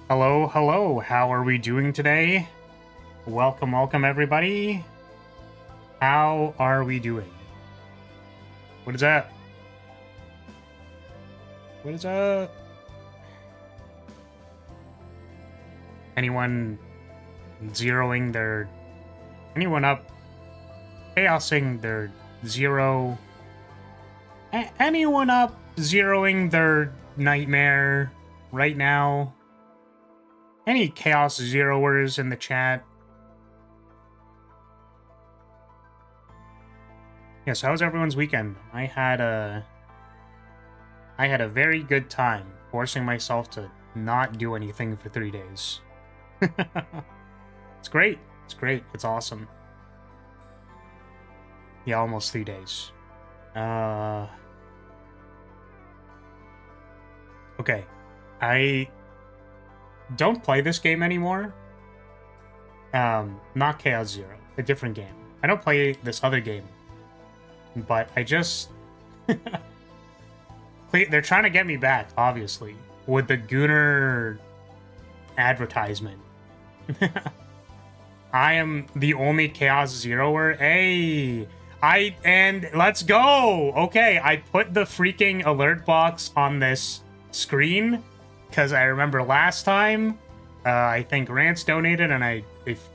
Hello, hello. How are we doing today? Welcome, welcome, everybody. How are we doing? What is up? What is up? Anyone zeroing their... Anyone up? Chaosing their zero... Anyone up zeroing their nightmare right now? Any chaos zeroers in the chat? Yes, how was everyone's weekend? I had a very good time forcing myself to not do anything for 3 days. It's great. It's great. It's awesome. Yeah, almost 3 days. Okay. I don't play this game anymore. Not Chaos Zero, a different game. I don't play this other game. But I just... They're trying to get me back, obviously, with the Gunner advertisement. I am the only Chaos Zeroer. Hey! And let's go! Okay, I put the freaking alert box on this screen, because I remember last time, I think Rance donated, and I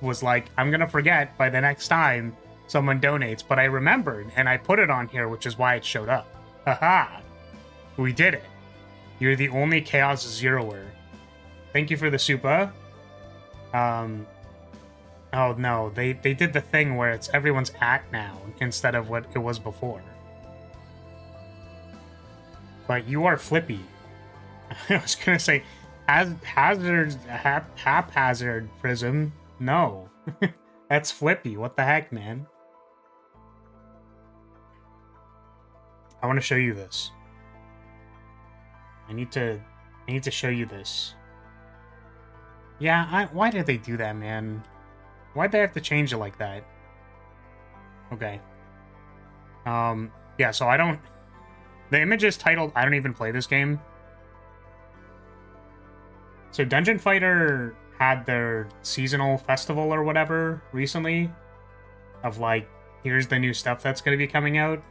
was like, I'm gonna forget by the next time someone donates, but I remembered, and I put it on here, which is why it showed up. Haha! We did it. You're the only Chaos Zeroer. Thank you for the super. Oh no, they did the thing where it's everyone's at now, instead of what it was before. But you are Flippy. I was gonna say, haphazard Prism. No. That's Flippy. What the heck, man? I want to show you this. I need to show you this. Yeah, why did they do that, man? Why'd they have to change it like that? Okay. Yeah, so I don't... The image is titled, I don't even play this game. So Dungeon Fighter had their seasonal festival or whatever recently. Of like, here's the new stuff that's going to be coming out.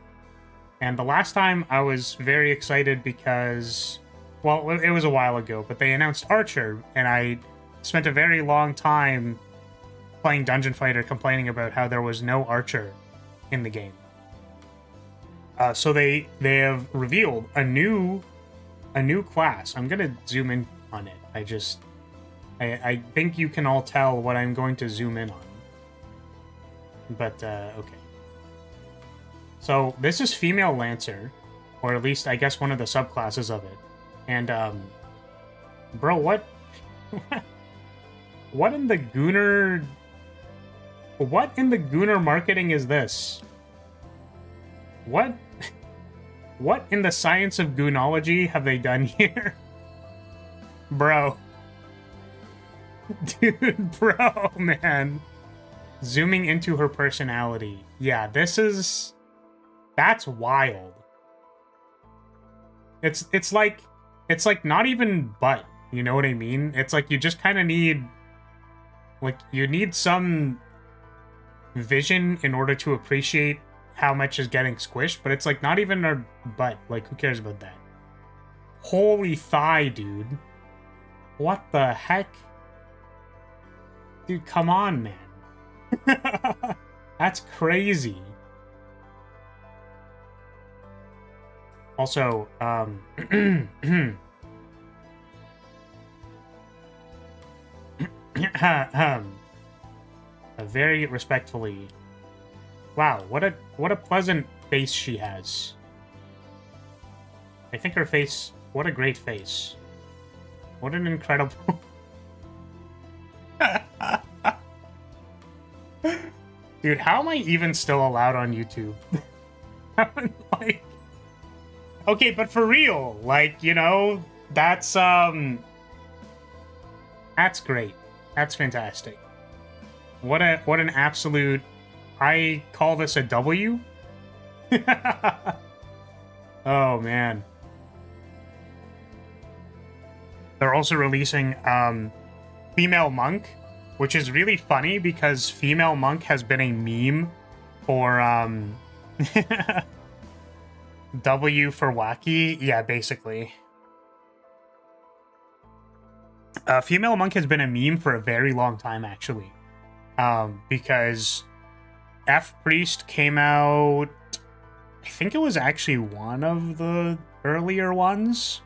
And the last time I was very excited because... Well, it was a while ago, but they announced Archer, and I spent a very long time playing Dungeon Fighter complaining about how there was no Archer in the game. So they have revealed a new class. I'm gonna zoom in on it. I think you can all tell what I'm going to zoom in on. But okay. So this is Female Lancer, or at least I guess one of the subclasses of it. And bro, what what in the Gunner marketing is this? What in the science of Goonology have they done here? Bro. Dude, bro, man. Zooming into her personality. Yeah, that's wild. It's like not even butt, you know what I mean? It's like you just kind of need, like, you need some vision in order to appreciate how much is getting squished, but it's like not even her butt. Like, who cares about that? Holy thigh, dude. What the heck? Dude, come on, man. That's crazy. Also, very respectfully. Wow, what a pleasant face she has. I think her face, what a great face. What an incredible... Dude, how am I even still allowed on YouTube? Like... Okay, but for real, like, you know, that's great. That's fantastic. What an absolute... I call this a W. Oh, man. They're also releasing Female Monk, which is really funny because Female Monk has been a meme for W for wacky. Yeah, basically. Female Monk has been a meme for a very long time, actually. Because F Priest came out, I think it was actually one of the earlier ones.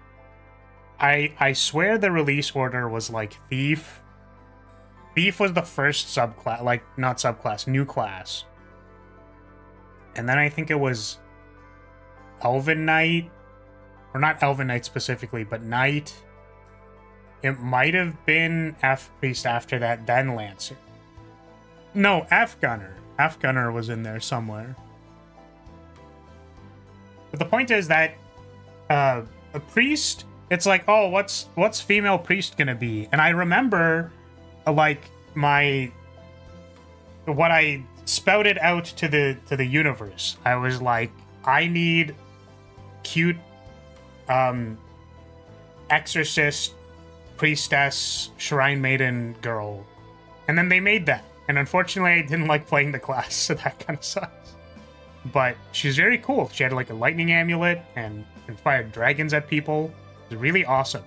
I swear the release order was like Thief. Thief was the first subclass, like not subclass, new class. And then I think it was Elven Knight, or not Elven Knight specifically, but Knight. It might have been F Priest after that, then Lancer. No, F Gunner. F Gunner was in there somewhere. But the point is that a priest, it's like, oh, what's female priest gonna be? And I remember, like, what I spouted out to the universe. I was like, I need cute exorcist, priestess, shrine maiden girl. And then they made that. And unfortunately, I didn't like playing the class, so that kind of sucks. But she's very cool. She had like a lightning amulet and fired dragons at people. It was really awesome.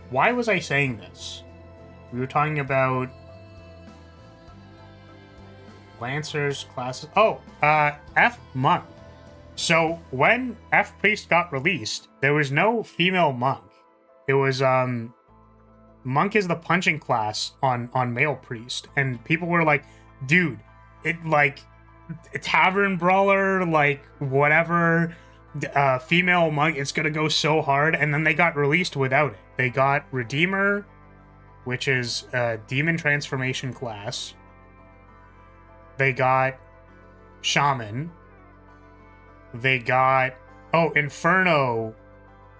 Why was I saying this? We were talking about Lancers, classes. Oh, F Monk. So when F Priest got released, there was no female monk. It was Monk is the punching class on male priest, and people were like, dude, it like tavern brawler, like whatever, female monk, it's gonna go so hard. And then they got released without it. They got Redeemer, which is a demon transformation class. They got Shaman. They got, oh, Inferno,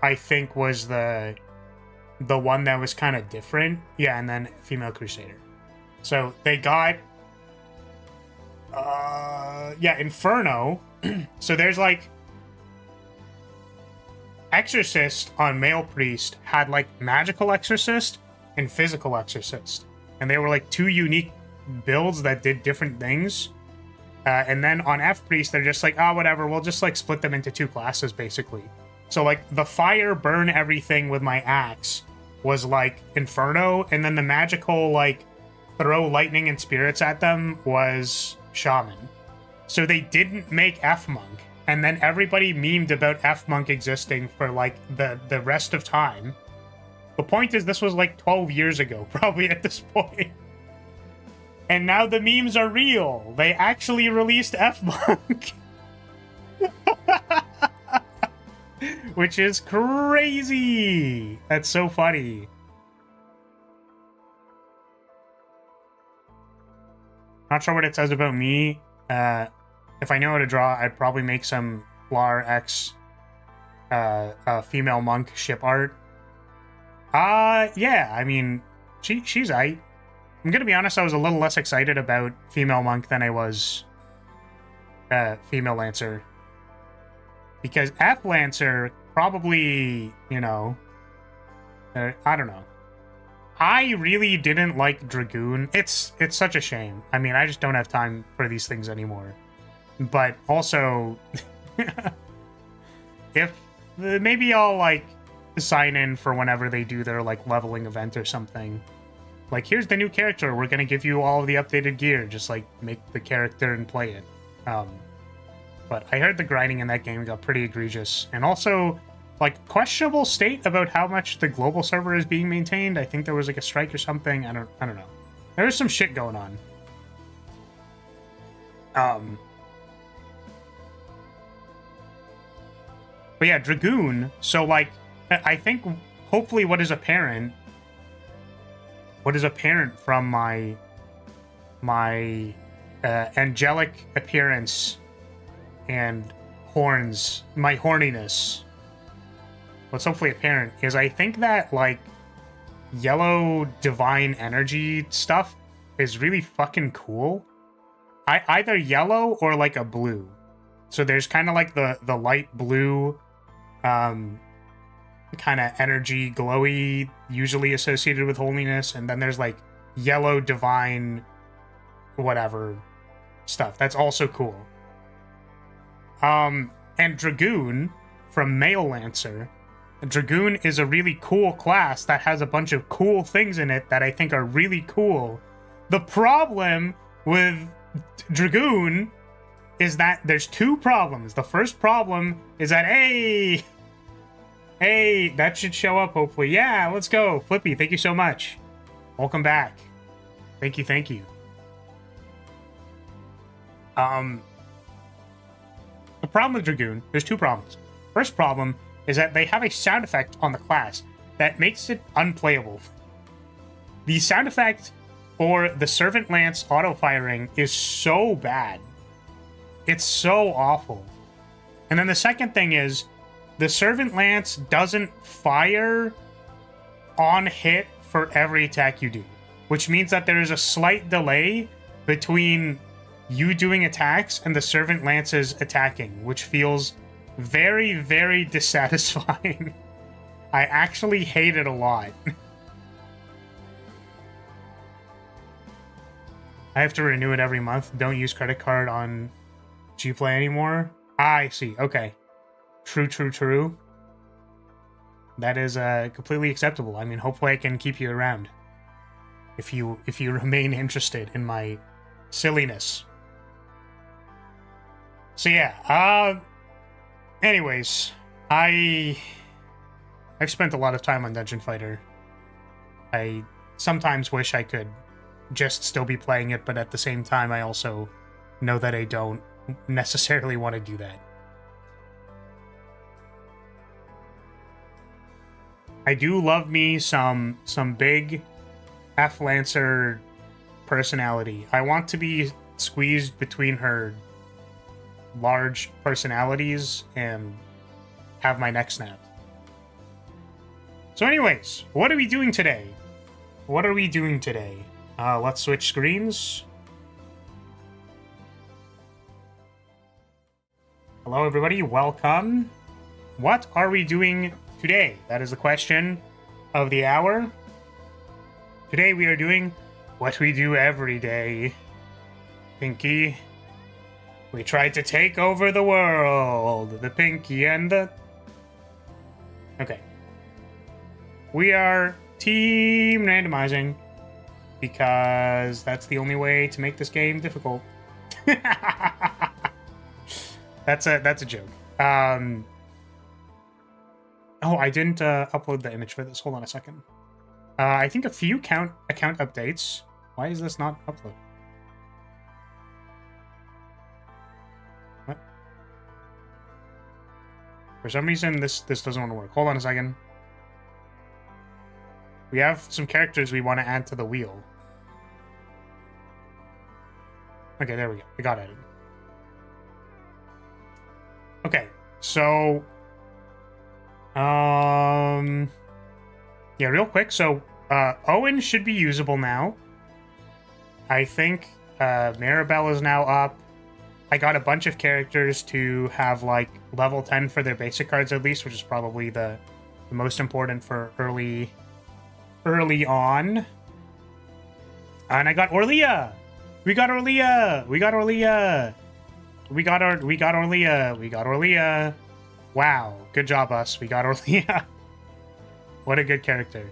I think was the one that was kind of different. Yeah, and then Female Crusader. So they got yeah, Inferno. So there's like Exorcist on male priest had like magical exorcist and physical exorcist, and they were like two unique builds that did different things. And then on F priest, they're just like, oh, whatever, we'll just like split them into two classes basically. So like the fire burn everything with my axe was like Inferno, and then the magical like throw lightning and spirits at them was Shaman. So they didn't make F Monk, and then everybody memed about F Monk existing for like the rest of time. The point is, this was like 12 years ago, probably at this point. And now the memes are real. They actually released F Monk. Which is crazy. That's so funny. Not sure what it says about me. If I know how to draw, I'd probably make some Flar X female monk ship art. Yeah, I mean, she's aight. I'm gonna be honest, I was a little less excited about female monk than I was female lancer. Because F Lancer probably, you know, I don't know. I really didn't like Dragoon. It's such a shame. I mean, I just don't have time for these things anymore. But also, if maybe I'll like sign in for whenever they do their like leveling event or something. Like, here's the new character. We're gonna give you all of the updated gear. Just like make the character and play it. But I heard the grinding in that game got pretty egregious, and also like questionable state about how much the global server is being maintained. I think there was like a strike or something. I don't know. There was some shit going on. But yeah, Dragoon. So like, I think hopefully what is apparent from my angelic appearance and horns, my horniness, what's hopefully apparent is I think that like yellow divine energy stuff is really fucking cool. Either yellow or like a blue. So there's kind of like the light blue kind of energy, glowy, usually associated with holiness, and then there's like yellow divine whatever stuff. That's also cool. And Dragoon from Male Lancer. Dragoon is a really cool class that has a bunch of cool things in it that I think are really cool. The problem with Dragoon is that there's two problems. The first problem is that, hey, that should show up, hopefully. Yeah, let's go. Flippy, thank you so much. Welcome back. Thank you. The problem with Dragoon, there's two problems. First problem is that they have a sound effect on the class that makes it unplayable. The sound effect for the Servant Lance auto-firing is so bad. It's so awful. And then the second thing is, the Servant Lance doesn't fire on hit for every attack you do, which means that there is a slight delay between you doing attacks and the Servant Lance's attacking, which feels very, very dissatisfying. I actually hate it a lot. I have to renew it every month. Don't use credit card on Gplay anymore. I see. Okay. True. That is completely acceptable. I mean, hopefully I can keep you around if you remain interested in my silliness. So yeah, anyways, I've spent a lot of time on Dungeon Fighter. I sometimes wish I could just still be playing it, but at the same time I also know that I don't necessarily want to do that. I do love me some big F-Lancer personality. I want to be squeezed between her large personalities and have my neck snapped. So anyways, what are we doing today? Let's switch screens. Hello everybody, welcome. What are we doing today? That is the question of the hour. Today we are doing what we do every day. Pinky. We tried to take over the world. The Pinky and the... Okay. We are team randomizing because that's the only way to make this game difficult. That's a joke. Oh, I didn't upload the image for this. Hold on a second. I think a few account updates. Why is this not uploaded? What? For some reason, this doesn't want to work. Hold on a second. We have some characters we want to add to the wheel. Okay, there we go. We got it. Okay, so... yeah, real quick. So, Owen should be usable now. I think Maribel is now up. I got a bunch of characters to have, like, level 10 for their basic cards at least, which is probably the most important for early on. And I got Orlia! We got Orlia! Wow, good job, us. We got Orlia. What a good character.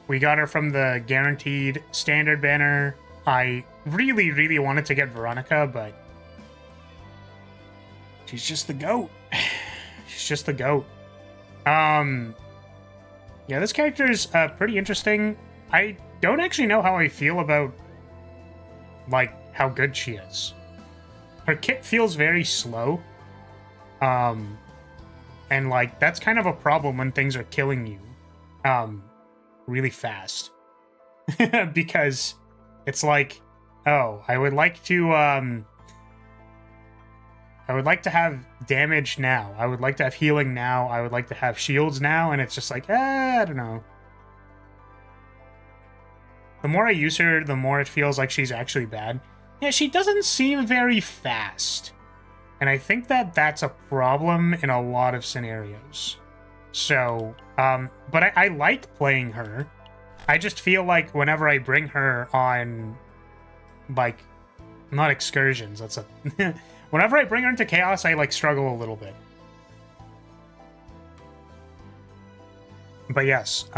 We got her from the guaranteed standard banner. I really, really wanted to get Veronica, but she's just the GOAT. She's just the GOAT. Yeah, this character is pretty interesting. I don't actually know how I feel about, like, how good she is. Her kit feels very slow. And, like, that's kind of a problem when things are killing you, really fast. Because it's like, oh, I would like to have damage now. I would like to have healing now. I would like to have shields now. And it's just like, I don't know. The more I use her, the more it feels like she's actually bad. Yeah, she doesn't seem very fast. And I think that that's a problem in a lot of scenarios. So, but I like playing her. I just feel like whenever I bring her on, like, not excursions, that's a... whenever I bring her into Chaos, I, like, struggle a little bit. But yes,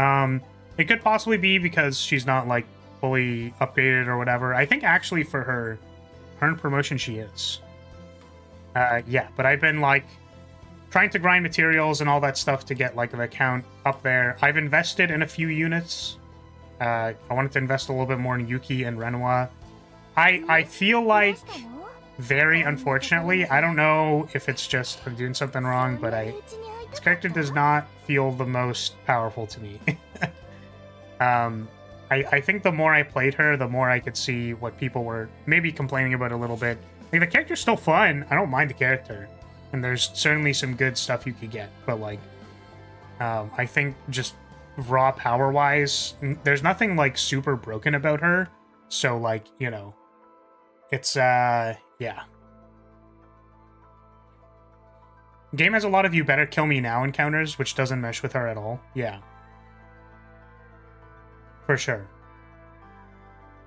it could possibly be because she's not, like, fully upgraded or whatever. I think actually for her current promotion she is. Yeah, but I've been, like, trying to grind materials and all that stuff to get, like, the account up there. I've invested in a few units. I wanted to invest a little bit more in Yuki and Renwa. I feel like, very unfortunately, I don't know if it's just I'm doing something wrong, but this character does not feel the most powerful to me. I think the more I played her, the more I could see what people were maybe complaining about a little bit. Like, the character's still fun. I don't mind the character. And there's certainly some good stuff you could get. But, like, I think just raw power-wise, there's nothing, like, super broken about her. So, like, you know, it's, yeah. Game has a lot of you better kill me now encounters, which doesn't mesh with her at all. Yeah. For sure.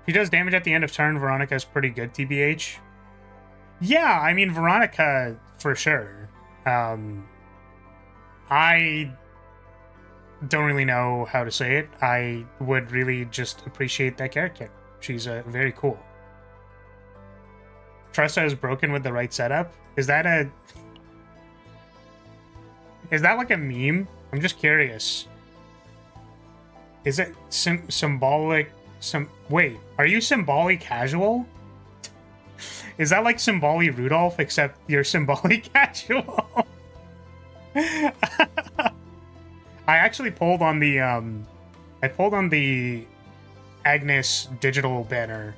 She does damage at the end of turn. Veronica's pretty good, TBH. Yeah, I mean, Veronica, for sure. I don't really know how to say it. I would really just appreciate that character. She's very cool. Tressa is broken with the right setup. Is that like a meme? I'm just curious. Is it symbolic? Wait, are you symbolic casual? Is that like Symboli Rudolph, except you're Symboli casual? I actually pulled on the Agnes digital banner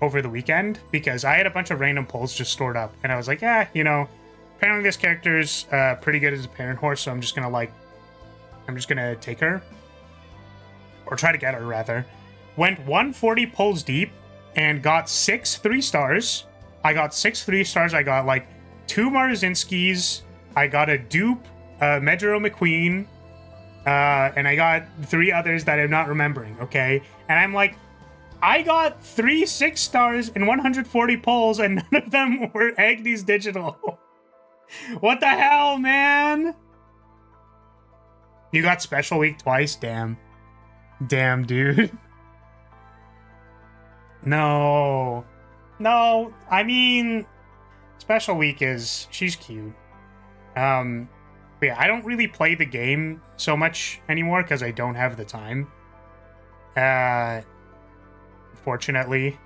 over the weekend because I had a bunch of random pulls just stored up, and I was like, yeah, you know, apparently this character's pretty good as a parent horse, so I'm just gonna take her. Or try to get her, rather. Went 140 pulls deep and got 6 3-stars. I got 6 3-stars. I got, like, 2 Marzinskis. I got a dupe, Medjero McQueen. And I got 3 others that I'm not remembering, okay? And I'm like, I got 3 6-stars and 140 pulls, and none of them were Agnes Digital. What the hell, man? You got Special Week twice? Damn. Damn, dude. No. No, I mean, Special Week is... she's cute. But yeah, I don't really play the game so much anymore because I don't have the time. Fortunately.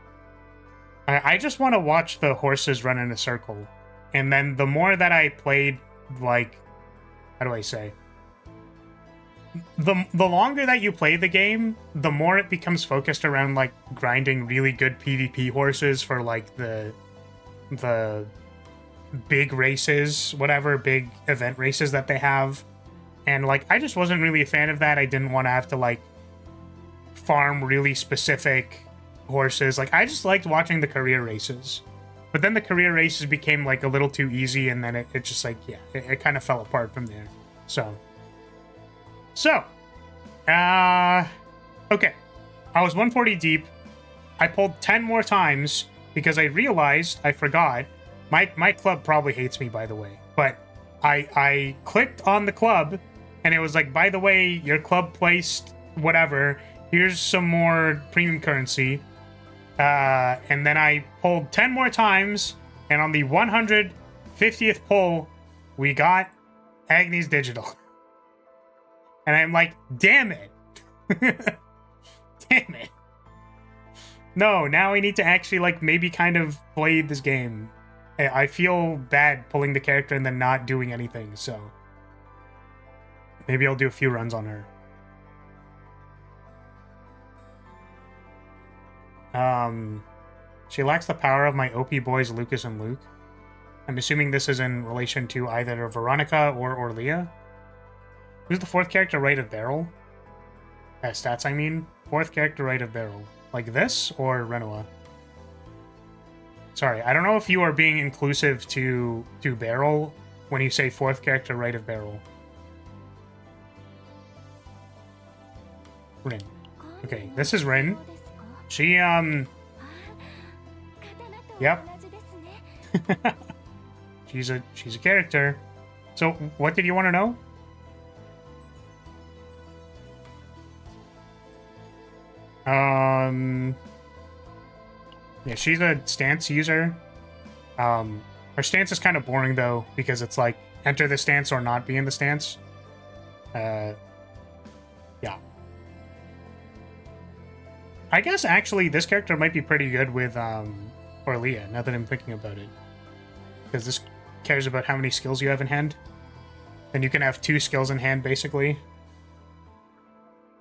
I just want to watch the horses run in a circle. And then the more that I played, like... how do I say? The longer that you play the game, the more it becomes focused around, like, grinding really good PvP horses for, like, the big races, whatever big event races that they have. And, like, I just wasn't really a fan of that. I didn't want to have to, like, farm really specific horses. Like, I just liked watching the career races. But then the career races became, like, a little too easy, and then it just, like, yeah, it kind of fell apart from there. So, okay. I was 140 deep. I pulled 10 more times because I realized I forgot. My club probably hates me, by the way. But I clicked on the club, and it was like, by the way, your club placed whatever. Here's some more premium currency. And then I pulled 10 more times, and on the 150th pull, we got Agnes Digital. And I'm like, damn it. Damn it. No, now I need to actually, like, maybe kind of play this game. I feel bad pulling the character and then not doing anything, so... maybe I'll do a few runs on her. She lacks the power of my OP boys Lucas and Luke. I'm assuming this is in relation to either Veronica or Orlia. Who's the 4th character right of barrel? Stats, I mean. 4th character right of barrel. Like this, or Renoa? Sorry, I don't know if you are being inclusive to Beryl when you say fourth character right of Beryl. Rin. Okay, this is Rin. She, Yep. she's a character. So, what did you want to know? Yeah, she's a stance user. Her stance is kind of boring though, because it's like enter the stance or not be in the stance. Yeah. I guess actually this character might be pretty good with Orlia, now that I'm thinking about it. Because this cares about how many skills you have in hand. And you can have 2 skills in hand, basically.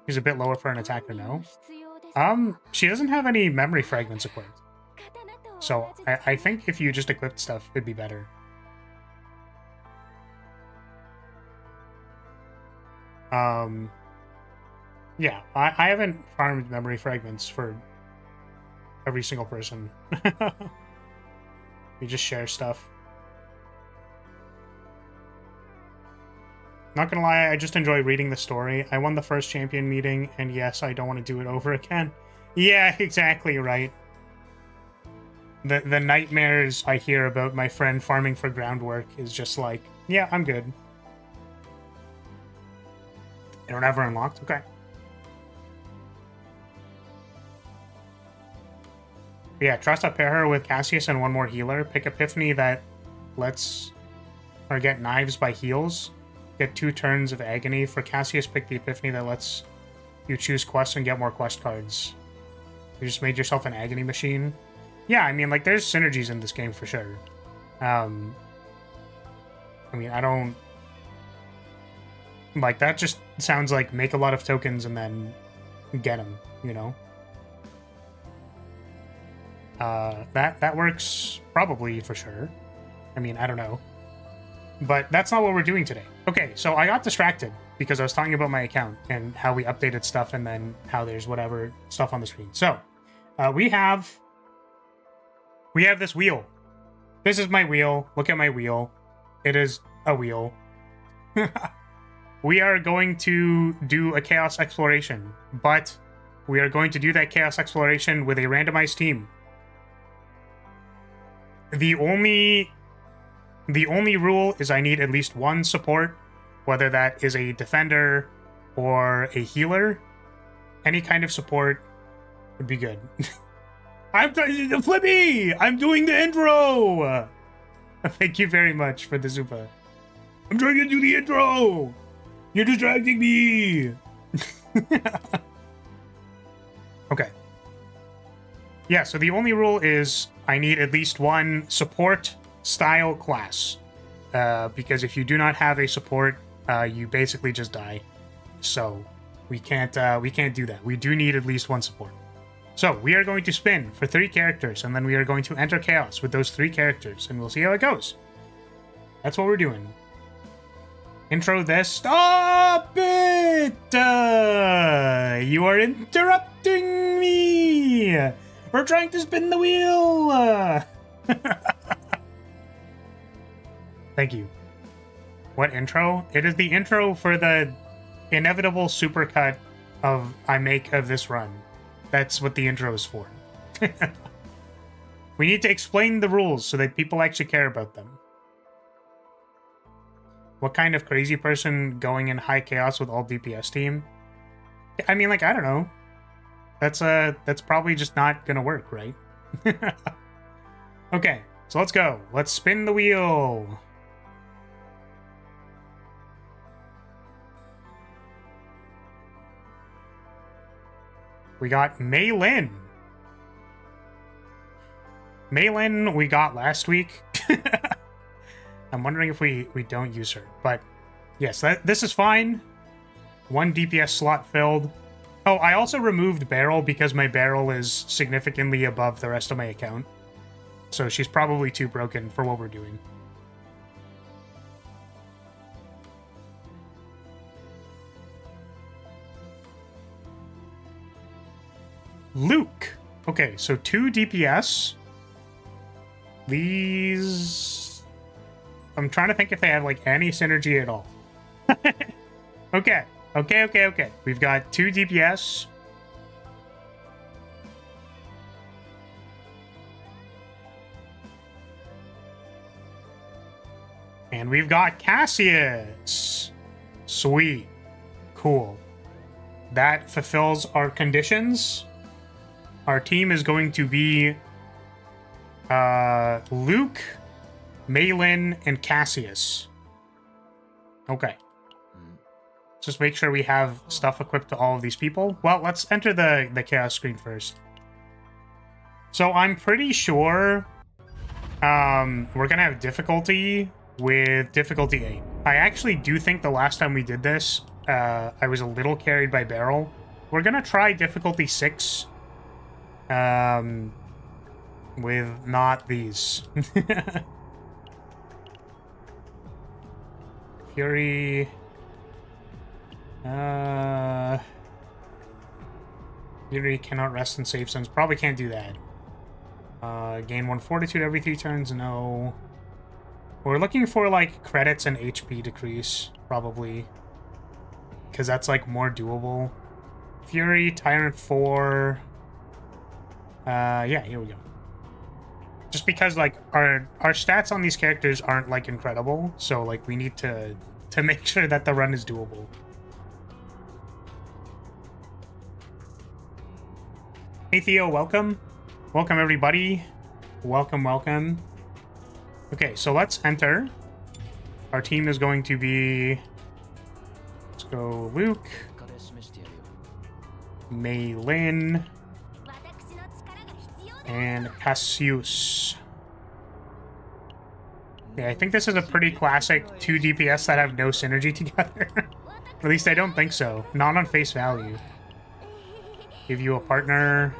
She's a bit lower for an attacker now. She doesn't have any memory fragments equipped. So I think if you just equipped stuff, it'd be better. Yeah, I haven't farmed memory fragments for every single person. You just share stuff. Not gonna lie, I just enjoy reading the story. I won the first champion meeting, and yes, I don't want to do it over again. Yeah, exactly right. The nightmares I hear about my friend farming for groundwork is just like, yeah, I'm good. I don't have her unlocked? Okay. But yeah, trust up pair her with Cassius and one more healer. Pick Epiphany that lets her get knives by heals. Get 2 turns of agony. For Cassius, pick the Epiphany that lets you choose quests and get more quest cards. You just made yourself an agony machine. Yeah, I mean, like, there's synergies in this game for sure. I mean, I don't... Like, that just sounds like make a lot of tokens and then get them, you know? That works probably for sure. I mean, I don't know. But that's not what we're doing today. Okay, so I got distracted because I was talking about my account and how we updated stuff and then how there's whatever stuff on the screen. So, we have this wheel. This is my wheel. Look at my wheel. It is a wheel. We are going to do a chaos exploration, but we are going to do that chaos exploration with a randomized team. The only rule is I need at least 1 support, whether that is a defender or a healer. Any kind of support would be good. Flippy! I'm doing the intro! Thank you very much for the Zupa. I'm trying to do the intro! You're distracting me! Okay. Yeah, so the only rule is I need at least 1 support style class. Because if you do not have a support, you basically just die. So we can't do that. We do need at least 1 support. So we are going to spin for 3 characters, and then we are going to enter chaos with those 3 characters, and we'll see how it goes. That's what we're doing. Intro this. Stop it! You are interrupting me! We're trying to spin the wheel! Thank you. What intro? It is the intro for the inevitable supercut I make of this run. That's what the intro is for. We need to explain the rules so that people actually care about them. What kind of crazy person going in high chaos with all DPS team? I mean, like, I don't know. That's probably just not gonna work, right? Okay, so let's go. Let's spin the wheel. We got Mei Lin. Mei Lin we got last week. I'm wondering if we don't use her. But yes, this is fine. 1 DPS slot filled. Oh, I also removed Beryl because my Beryl is significantly above the rest of my account. So she's probably too broken for what we're doing. Luke. Okay, so 2 DPS. These... I'm trying to think if they have, like, any synergy at all. Okay. Okay. We've got 2 DPS. And we've got Cassius. Sweet. Cool. That fulfills our conditions. Our team is going to be Luke, Maylin, and Cassius. Okay. Just make sure we have stuff equipped to all of these people. Well, let's enter the chaos screen first. So I'm pretty sure we're gonna have difficulty with difficulty 8. I actually do think the last time we did this, I was a little carried by Barrel. We're gonna try difficulty 6 with not these. Fury. Fury cannot rest in safe zones. Probably can't do that. Gain 1 fortitude every 3 turns. No. We're looking for, like, credits and HP decrease, probably. Because that's, like, more doable. Fury, Tyrant 4. Yeah, here we go. Just because, like, our stats on these characters aren't, like, incredible. So, like, we need to make sure that the run is doable. Hey, Theo, welcome. Welcome, everybody. Welcome. Okay, so let's enter. Our team is going to be... Let's go Luke. Maylin. And Cassius. Yeah, I think this is a pretty classic 2 DPS that have no synergy together. At least I don't think so. Not on face value. Give you a partner.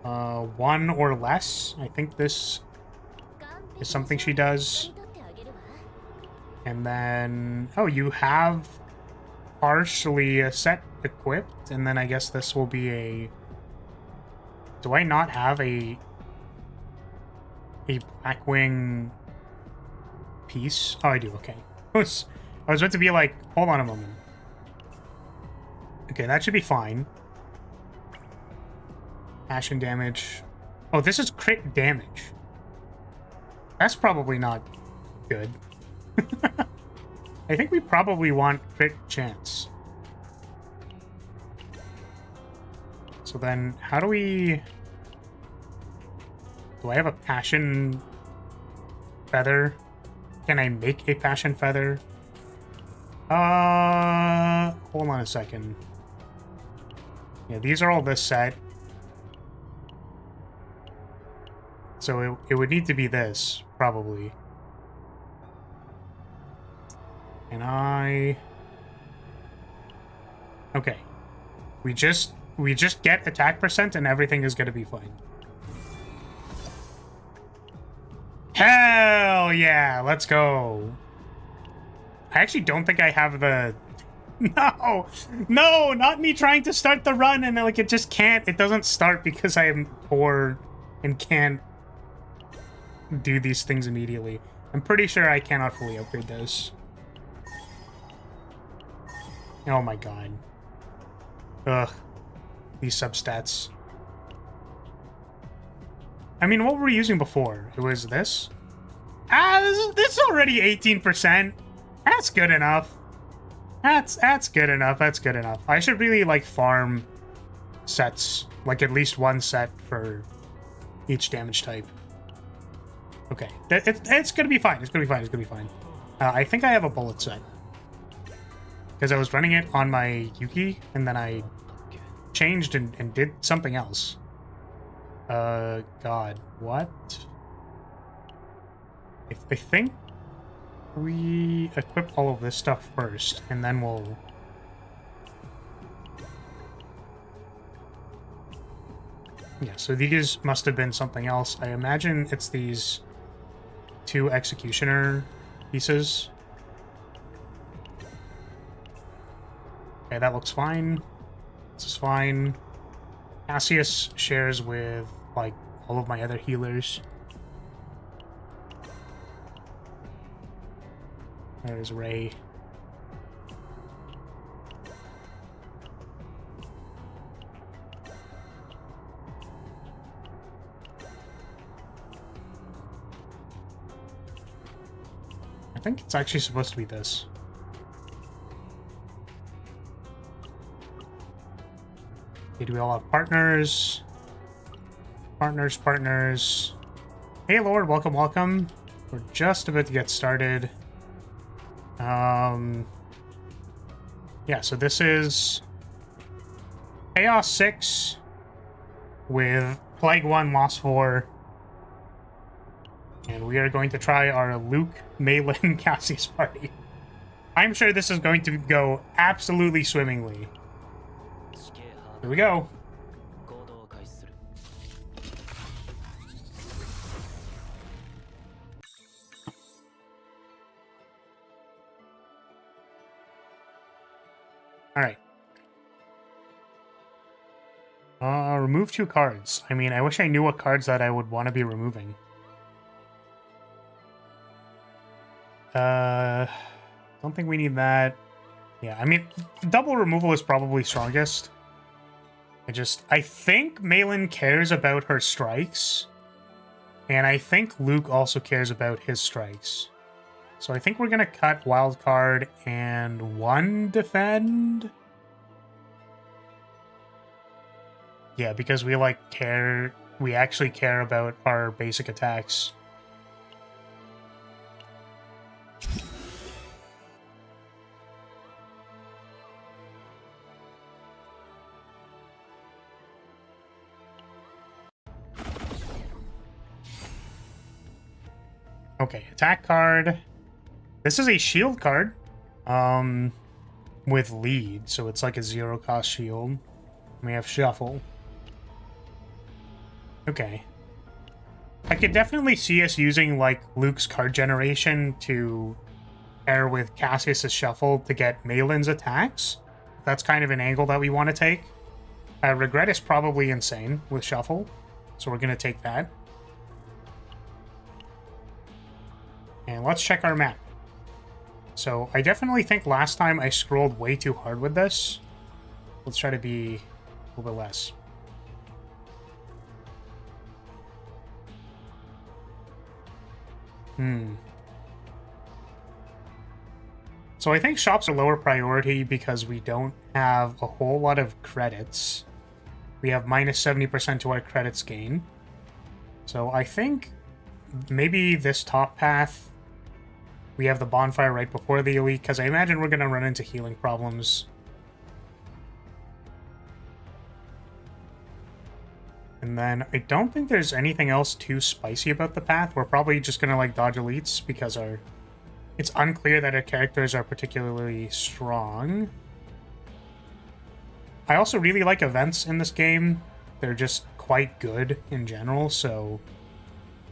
1 or less. I think this is something she does. And then... Oh, you have partially a set equipped. And then I guess this will be a... Do I not have a Blackwing piece? Oh, I do. Okay. I was about to be like, hold on a moment. Okay, that should be fine. Passion damage. Oh, this is crit damage. That's probably not good. I think we probably want crit chance. So then, how do we... Do I have a passion feather? Can I make a passion feather? Hold on a second. Yeah, these are all this set. So it would need to be this, probably. And I... Okay. We just get attack percent and everything is gonna be fine. Hell yeah! Let's go! I actually don't think I have the... No! No! Not me trying to start the run and like it just can't. It doesn't start because I am poor and can't do these things immediately. I'm pretty sure I cannot fully upgrade those. Oh my god. Ugh. These substats. I mean, what were we using before? It was this? This is already 18%. That's good enough. That's good enough. That's good enough. I should really, like, farm sets. Like, at least one set for each damage type. Okay. It's gonna be fine. It's gonna be fine. I think I have a bullet set. Because I was running it on my Yuki, and then I changed and did something else. God, what? I think we equip all of this stuff first, and then we'll... Yeah, so these must have been something else. I imagine it's these 2 executioner pieces. Okay, that looks fine. This is fine. Cassius shares with, like, all of my other healers. There's Ray. I think it's actually supposed to be this. Okay, do we all have partners? Partners. Hey, Lord, welcome, welcome. We're just about to get started. Yeah, so this is Chaos 6 with Plague 1, Loss 4. And we are going to try our Luke, Malin, Cassius party. I'm sure this is going to go absolutely swimmingly. Here we go. Alright. Remove 2 cards. I mean, I wish I knew what cards that I would want to be removing. Don't think we need that. Yeah, I mean, double removal is probably strongest. I think Malin cares about her strikes. And I think Luke also cares about his strikes. So I think we're gonna cut wildcard and 1 defend. Yeah, because we we actually care about our basic attacks. Okay, attack card. This is a shield card. With lead, so it's like a 0-cost shield. We have shuffle. Okay. I could definitely see us using, like, Luke's card generation to pair with Cassius's shuffle to get Malin's attacks. That's kind of an angle that we want to take. Regret is probably insane with shuffle, so we're going to take that. And let's check our map. So I definitely think last time I scrolled way too hard with this. Let's try to be a little bit less. So I think shops are lower priority because we don't have a whole lot of credits. We have minus 70% to our credits gain. So I think maybe this top path, we have the bonfire right before the elite, because I imagine we're going to run into healing problems. And then I don't think there's anything else too spicy about the path. We're probably just going to like dodge elites because it's unclear that our characters are particularly strong. I also really like events in this game. They're just quite good in general, so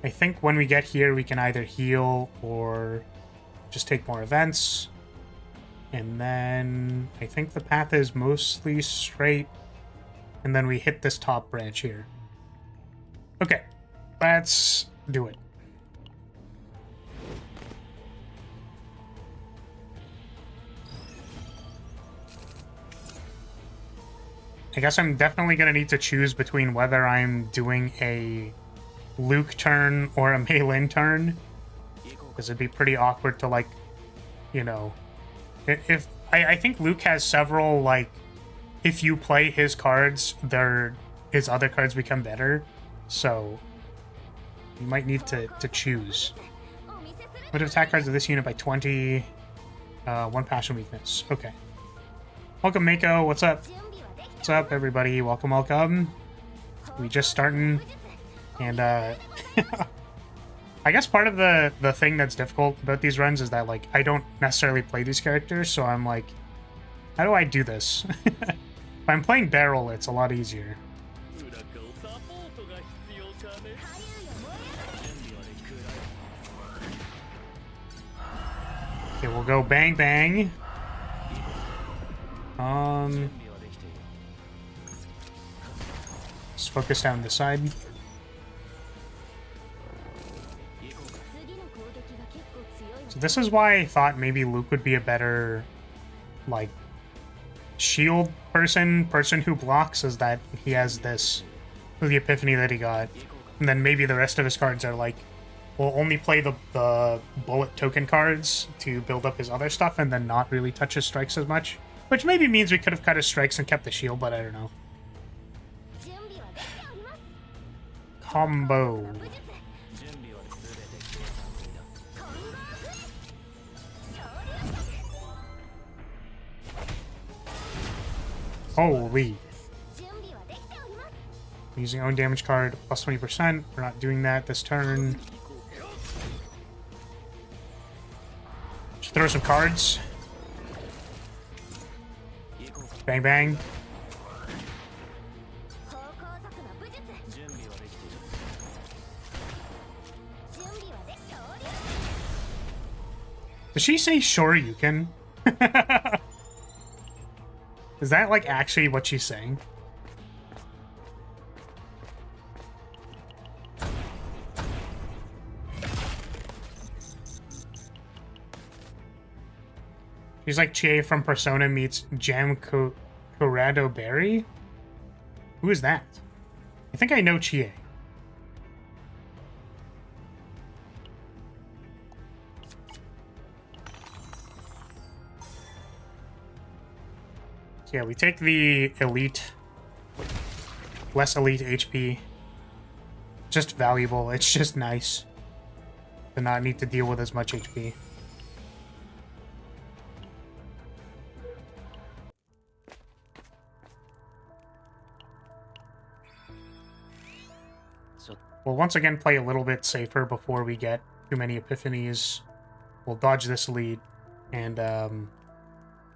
I think when we get here we can either heal or just take more events. And then I think the path is mostly straight. And then we hit this top branch here. Okay, let's do it. I guess I'm definitely going to need to choose between whether I'm doing a Luke turn or a Malin turn. Because it'd be pretty awkward to, like, you know... If I think Luke has several, like... If you play his cards, his other cards become better. So, you might need to choose. Would attack cards of this unit by 20. 1 passion weakness. Okay. Welcome, Mako. What's up? What's up, everybody? Welcome, welcome. We just starting. And, I guess part of the thing that's difficult about these runs is that, like, I don't necessarily play these characters, so I'm like, how do I do this? If I'm playing Barrel, it's a lot easier. Okay, we'll go bang bang. Let's focus down the side. So this is why I thought maybe Luke would be a better, like, shield person who blocks, is that he has this, the epiphany that he got. And then maybe the rest of his cards are like, we'll only play the bullet token cards to build up his other stuff and then not really touch his strikes as much. Which maybe means we could have cut his strikes and kept the shield, but I don't know. Combo. Holy. Using own damage card, plus 20%. We're not doing that this turn. Just throw some cards. Bang, bang. Did she say sure you can? Is that like actually what she's saying? She's like Chie from Persona meets Jam Corrado Berry? Who is that? I think I know Chie. So yeah, we take the elite, less elite HP. Just valuable. It's just nice to not need to deal with as much HP. We'll once again play a little bit safer before we get too many epiphanies. We'll dodge this lead, and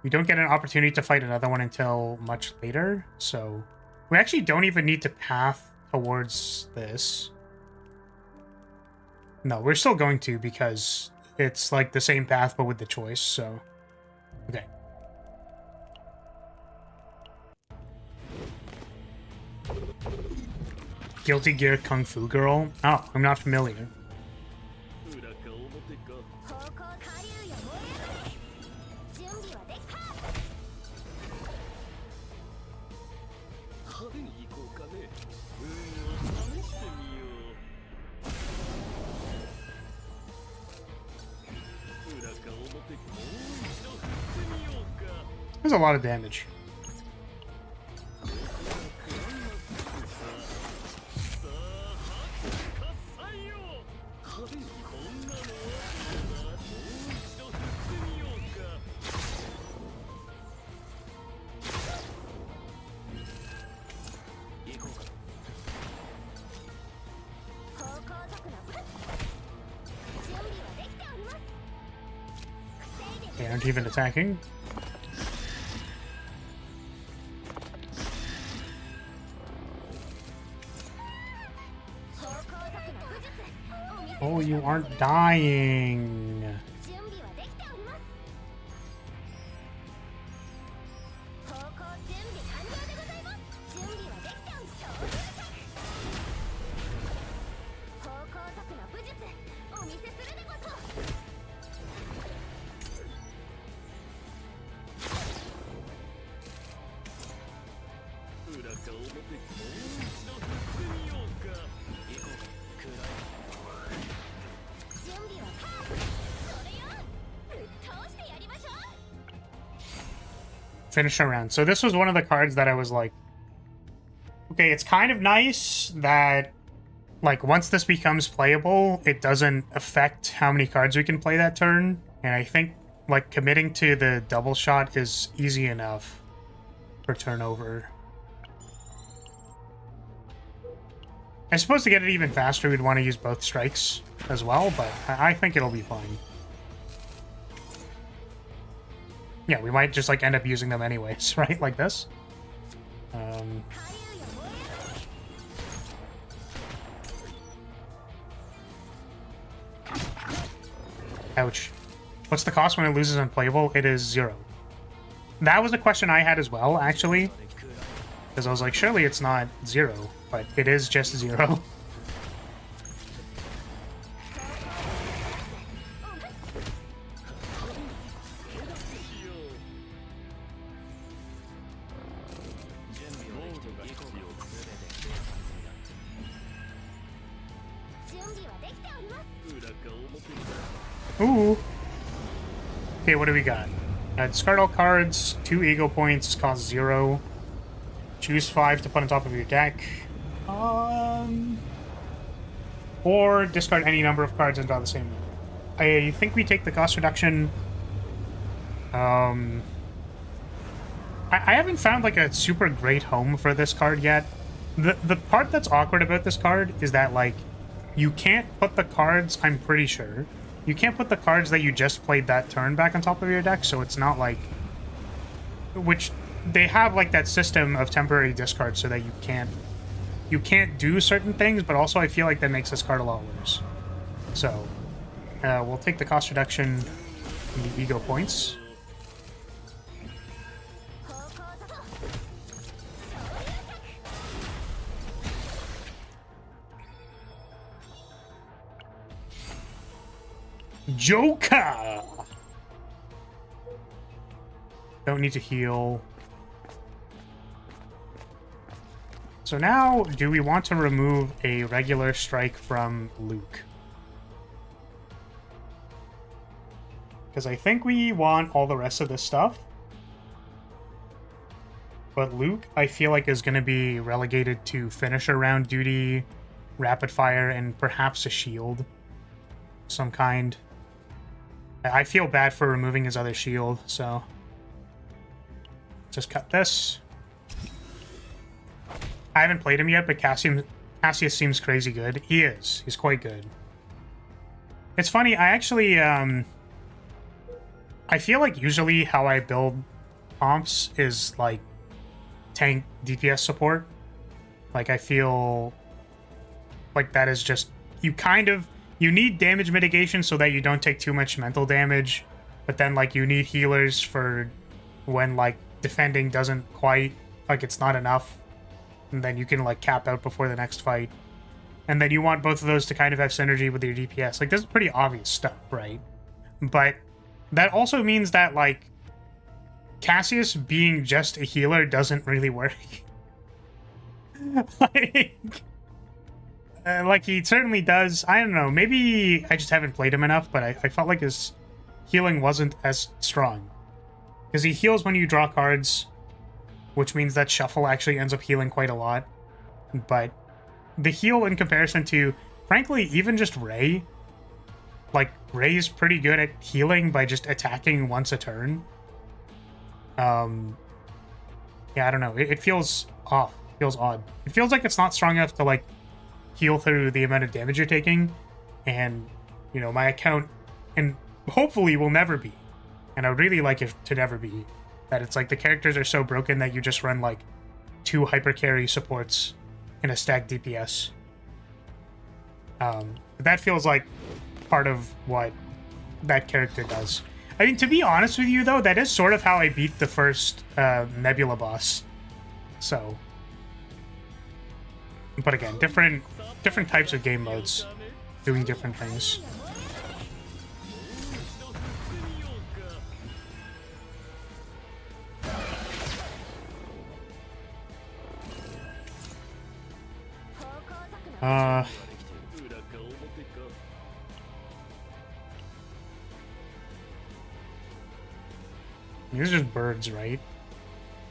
we don't get an opportunity to fight another one until much later, so we actually don't even need to path towards this. No, we're still going to, because it's like the same path but with the choice, so okay. Guilty Gear Kung Fu Girl? Oh, I'm not familiar. There's a lot of damage. They aren't even attacking. Oh, you aren't dying. Finish around. So this was one of the cards that I was like, okay, it's kind of nice that, like, once this becomes playable, it doesn't affect how many cards we can play that turn. And I think, like, committing to the double shot is easy enough for turnover. I suppose to get it even faster, we'd want to use both strikes as well, but I think it'll be fine. Yeah, we might just, like, end up using them anyways, right? Like this. Ouch. What's the cost when it loses unplayable? It is 0. That was a question I had as well, actually. Because I was like, surely it's not 0, but it is just 0. Ooh. Okay, what do we got? Discard all cards, 2 ego points, cost 0. Choose 5 to put on top of your deck. Or discard any number of cards and draw the same number. I think we take the cost reduction. I haven't found like a super great home for this card yet. The part that's awkward about this card is that like you can't put the cards, I'm pretty sure, you can't put the cards that you just played that turn back on top of your deck, so it's not like, which they have like that system of temporary discard so that you can't do certain things, but also I feel like that makes this card a lot worse. So we'll take the cost reduction and the ego points. Joker! Don't need to heal. So now, do we want to remove a regular strike from Luke? Because I think we want all the rest of this stuff. But Luke, I feel like, is going to be relegated to finisher round duty, rapid fire, and perhaps a shield of some kind. I feel bad for removing his other shield, so just cut this. I haven't played him yet, but Cassius seems crazy good. He is. He's quite good. It's funny, I actually, I feel like usually how I build comps is, like, tank DPS support. Like, I feel like that is just, you need damage mitigation so that you don't take too much mental damage, but then, like, you need healers for when, like, defending doesn't quite, like, it's not enough, and then you can, like, cap out before the next fight. And then you want both of those to kind of have synergy with your DPS. Like, this is pretty obvious stuff, right? But that also means that, like, Cassius being just a healer doesn't really work. Like, he certainly does. I don't know. Maybe I just haven't played him enough, but I felt like his healing wasn't as strong. Because he heals when you draw cards, which means that Shuffle actually ends up healing quite a lot. But the heal in comparison to, frankly, even just Ray, like, Ray's pretty good at healing by just attacking once a turn. Yeah, I don't know. It feels off. It feels odd. It feels like it's not strong enough to, like, heal through the amount of damage you're taking, and, you know, my account, and hopefully will never be, and I would really like it to never be, that it's like the characters are so broken that you just run like 2 hyper carry supports in a stacked DPS. But that feels like part of what that character does. I mean, to be honest with you though, that is sort of how I beat the first Nebula boss. So, but again, different types of game modes doing different things. These are just birds, right?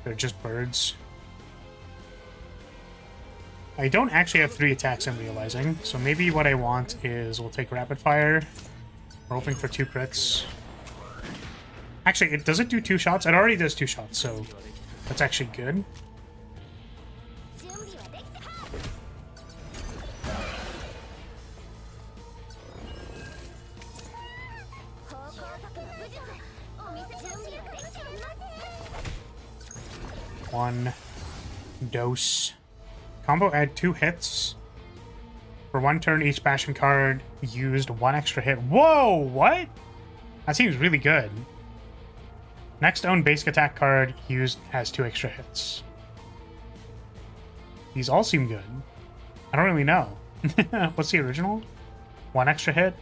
They're just birds. I don't actually have 3 attacks, I'm realizing. So maybe what I want is we'll take rapid fire. We're hoping for 2 crits. Actually, does it do 2 shots? It already does 2 shots, so that's actually good. One dose. Combo add 2 hits. For 1 turn, each passion card used 1 extra hit. Whoa, what? That seems really good. Next own basic attack card used has 2 extra hits. These all seem good. I don't really know. What's the original? 1 extra hit?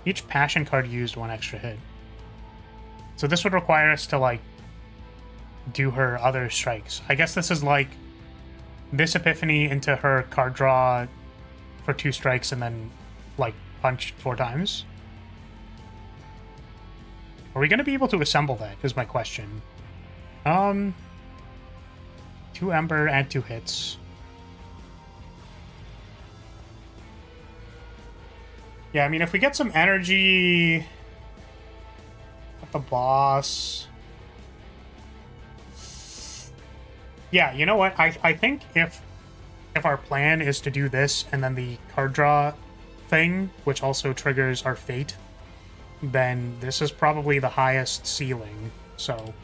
Each passion card used 1 extra hit. So this would require us to, like, do her other strikes. I guess this is like this Epiphany into her card draw for 2 strikes and then, like, punch 4 times? Are we going to be able to assemble that, is my question. 2 Ember and 2 hits. Yeah, I mean, if we get some energy at the boss... Yeah, you know what? I think if our plan is to do this and then the card draw thing, which also triggers our fate, then this is probably the highest ceiling, so...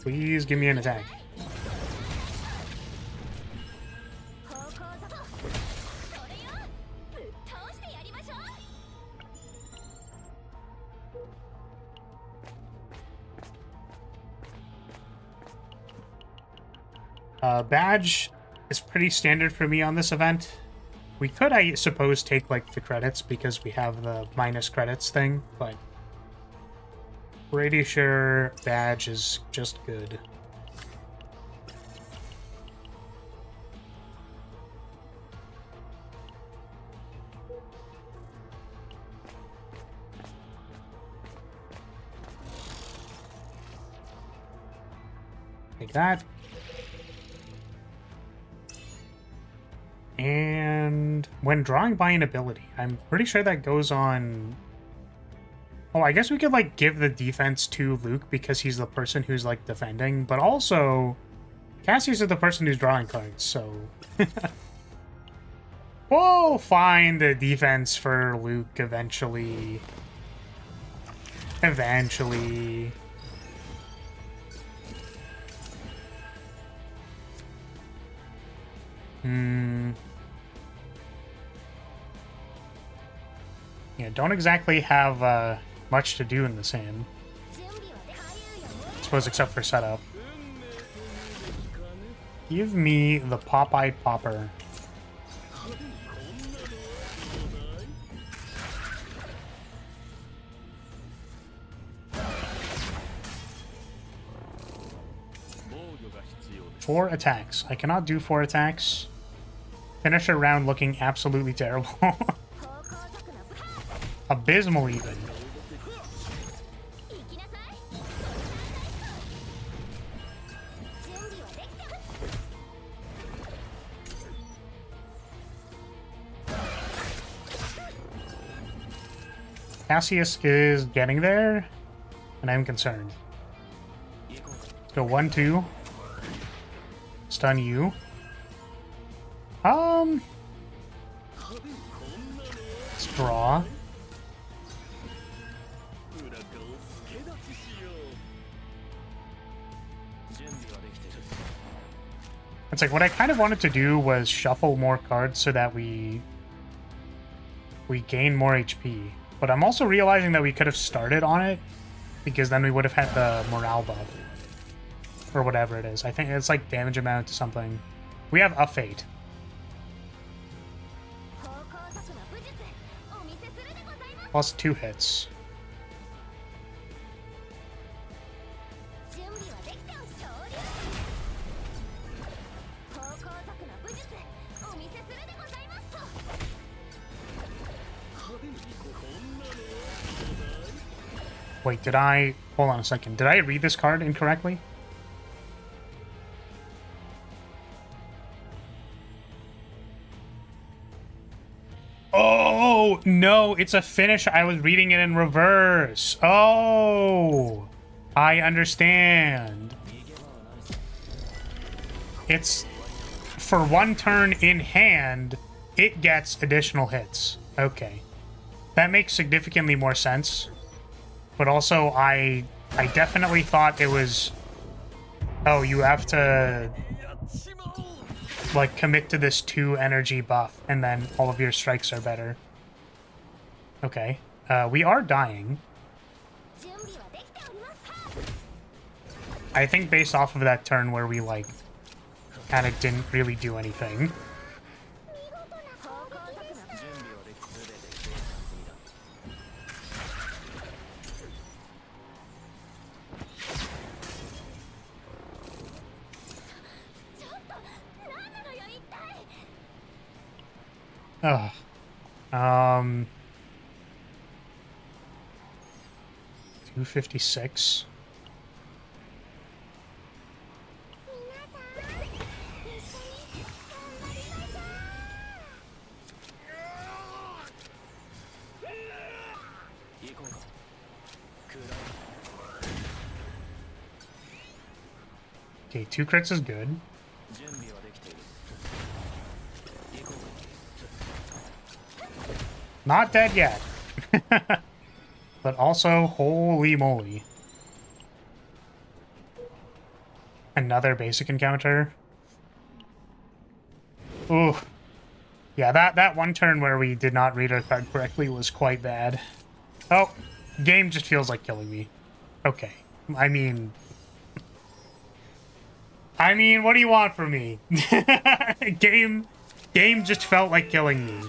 Please give me an attack. Badge is pretty standard for me on this event. We could, I suppose, take, like, the credits because we have the minus credits thing, but pretty sure badge is just good. Like that. And when drawing by an ability, I'm pretty sure that goes on... Oh, I guess we could, like, give the defense to Luke because he's the person who's, like, defending, but also Cassius is the person who's drawing cards, so... We'll find the defense for Luke eventually. Eventually. Yeah, don't exactly have much to do in this hand. I suppose except for setup. Give me the pop-eyed popper. Four attacks. I cannot do 4 attacks. Finish a round looking absolutely terrible. Abysmal, even. Cassius is getting there, and I'm concerned. Let's go 1-2. Stun you. Let's draw. It's like what I kind of wanted to do was shuffle more cards so that we gain more HP. But I'm also realizing that we could have started on it because then we would have had the morale buff. Or whatever it is. I think it's like damage amount to something. We have a fate. Plus 2 hits. Wait, did I... Hold on a second. Did I read this card incorrectly? Oh, no, it's a finish. I was reading it in reverse. Oh, I understand. It's for 1 turn in hand, it gets additional hits. Okay. That makes significantly more sense. But also, I definitely thought it was... Oh, you have to... like, commit to this 2 energy buff, and then all of your strikes are better. Okay. We are dying. I think based off of that turn where we, like, kind of didn't really do anything. Ugh. Um, 256. Okay, 2 crits is good. Not dead yet. But also, holy moly. Another basic encounter. Ooh. Yeah, that one turn where we did not read our card correctly was quite bad. Oh, game just feels like killing me. Okay. I mean, what do you want from me? Game just felt like killing me.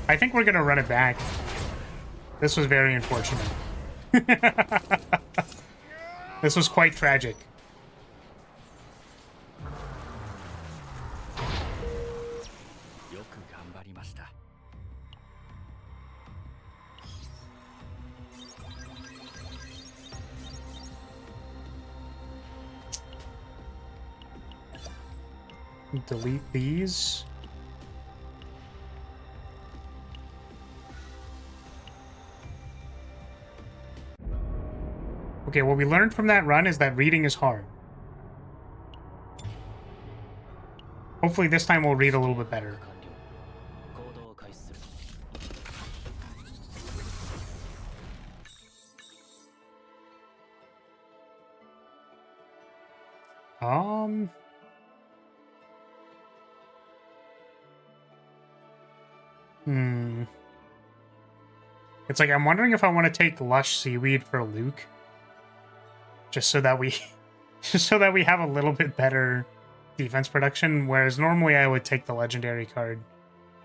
I think we're gonna run it back. This was very unfortunate. This was quite tragic. Delete these. Okay, what we learned from that run is that reading is hard. Hopefully this time we'll read a little bit better. It's like, I'm wondering if I want to take Lush Seaweed for Luke. Just so that we have a little bit better defense production, whereas normally I would take the legendary card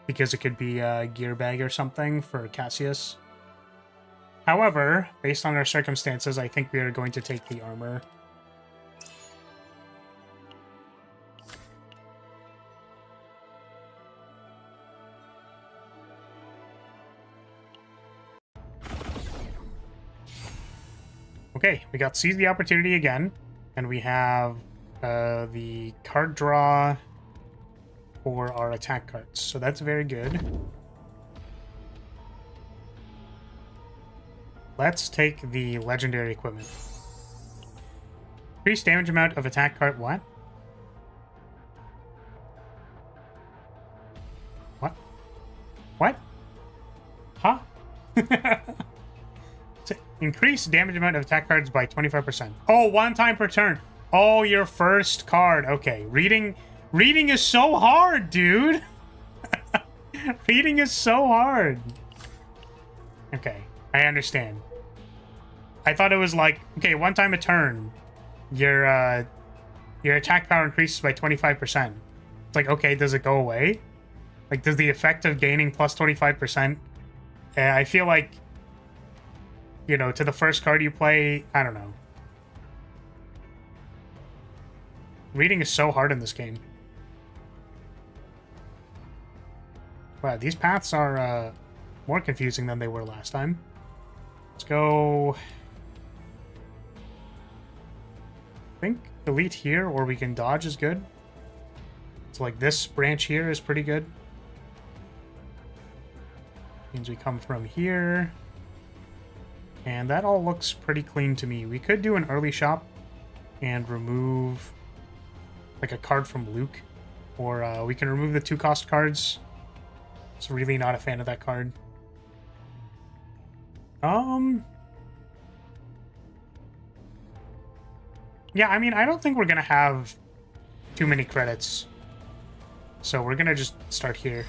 because it could be a gear bag or something for Cassius. However, based on our circumstances, I think we are going to take the armor. Okay, we got Seize the Opportunity again, and we have the card draw for our attack cards, so that's very good. Let's take the legendary equipment. Increase damage amount of attack card. What? What? What? Huh? Increase damage amount of attack cards by 25%. Oh, 1 time per turn. Oh, your first card. Okay, reading is so hard, dude. Reading is so hard. Okay, I understand. I thought it was like, okay, 1 time a turn, your attack power increases by 25%. It's like, okay, does it go away? Like, does the effect of gaining plus 25%? I feel like, you know, to the first card you play, I don't know. Reading is so hard in this game. Wow, these paths are more confusing than they were last time. Let's go... I think elite here, or we can dodge is good. So like this branch here is pretty good. Means we come from here. And that all looks pretty clean to me. We could do an early shop and remove like a card from Luke. Or we can remove the 2-cost cards. Just really not a fan of that card. Yeah, I mean, I don't think we're gonna have too many credits. So we're gonna just start here.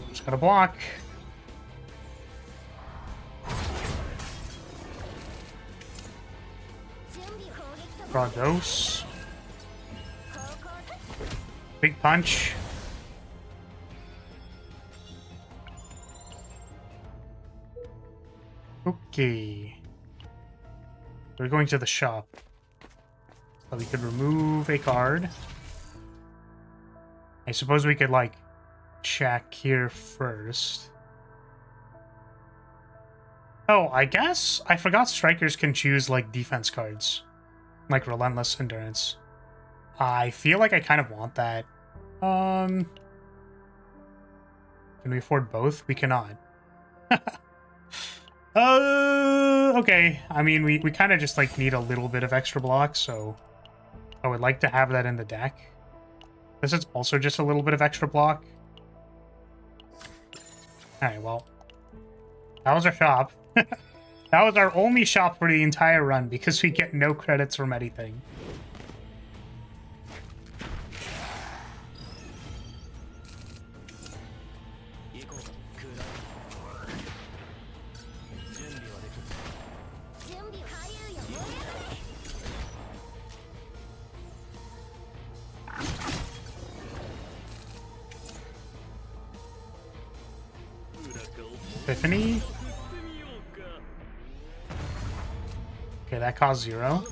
Just gotta block. Draw dose. Big punch. Okay. We're going to the shop. So we could remove a card. I suppose we could, like, check here first. Oh, I guess I forgot strikers can choose, like, defense cards. Like Relentless Endurance. I feel like I kind of want that. Can we afford both? We cannot. Okay. I mean, we kind of just, like, need a little bit of extra block, so I would like to have that in the deck. This is also just a little bit of extra block. Alright, well. That was our shop. That was our only shop for the entire run, because we get no credits from anything. Epiphany? Okay, that cost 0.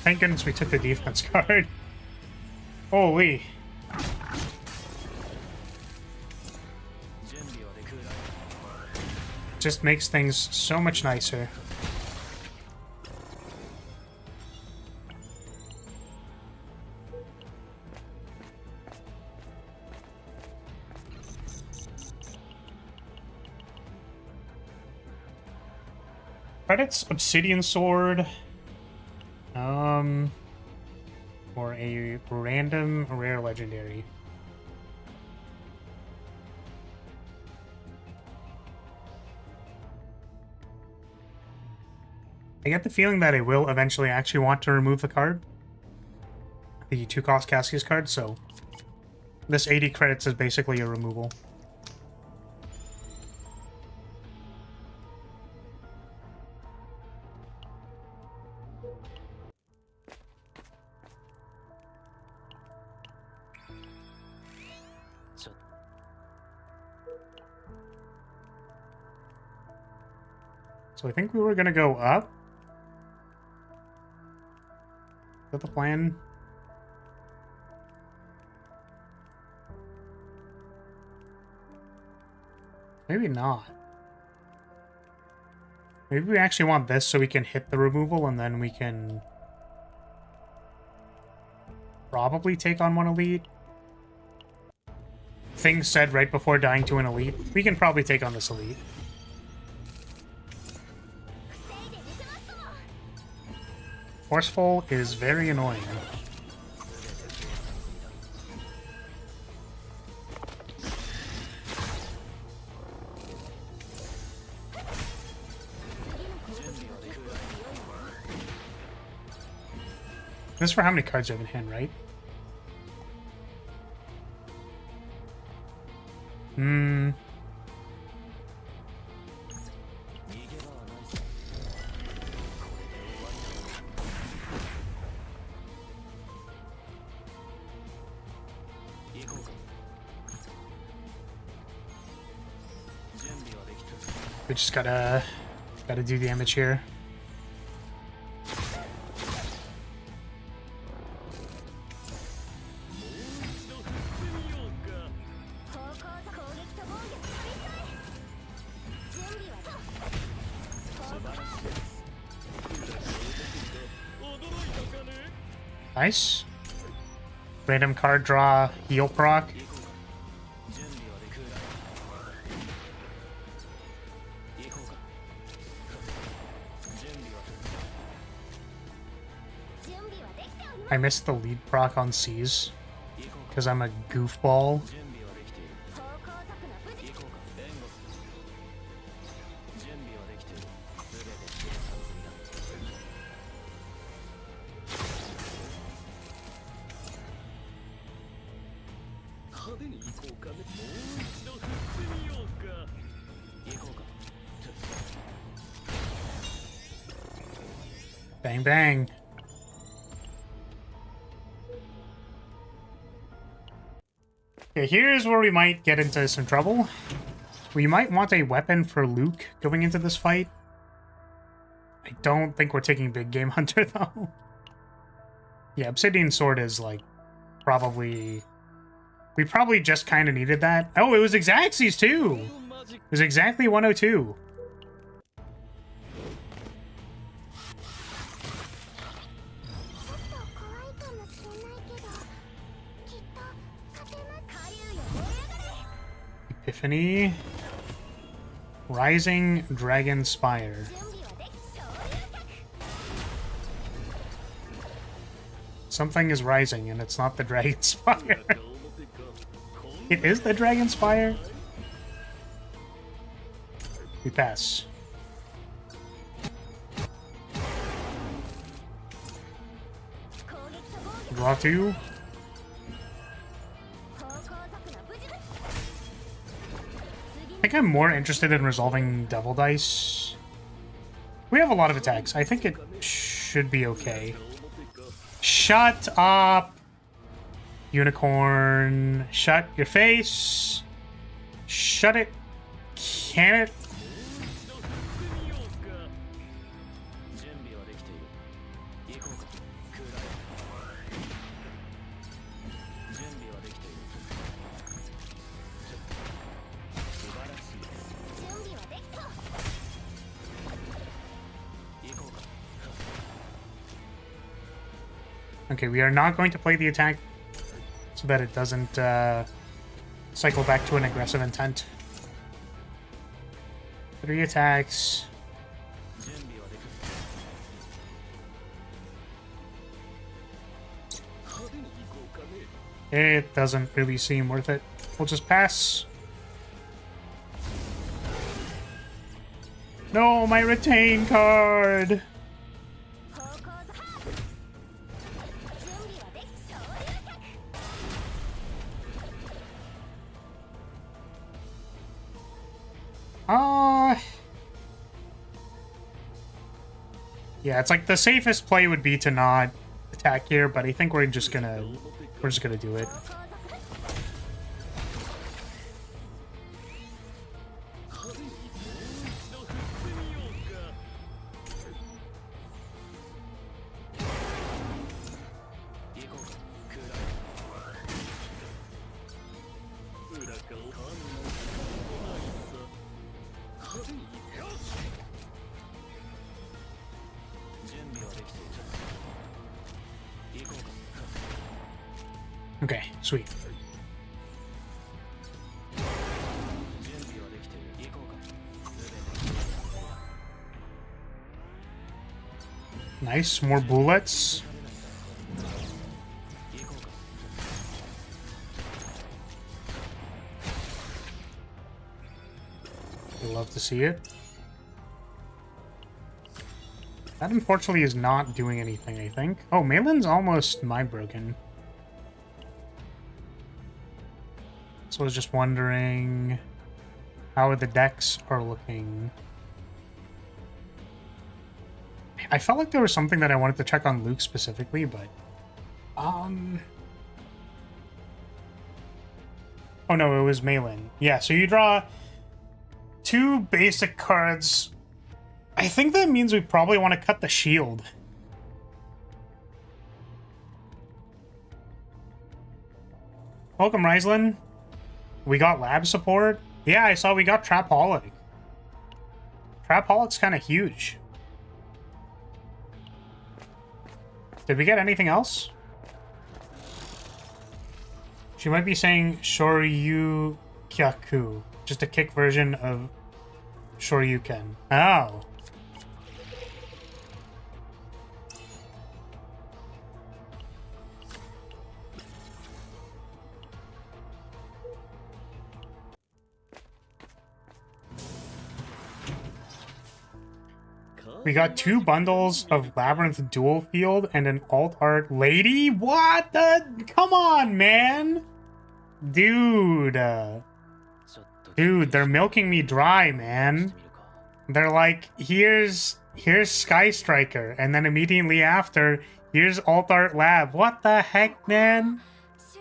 Thank goodness we took the defense card. Holy. Just makes things so much nicer. Credits Obsidian Sword. Or a random rare legendary. I get the feeling that I will eventually actually want to remove the card. The 2-cost Cassius card, so this 80 credits is basically a removal. So I think we were gonna go up. Is that the plan? Maybe not. Maybe we actually want this so we can hit the removal and then we can probably take on one elite. Things said right before dying to an elite. We can probably take on this elite. Forceful is very annoying. This is for how many cards you have in hand, right? Hmm. We just gotta do damage here. Nice. Random card draw, heal proc. I missed the lead proc on C's because I'm a goofball. Bang, bang. Okay, here's where we might get into some trouble. We might want a weapon for Luke going into this fight. I don't think we're taking Big Game Hunter, though. Yeah, Obsidian Sword is, like, probably... We probably just kind of needed that. Oh, it was Xaxes, too! It was exactly 102. Epiphany. Rising Dragon Spire. Something is rising, and it's not the Dragon Spire. It is the Dragon Spire? We pass. Draw 2. I think I'm more interested in resolving Devil Dice. We have a lot of attacks. I think it should be okay. Shut up! Unicorn. Shut your face. Shut it. Can it? Okay, we are not going to play the attack so that it doesn't cycle back to an aggressive intent. 3 attacks. It doesn't really seem worth it. We'll just pass. No, my retain card! Yeah, it's like the safest play would be to not attack here, but I think we're just gonna do it. Okay, sweet. Nice, more bullets. You'll love to see it. That unfortunately is not doing anything, I think. Oh, Malin's almost mind broken. also was just wondering how the decks are looking. I felt like there was something that I wanted to check on Luke specifically, but oh no, it was Malin. Yeah, so you draw 2 basic cards. I think that means we probably want to cut the shield. Welcome, Ryslin. We got lab support. Yeah, I saw we got Trapaholic. Trapaholic's kind of huge. Did we get anything else? She might be saying Shoryu Kyaku. Just a kick version of Shoryuken. Oh. We got 2 bundles of Labyrinth Dual Field and an alt art lady? What the? Come on, man! Dude. Dude, they're milking me dry, man. They're like, here's Sky Striker, and then immediately after, here's alt art lab. What the heck, man?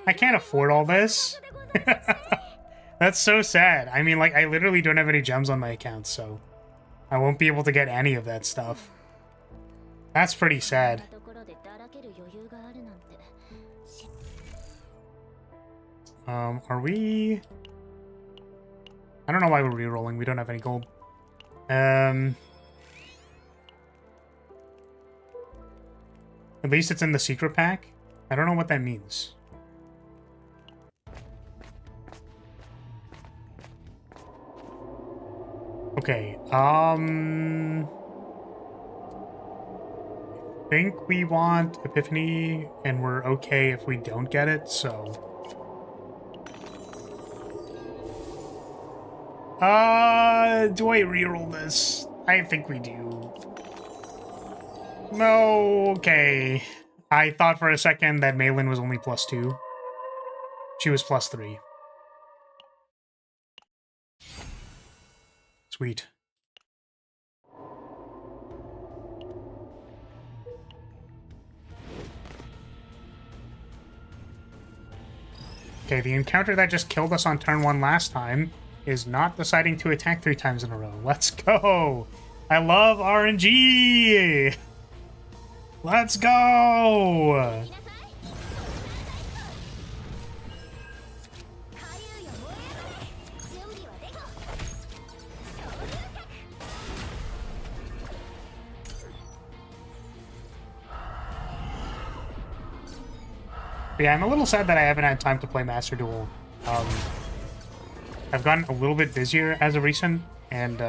I can't afford all this. That's so sad. I mean, like, I literally don't have any gems on my account, so I won't be able to get any of that stuff. That's pretty sad. Are we... I don't know why we're re-rolling. We don't have any gold. At least it's in the secret pack. I don't know what that means. Okay, I think we want Epiphany, and we're okay if we don't get it, so... do I reroll this? I think we do. No, okay. I thought for a second that Malin was only +2. She was +3. Sweet. Okay, the encounter that just killed us on turn 1 last time is not deciding to attack 3 times in a row. Let's go! I love RNG! Let's go! But yeah, I'm a little sad that I haven't had time to play Master Duel. I've gotten a little bit busier as of recent, and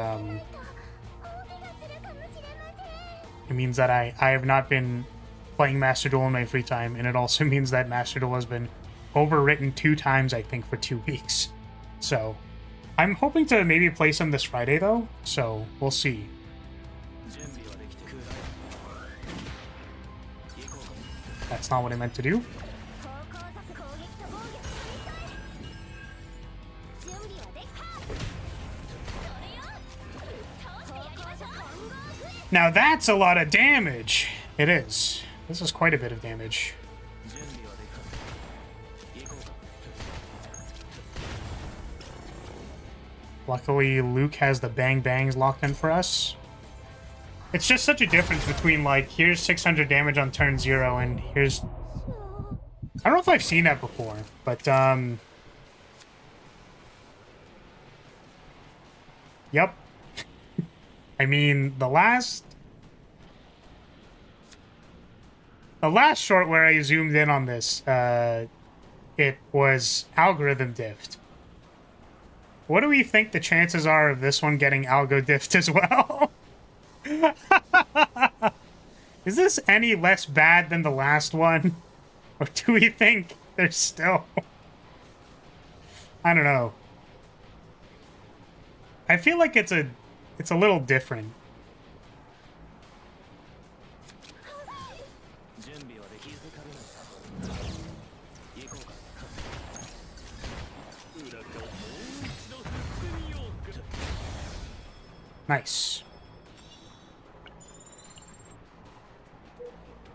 it means that I have not been playing Master Duel in my free time, and it also means that Master Duel has been overwritten 2 times, I think, for 2 weeks. So, I'm hoping to maybe play some this Friday, though, so we'll see. That's not what I meant to do. Now that's a lot of damage. It is. This is quite a bit of damage. Luckily, Luke has the bang bangs locked in for us. It's just such a difference between, like, here's 600 damage on turn 0 and here's... I don't know if I've seen that before, but, Yep. I mean, the last short where I zoomed in on this, it was algorithm diffed. What do we think the chances are of this one getting algo diffed as well? Is this any less bad than the last one? Or do we think there's still... I don't know. I feel like it's a little different. Nice.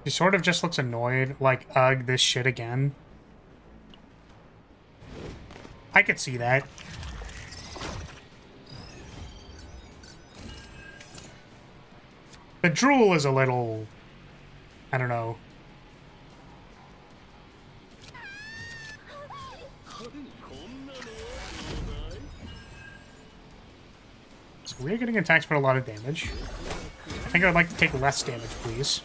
He sort of just looks annoyed, like, ugh, this shit again. I could see that. The drool is a little... I don't know. So we're getting attacked for a lot of damage. I think I would like to take less damage, please.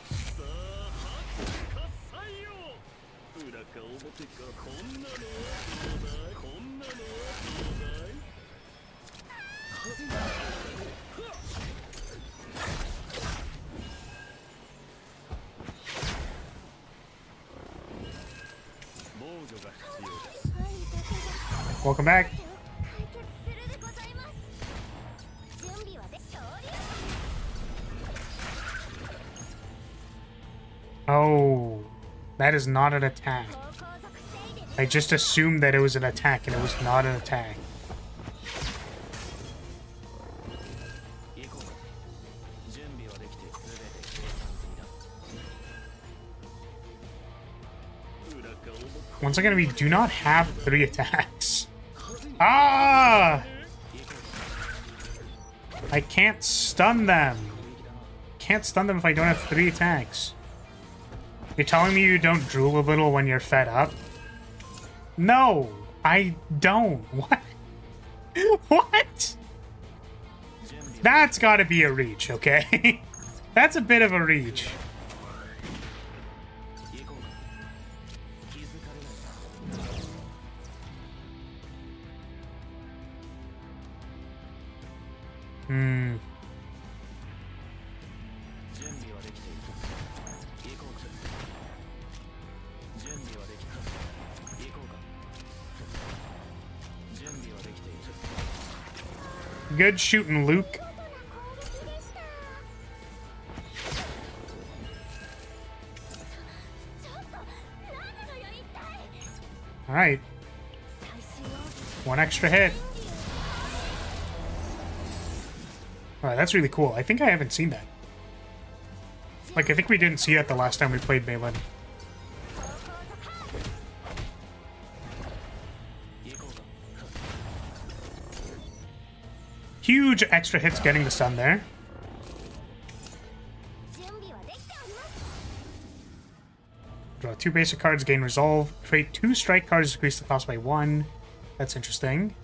Welcome back. Oh, that is not an attack. I just assumed that it was an attack, and it was not an attack. Once again, we do not have 3 attacks. Ah! I can't stun them. Can't stun them if I don't have 3 attacks. You're telling me you don't drool a little when you're fed up? No, I don't. What? What? That's gotta be a reach, okay? That's a bit of a reach. Good shooting, Luke. All right. 1 extra hit. All right, that's really cool. I think I haven't seen that. Like, I think we didn't see that the last time we played Balin. Huge extra hits getting the stun there. Draw 2 basic cards, gain resolve. Create 2 strike cards, decrease the cost by 1. That's interesting.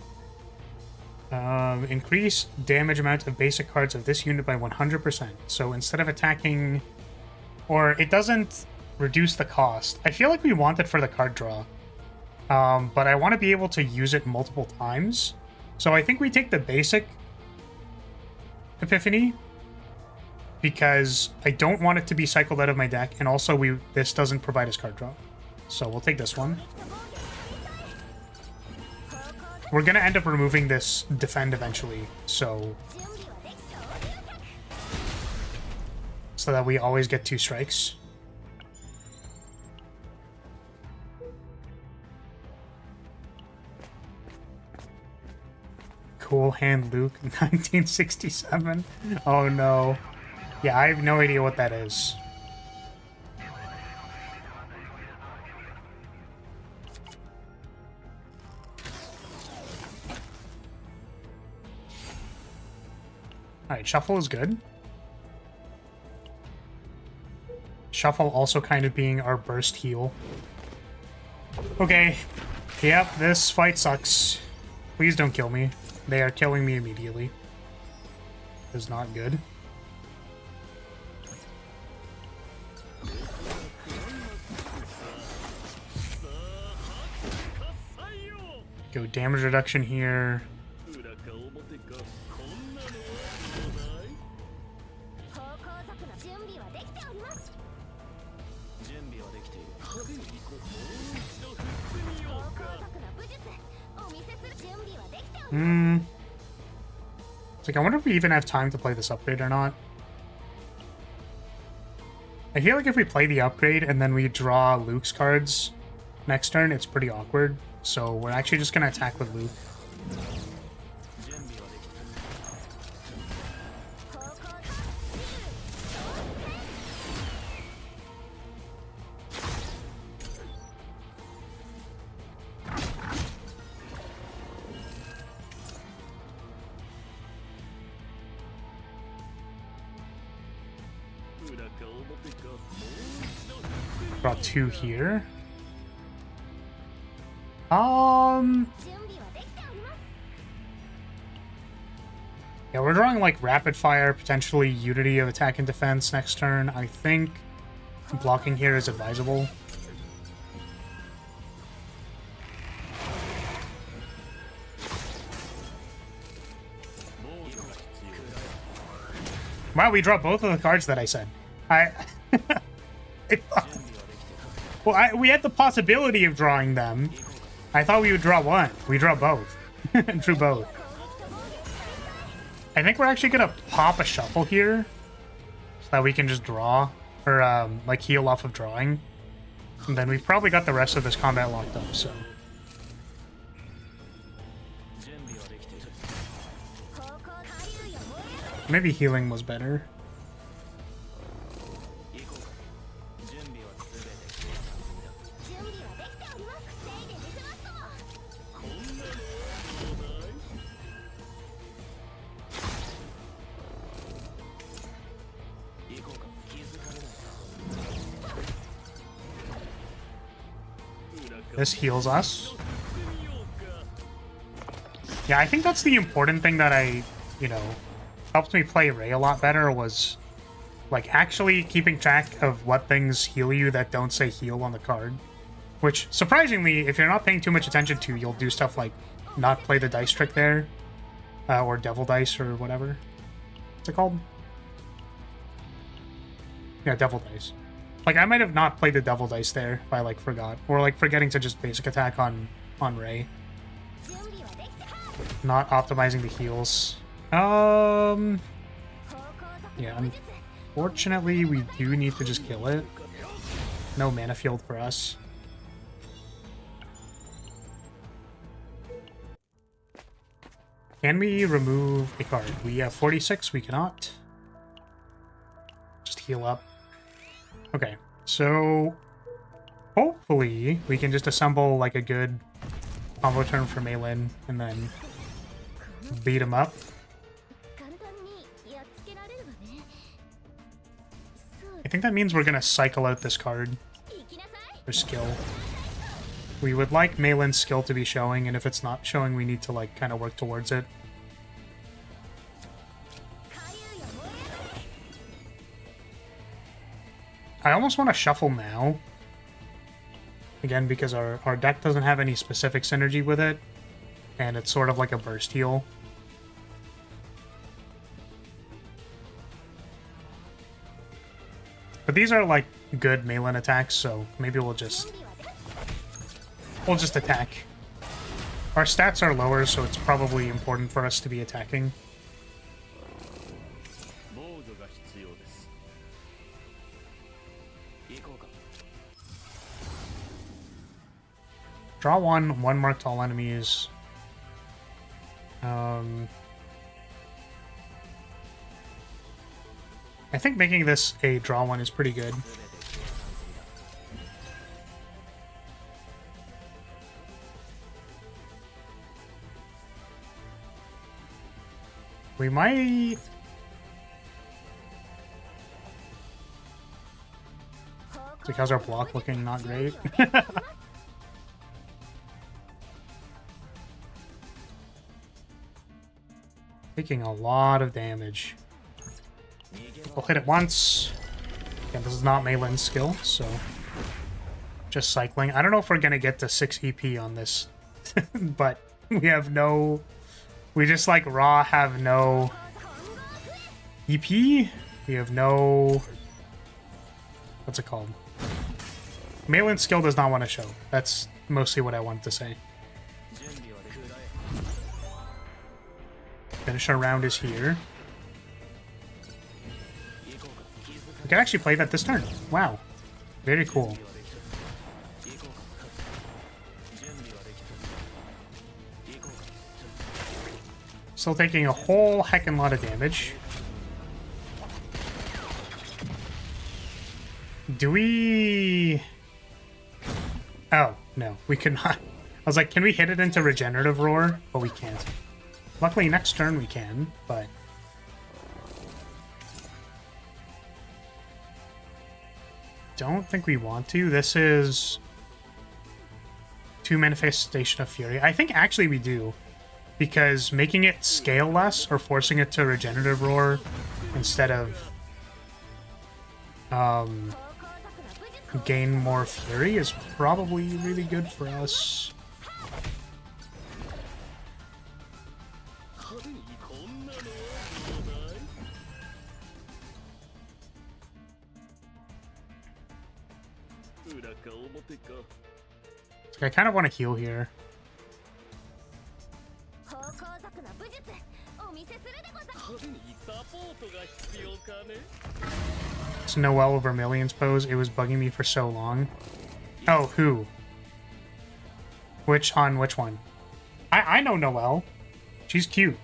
Increase damage amount of basic cards of this unit by 100%. So instead of attacking... Or it doesn't reduce the cost. I feel like we want it for the card draw. But I want to be able to use it multiple times. So I think we take the basic Epiphany, because I don't want it to be cycled out of my deck, and also this doesn't provide us card draw. So we'll take this one. We're gonna end up removing this defend eventually, so that we always get 2 strikes. Cool hand, Luke. 1967. Oh no. Yeah, I have no idea what that is. Alright, shuffle is good. Shuffle also kind of being our burst heal. Okay. Yep, this fight sucks. Please don't kill me. They are killing me immediately. Is not good. Go damage reduction here. It's like, I wonder if we even have time to play this upgrade or not. I feel like if we play the upgrade and then we draw Luke's cards next turn, it's pretty awkward. So we're actually just going to attack with Luke. Draw 2 here. Yeah, we're drawing like rapid fire, potentially unity of attack and defense next turn. I think blocking here is advisable. Wow, we draw both of the cards that I said. We had the possibility of drawing them. I thought we would draw one. We draw both. Drew both. I think we're actually gonna pop a shuffle here so that we can just draw or like heal off of drawing. And then we've probably got the rest of this combat locked up, so. Maybe healing was better. This heals us. Yeah, I think that's the important thing that helped me play Ray a lot better was like actually keeping track of what things heal you that don't say heal on the card. Which, surprisingly, if you're not paying too much attention to, you'll do stuff like not play the dice trick there. Or devil dice or whatever. What's it called? Yeah, devil dice. Like, I might have not played the devil dice there if I, like, forgot. Or, like, forgetting to just basic attack on Ray. Not optimizing the heals. Yeah, unfortunately, we do need to just kill it. No mana field for us. Can we remove a card? We have 46, we cannot. Just heal up. Okay, so hopefully we can just assemble like a good combo turn for Malin and then beat him up. I think that means we're gonna cycle out this card for skill. We would like Malin's skill to be showing, and if it's not showing, we need to like kind of work towards it. I almost want to shuffle now. Again, because our deck doesn't have any specific synergy with it, and it's sort of like a burst heal. But these are like good Malin attacks, so maybe we'll just attack. Our stats are lower, so it's probably important for us to be attacking. Draw one marked all enemies. I think making this a draw one is pretty good. We might... Like, how's our block looking? Not great. Taking a lot of damage. We'll hit it once. Again, this is not Malin's skill, so just cycling. I don't know if we're gonna get to 6 EP on this, but we have no... We just, like, raw have no EP. We have no... What's it called? Malin's skill does not want to show. That's mostly what I wanted to say. Finish our round is here. We can actually play that this turn. Wow. Very cool. Still taking a whole heckin' lot of damage. Do we... Oh, no. We could not. I was like, can we hit it into Regenerative Roar? But we can't. Luckily, next turn we can, but... don't think we want to. This is 2 Manifestation of Fury. I think actually we do, because making it scale less or forcing it to regenerative roar instead of gain more fury is probably really good for us. I kind of want to heal here. It's Noelle Vermilion's pose. It was bugging me for so long. Oh, who? Which one? I know Noelle. She's cute.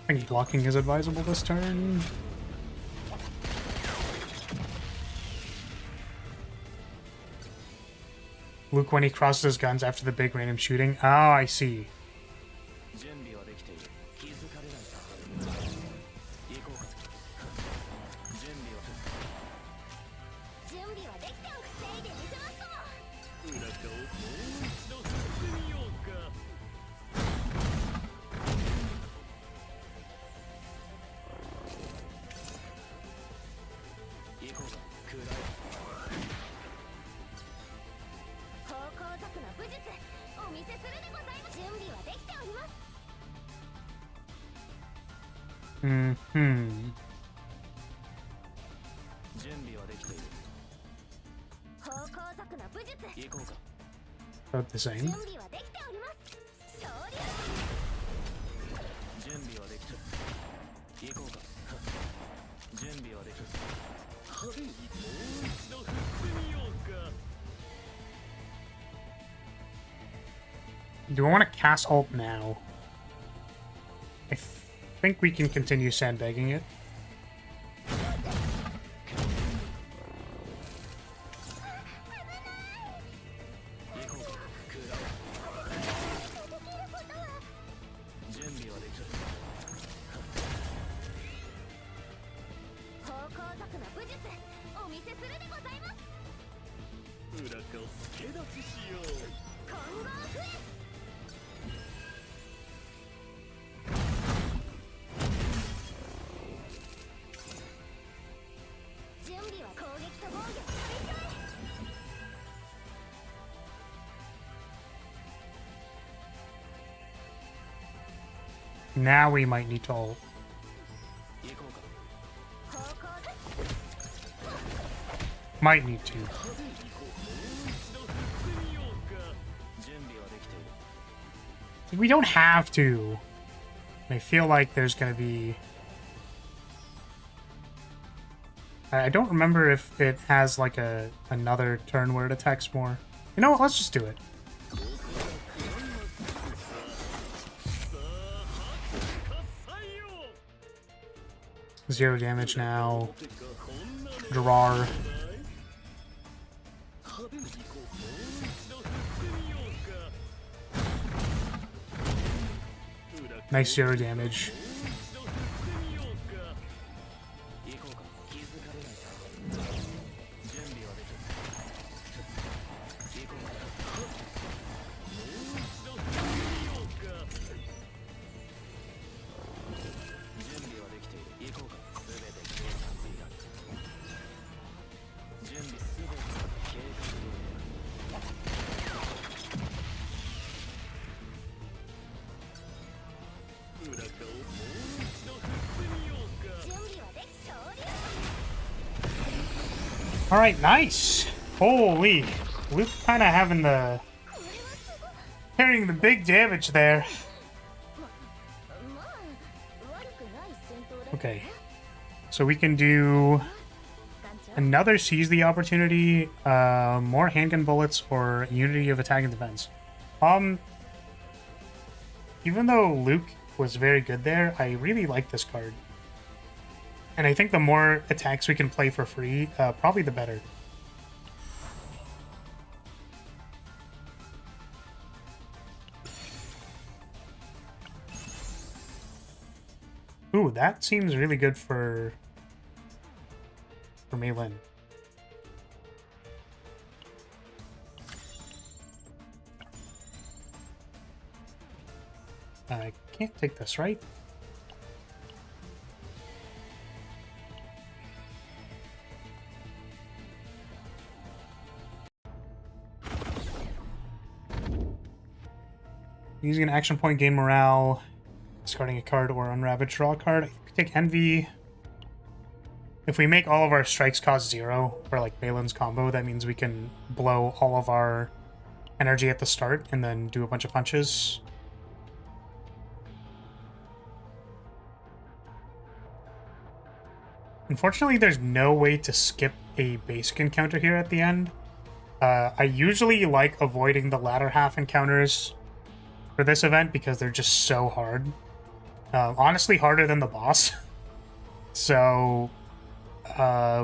I think blocking is advisable this turn. Luke when he crosses his guns after the big random shooting. Oh, I see. About the same. Do I want to cast ult now? I think we can continue sandbagging it. Now we might need to ult. Might need to. We don't have to. I feel like there's gonna be... I don't remember if it has like another turn where it attacks more. You know what? Let's just do it. Zero damage now. Gerard. Nice 0 damage. Alright, nice! Holy! Luke kind of having the... carrying the big damage there. Okay. So we can do... another Seize the Opportunity, more handgun bullets, or Unity of Attack and Defense. Even though Luke was very good there, I really like this card. And I think the more attacks we can play for free, probably the better. Ooh, that seems really good for Meilin. I can't take this, right? Using an action point, gain morale, discarding a card or unravage, draw a card. I could take Envy. If we make all of our strikes cost 0 for like Balin's combo, that means we can blow all of our energy at the start and then do a bunch of punches. Unfortunately, there's no way to skip a basic encounter here at the end. I usually like avoiding the latter half encounters for this event because they're just so hard. Honestly, harder than the boss. So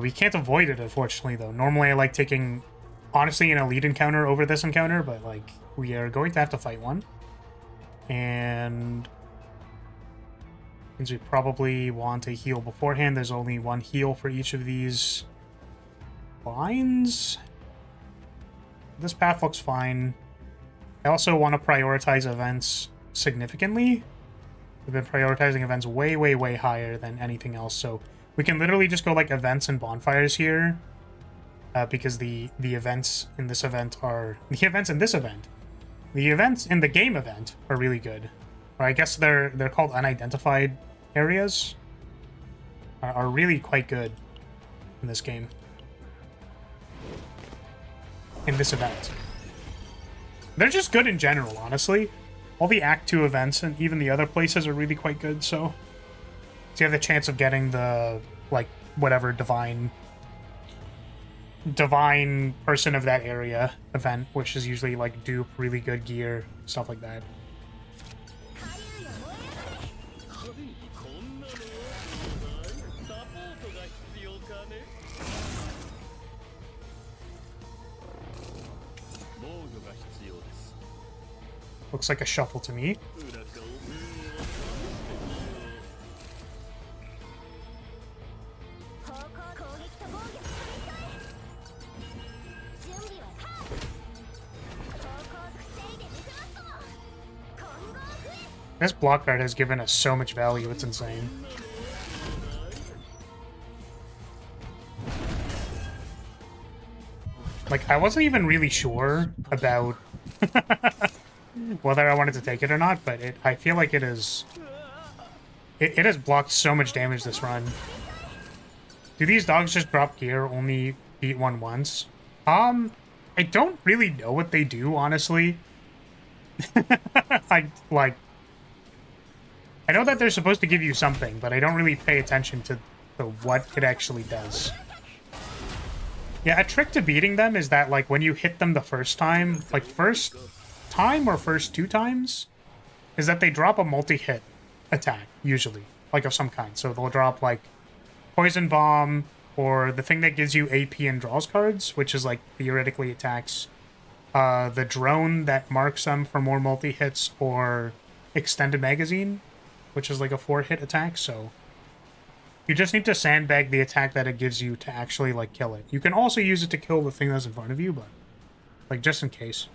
we can't avoid it, unfortunately, though. Normally, I like taking, honestly, an elite encounter over this encounter, but like we are going to have to fight one. And since we probably want a heal beforehand, there's only one heal for each of these lines. This path looks fine. I also want to prioritize events significantly. We've been prioritizing events way, way, way higher than anything else, so we can literally just go like events and bonfires here, because the events in this event are the events in this event. The events in the game event are really good. Or I guess they're called unidentified areas. Are really quite good in this game. In this event. They're just good in general, honestly. All the Act 2 events and even the other places are really quite good, so you have the chance of getting the, like, whatever divine person of that area event, which is usually, like, dupe, really good gear, stuff like that. Looks like a shuffle to me. This block guard has given us so much value, it's insane. Like, I wasn't even really sure about whether I wanted to take it or not, but I feel like it has blocked so much damage this run. Do these dogs just drop gear, only beat one once? I don't really know what they do, honestly. I know that they're supposed to give you something, but I don't really pay attention to what it actually does. Yeah, a trick to beating them is that, like, when you hit them the first time, like, first time or first 2 times, is that they drop a multi-hit attack, usually, like, of some kind. So they'll drop, like, Poison Bomb, or the thing that gives you AP and draws cards, which is, like, theoretically attacks. The drone that marks them for more multi-hits, or Extended Magazine, which is, like, a 4-hit attack, so you just need to sandbag the attack that it gives you to actually, like, kill it. You can also use it to kill the thing that's in front of you, but, like, just in case.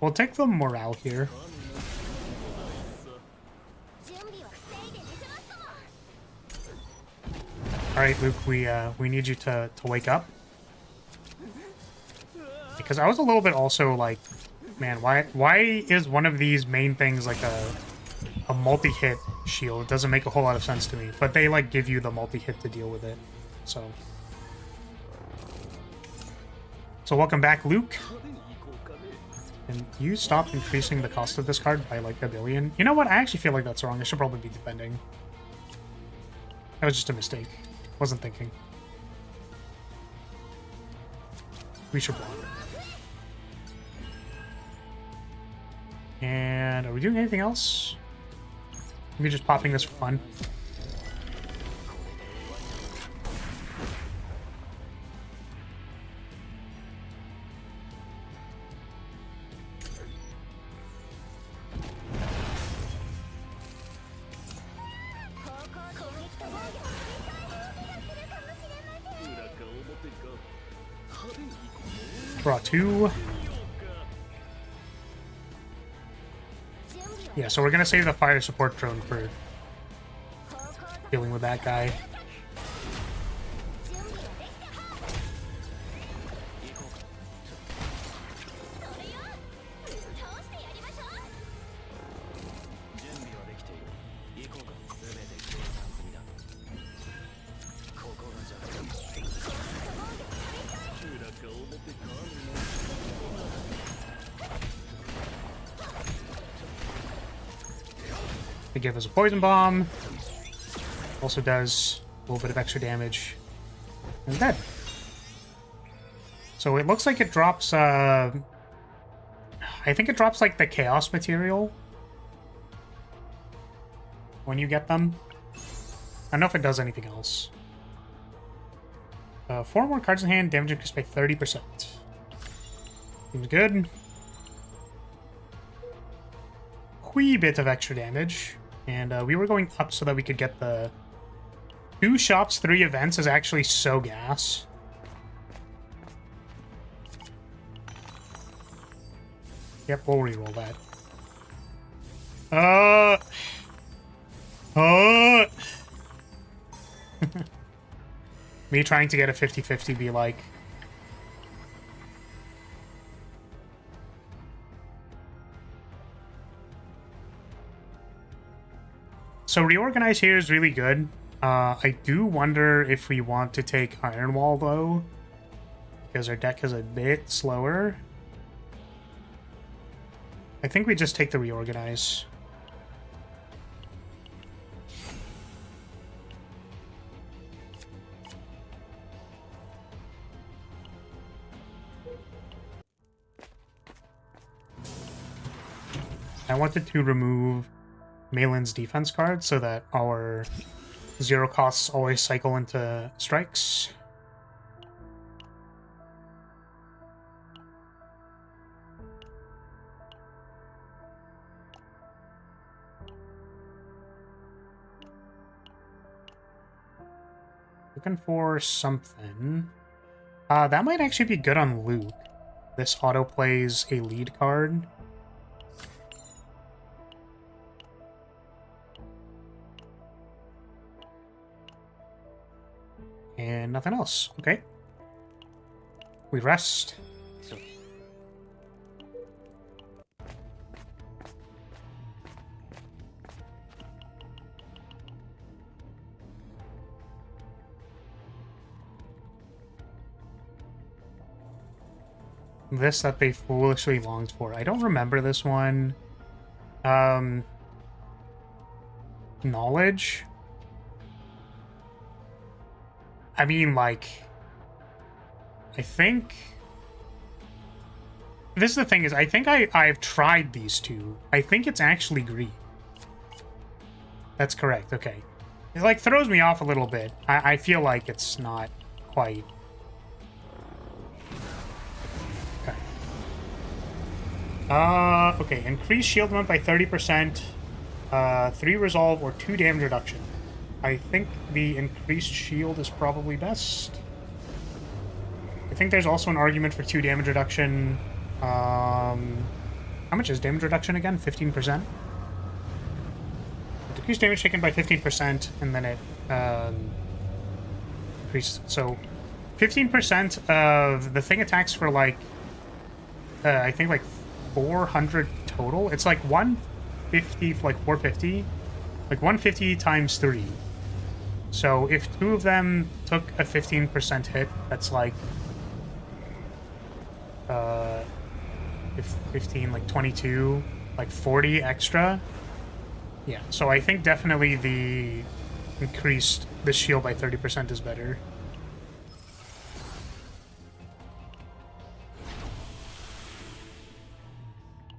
We'll take the morale here. Alright, Luke, we need you to wake up. Because I was a little bit also like, man, why is one of these main things like a multi-hit shield? It doesn't make a whole lot of sense to me. But they, like, give you the multi-hit to deal with it. So welcome back, Luke. And you stop increasing the cost of this card by, like, 1 billion. You know what? I actually feel like that's wrong. I should probably be defending. That was just a mistake. Wasn't thinking. We should block. And are we doing anything else? Maybe just popping this for fun. Draw 2. Yeah, so we're gonna save the fire support drone for dealing with that guy. They give us a poison bomb. Also does a little bit of extra damage. And it's dead. So it looks like it drops, I think it drops like the chaos material when you get them. I don't know if it does anything else. 4 more cards in hand, damage increased by 30%. Seems good. Wee bit of extra damage. And we were going up so that we could get the 2 shops, 3 events is actually so gas. Yep, we'll reroll that. Me trying to get a 50-50 be like... So Reorganize here is really good. I do wonder if we want to take Iron Wall, though, because our deck is a bit slower. I think we just take the Reorganize. I wanted to remove Malin's defense card so that our 0 costs always cycle into strikes. Looking for something. That might actually be good on Luke. This auto plays a lead card. And nothing else. Okay. We rest. This that they foolishly longed for. I don't remember this one. Knowledge? I mean, like... I think... This is the thing, is I think I've tried these two. I think it's actually green. That's correct, okay. It, like, throws me off a little bit. I feel like it's not quite... Okay, increase shield amount by 30%, 3 resolve, or 2 damage reduction. I think the increased shield is probably best. I think there's also an argument for 2 damage reduction. How much is damage reduction again? 15%? Decrease damage taken by 15%, and then it increases. So, 15% of the thing attacks for, like, I think, like, 400 total. It's like 150 for like 450. Like 150 times 3. So if 2 of them took a 15% hit, that's like 15, like 22, like 40 extra. Yeah, so I think definitely the increased the shield by 30% is better.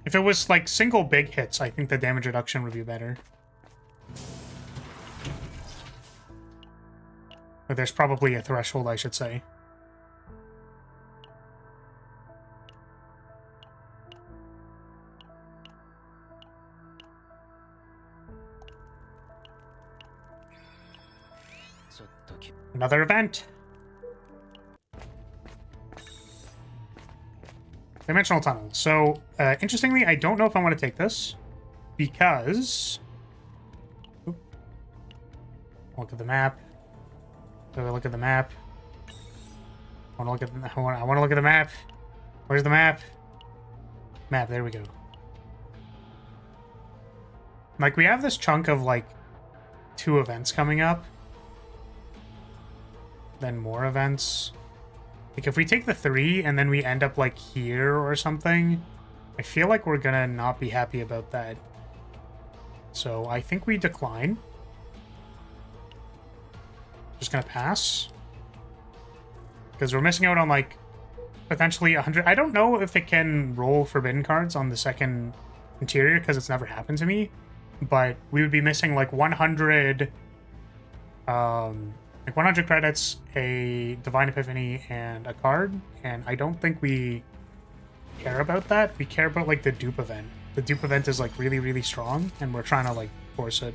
If it was, like, single big hits, I think the damage reduction would be better. But there's probably a threshold, I should say. Another event. Dimensional Tunnel. So, interestingly, I don't know if I want to take this because... Oop. Look at the map. Look at the map. I want to look at the map. Where's the map? Map, there we go. Like, we have this chunk of, like, 2 events coming up. Then more events. Like, if we take the 3 and then we end up, like, here or something, I feel like we're gonna not be happy about that. So, I think we decline. Just gonna pass. Because we're missing out on, like, potentially 100... I don't know if it can roll forbidden cards on the second interior, because it's never happened to me. But we would be missing, like, 100... like 100 credits, a Divine Epiphany, and a card. And I don't think we care about that. We care about, like, the dupe event. The dupe event is, like, really, really strong, and we're trying to, like, force it.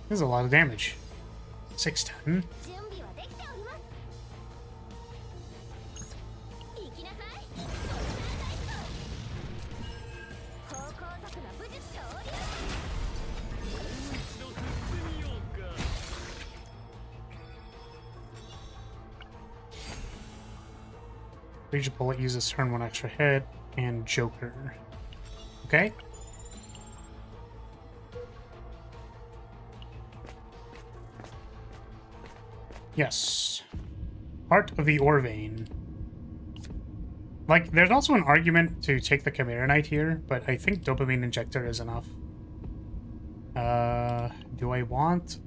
This is a lot of damage. 610. Rage Bullet uses turn 1 extra hit, and Joker. Okay. Yes. Heart of the Ore Vein. Like, there's also an argument to take the Chimera Knight here, but I think Dopamine Injector is enough. Do I want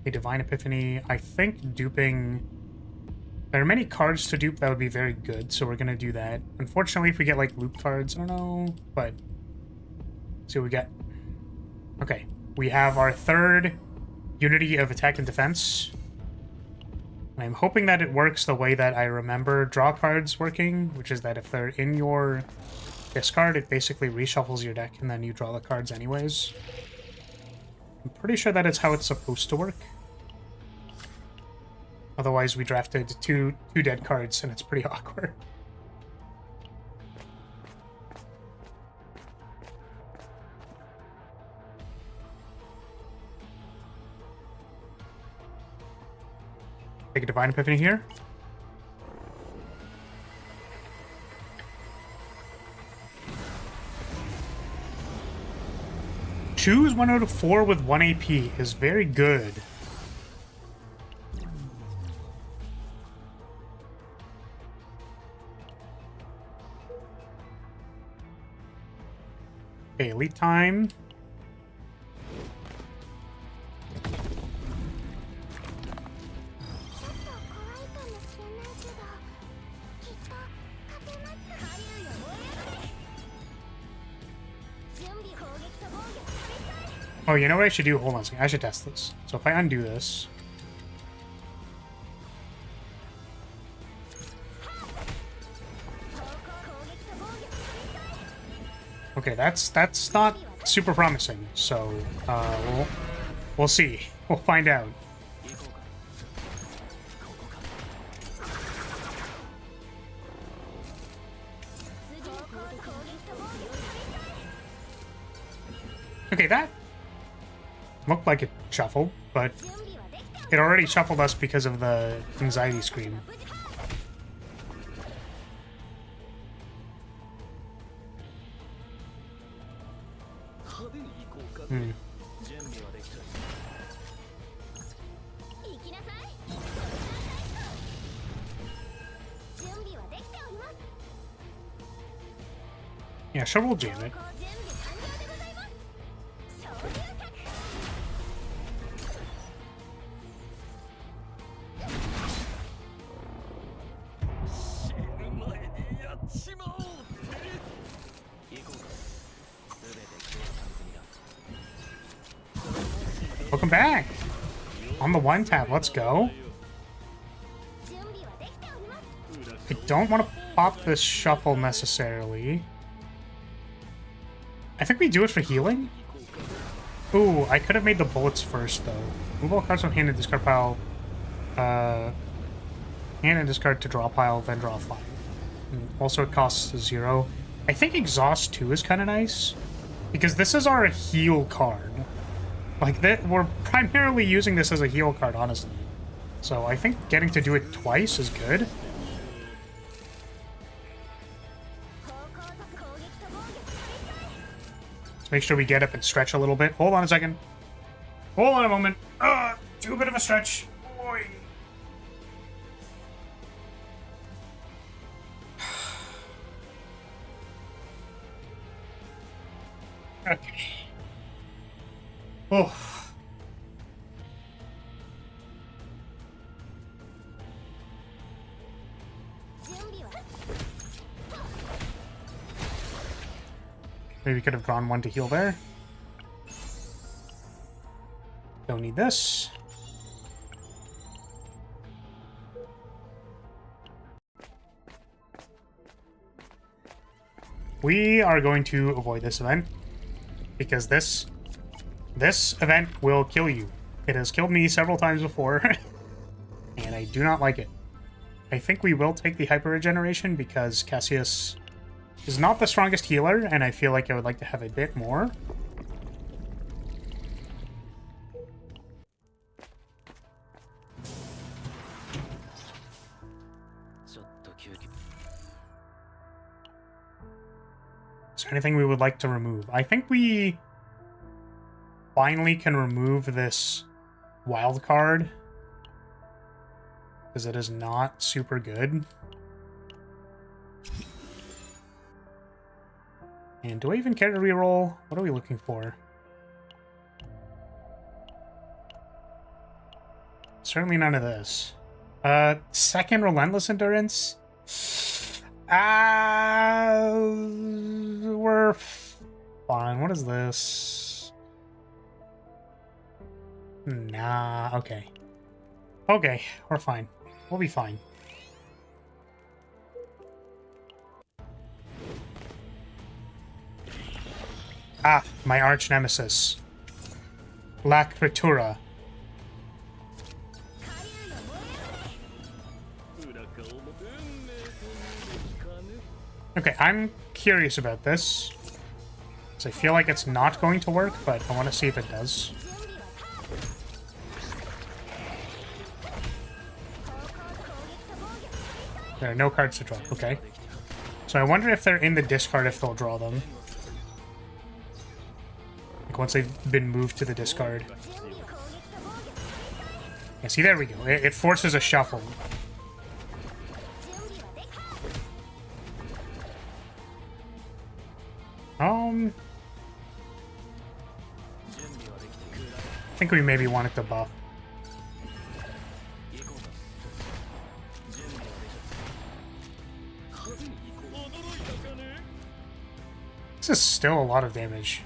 a Divine Epiphany? I think duping... There are many cards to dupe that would be very good, so we're gonna do that. Unfortunately, if we get, like, loop cards, I don't know, but... Let's see what we get. Okay. We have our third Unity of Attack and Defense. I'm hoping that it works the way that I remember draw cards working, which is that if they're in your discard, it basically reshuffles your deck and then you draw the cards anyways. I'm pretty sure that is how it's supposed to work. Otherwise, we drafted two dead cards and it's pretty awkward. Take a Divine Epiphany here. Choose 1 out of 4 with 1 AP is very good. Okay, Elite time. Oh, you know what I should do? Hold on a second. I should test this. So if I undo this... Okay, that's not super promising. So, we'll see. We'll find out. Okay, that looked like it shuffled, but it already shuffled us because of the anxiety scream. Yeah, sure, we'll jam it. Welcome back! On the one tab, let's go. I don't want to pop this shuffle necessarily. I think we do it for healing. Ooh, I could have made the bullets first, though. Move all cards from hand and discard pile. Hand and discard to draw pile, then draw 5. And also, it costs 0. I think Exhaust 2 is kind of nice, because this is our heal card. Like, we're primarily using this as a heal card, honestly. So I think getting to do it twice is good. Let's make sure we get up and stretch a little bit. Hold on a second. Hold on a moment. Do a bit of a stretch. Boy. Okay. Oh. Maybe we could have drawn one to heal there. Don't need this. We are going to avoid this event, because this event will kill you. It has killed me several times before, and I do not like it. I think we will take the hyper regeneration because Cassius is not the strongest healer, and I feel like I would like to have a bit more. Is there anything we would like to remove? I think we finally can remove this wild card, because it is not super good. And do I even care to reroll? What are we looking for? Certainly none of this. Second Relentless Endurance? We're fine. What is this? Nah, okay. Okay, we're fine. We'll be fine. Ah, my arch nemesis. La Creatura. Okay, I'm curious about this. So I feel like it's not going to work, but I want to see if it does. There are no cards to draw. Okay. So I wonder if they're in the discard, if they'll draw them. Like once they've been moved to the discard. Yeah, see, there we go. It forces a shuffle. I think we maybe wanted to buff. This is still a lot of damage.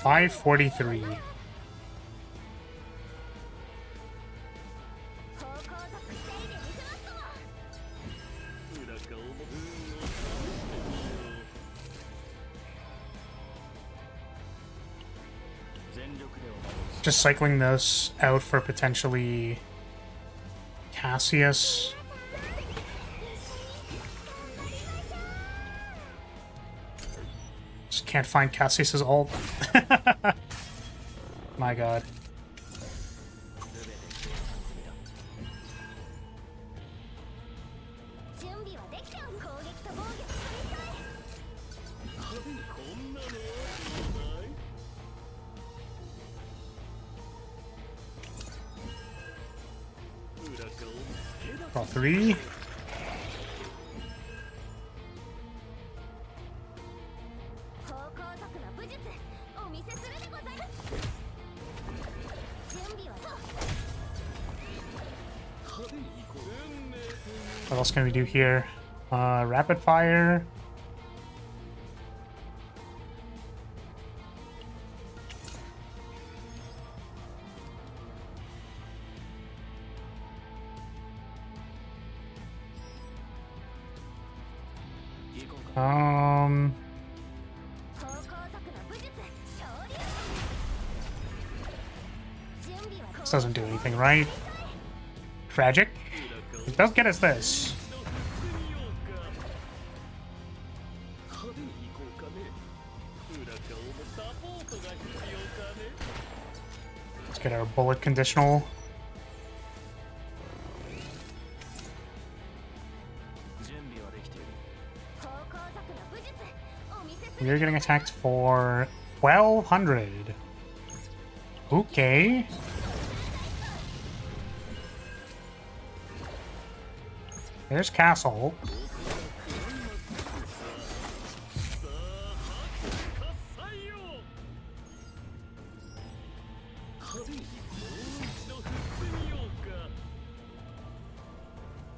$543. Just cycling this out for potentially Cassius. Just can't find Cassius's ult. My god. Draw 3. What else can we do here? Rapid fire. This doesn't do anything, right? Tragic. It does get us this. Let's get our bullet conditional. We're getting attacked for 1200. Okay. There's Castle.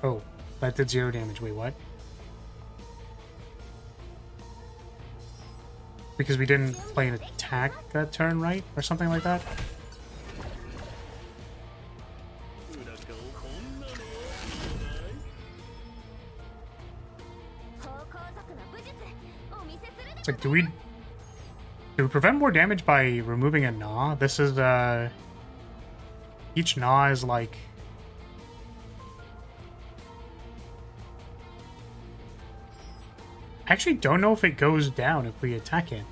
Oh, that did 0 damage. Wait, what? Because we didn't play an attack that turn, right? Or something like that? It's like, do we prevent more damage by removing a gnaw? This is, each gnaw is like... I actually don't know if it goes down if we attack it.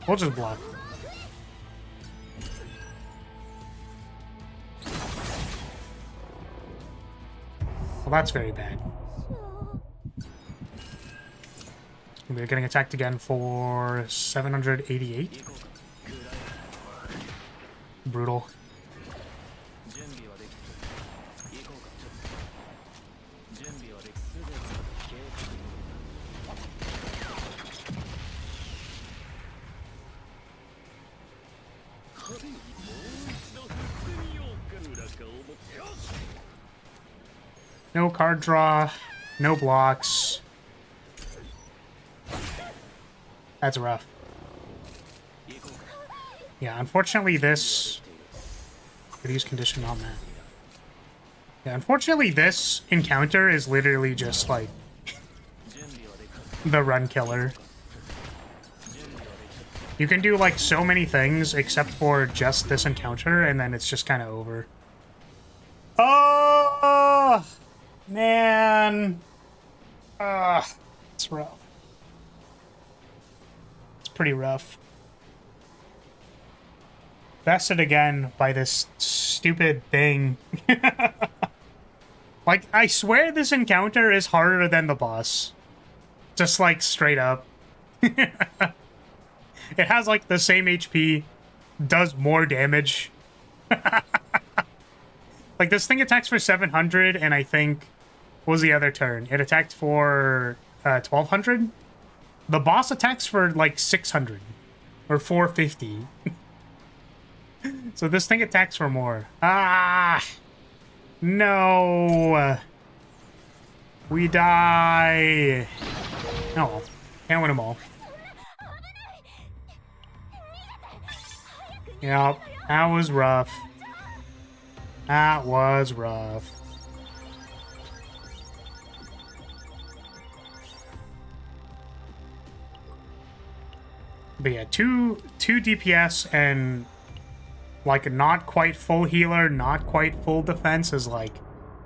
We'll just block. Well, that's very bad. We're getting attacked again for 788. Brutal. No card draw, no blocks. That's rough. Yeah, unfortunately this... Could use condition on that. Yeah, unfortunately this encounter is literally just like... the run killer. You can do like so many things except for just this encounter, and then it's just kind of over. Oh! Man! It's rough. Pretty rough. Bested again by this stupid thing. Like, I swear this encounter is harder than the boss. Just like straight up. It has like the same HP, does more damage. Like this thing attacks for 700 and I think, what was the other turn? It attacked for 1200? The boss attacks for like 600 or 450. So this thing attacks for more. Ah! No! We die! Oh, can't win them all. Yep, that was rough. That was rough. But yeah, two DPS and like not quite full healer, not quite full defense is like,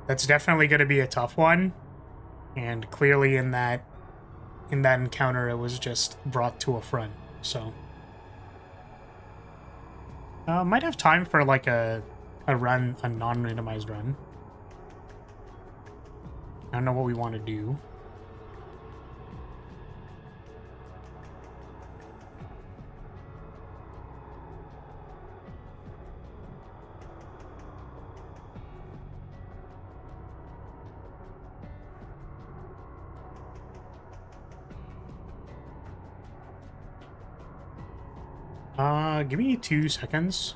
that's definitely going to be a tough one. And clearly in that encounter, it was just brought to a front. So might have time for like a run, a non-randomized run. I don't know what we want to do. Give me 2 seconds.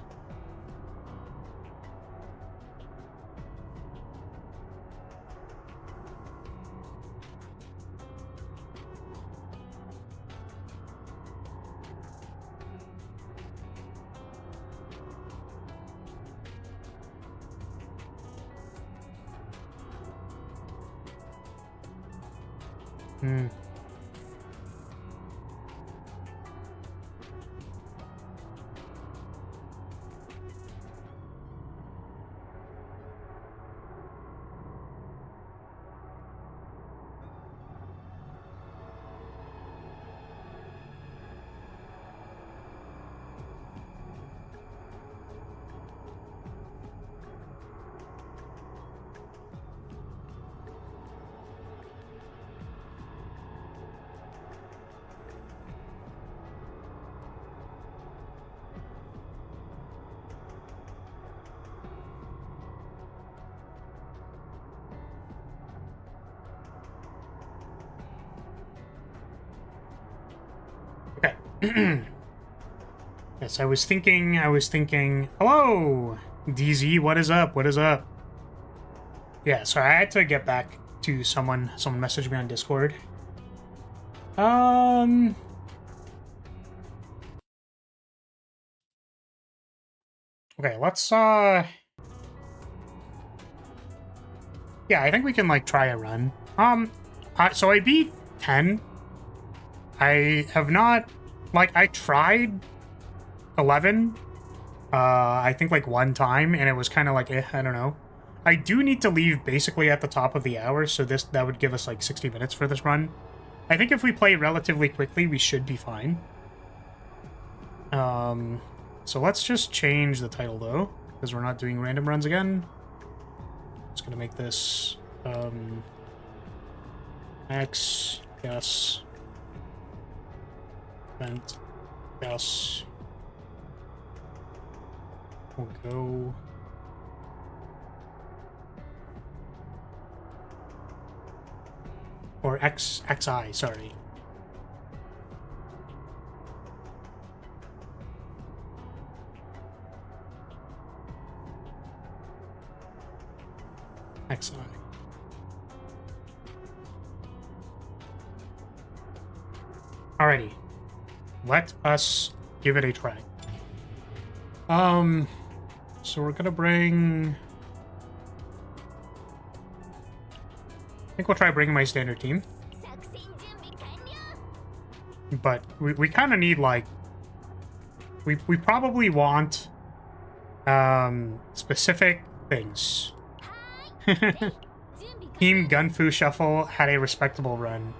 Yes, I was thinking, hello, DZ, what is up, what is up? Yeah, sorry, I had to get back to someone messaged me on Discord. Okay, let's, yeah, I think we can, like, try a run. So I beat 10. I have not, like, I tried 11, I think, like, one time, and it was kind of like, I don't know. I do need to leave basically at the top of the hour, so that would give us, like, 60 minutes for this run. I think if we play relatively quickly, we should be fine. So let's just change the title, though, because we're not doing random runs again. Just gonna make this, X, yes, event, yes. We'll go... Or XI, sorry. XI. Alrighty. Let us give it a try. So we're gonna bring... I think we'll try bringing my standard team. But we kind of need, like... We probably want... specific things. Team Gunfu Shuffle had a respectable run.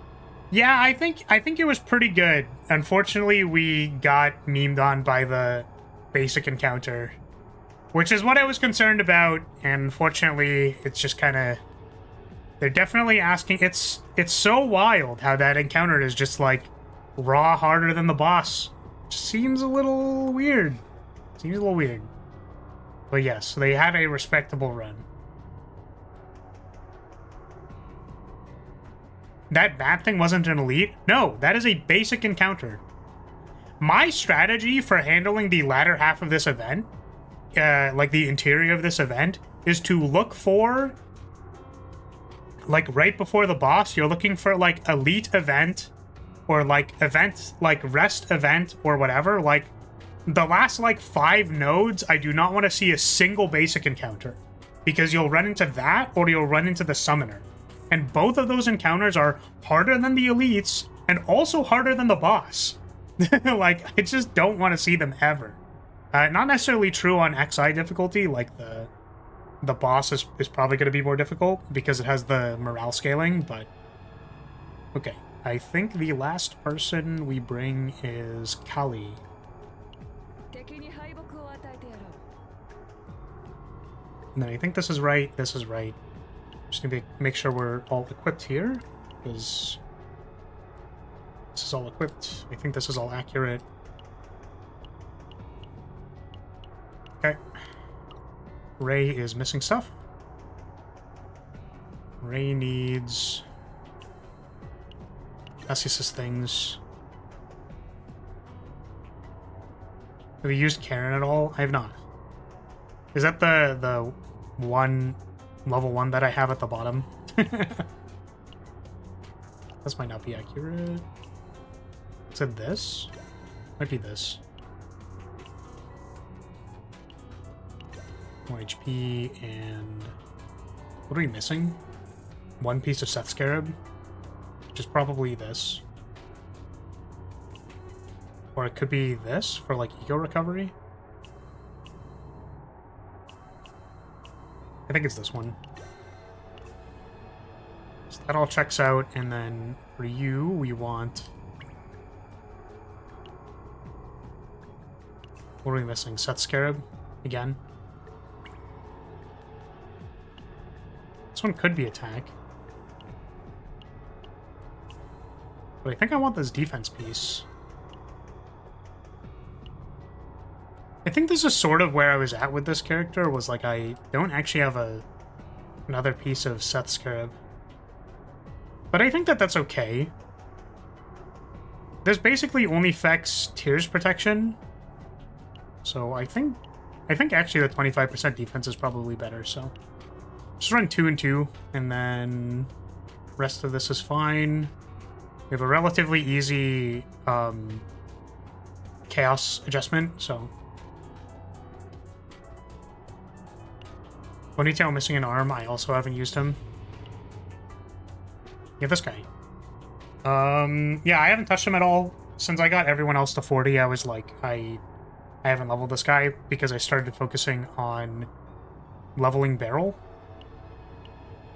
Yeah, I think it was pretty good. Unfortunately, we got memed on by the basic encounter, which is what I was concerned about, and unfortunately, it's just kind of... They're definitely asking... It's so wild how that encounter is just, like, raw harder than the boss. Just seems a little weird. Seems a little weird. But yes, they had a respectable run. That bat thing wasn't an elite? No, that is a basic encounter. My strategy for handling the latter half of this event, like the interior of this event, is to look for... Like, right before the boss, you're looking for, like, elite event, or, like, event, like, rest event, or whatever. Like, the last, like, 5 nodes, I do not want to see a single basic encounter. Because you'll run into that, or you'll run into the summoner. And both of those encounters are harder than the elites, and also harder than the boss. Like, I just don't want to see them ever. Not necessarily true on XI difficulty, like, the boss is probably going to be more difficult because it has the morale scaling, but... Okay, I think the last person we bring is Kali. No, I think this is right, this is right. Just need to make sure we're all equipped here, because... This is all equipped. I think this is all accurate. Okay. Ray is missing stuff. Ray needs... Cassius's things. Have you used Karen at all? I have not. Is that the one level 1 that I have at the bottom? This might not be accurate. Is it this? Might be this. More HP and... What are we missing? One piece of Seth Scarab, which is probably this. Or it could be this for like eco recovery. I think it's this one. So that all checks out, and then for you, we want... What are we missing? Seth Scarab again. This one could be attack. But I think I want this defense piece. I think this is sort of where I was at with this character, was like I don't actually have another piece of Seth Scarab. But I think that that's okay. This basically only affects Tears protection. So I think actually the 25% defense is probably better, so... Just run 2 and 2, and then rest of this is fine. We have a relatively easy chaos adjustment, so... Ponytail missing an arm, I also haven't used him. Yeah, this guy. Yeah, I haven't touched him at all. Since I got everyone else to 40, I was like, I haven't leveled this guy because I started focusing on leveling Beryl.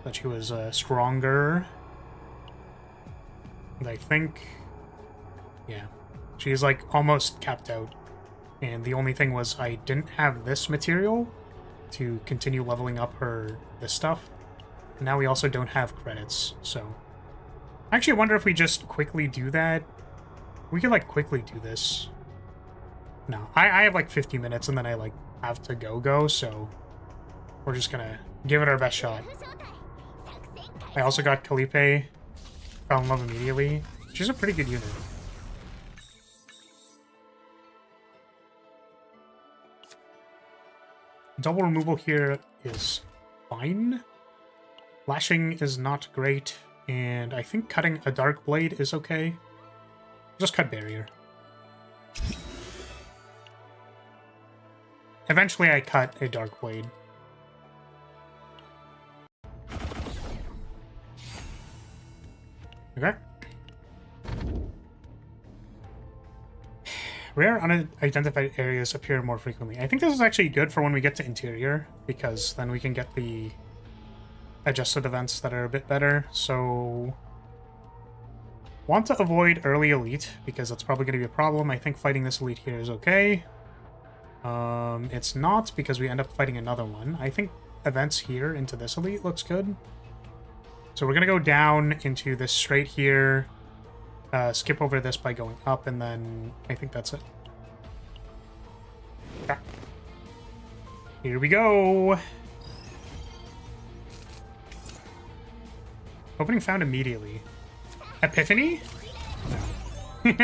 That she was stronger. And I think... Yeah. She's like almost capped out. And the only thing was I didn't have this material to continue leveling up this stuff. And now we also don't have credits, so... I actually wonder if we just quickly do that. We could like quickly do this. No, I have like 50 minutes and then I like have to go, so we're just gonna give it our best shot. I also got Calipe. Fell in love immediately. She's a pretty good unit. Double removal here is fine. Lashing is not great, and I think cutting a Dark Blade is okay. Just cut Barrier. Eventually I cut a Dark Blade. Okay. Rare unidentified areas appear more frequently. I think this is actually good for when we get to interior, because then we can get the adjusted events that are a bit better. So, want to avoid early elite, because that's probably going to be a problem. I think fighting this elite here is okay. It's not, because we end up fighting another one. I think events here into this elite looks good. So we're going to go down into this straight here, skip over this by going up, and then I think that's it. Okay. Here we go! Opening found immediately. Epiphany? No.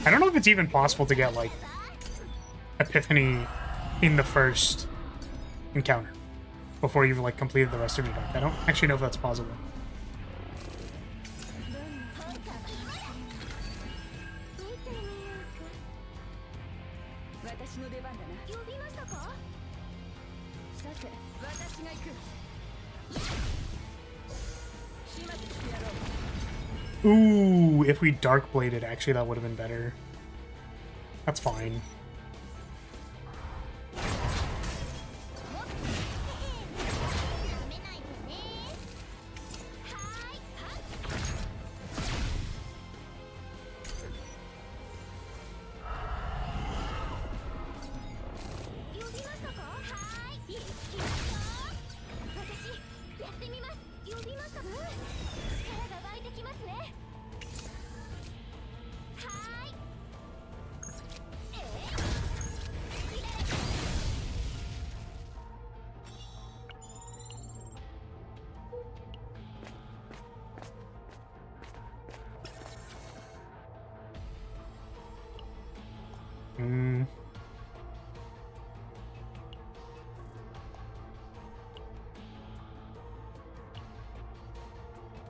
I don't know if it's even possible to get, like, Epiphany in the first encounter before you've, like, completed the rest of your deck. I don't actually know if that's possible. Ooh, if we Dark Bladed, actually that would have been better. That's fine.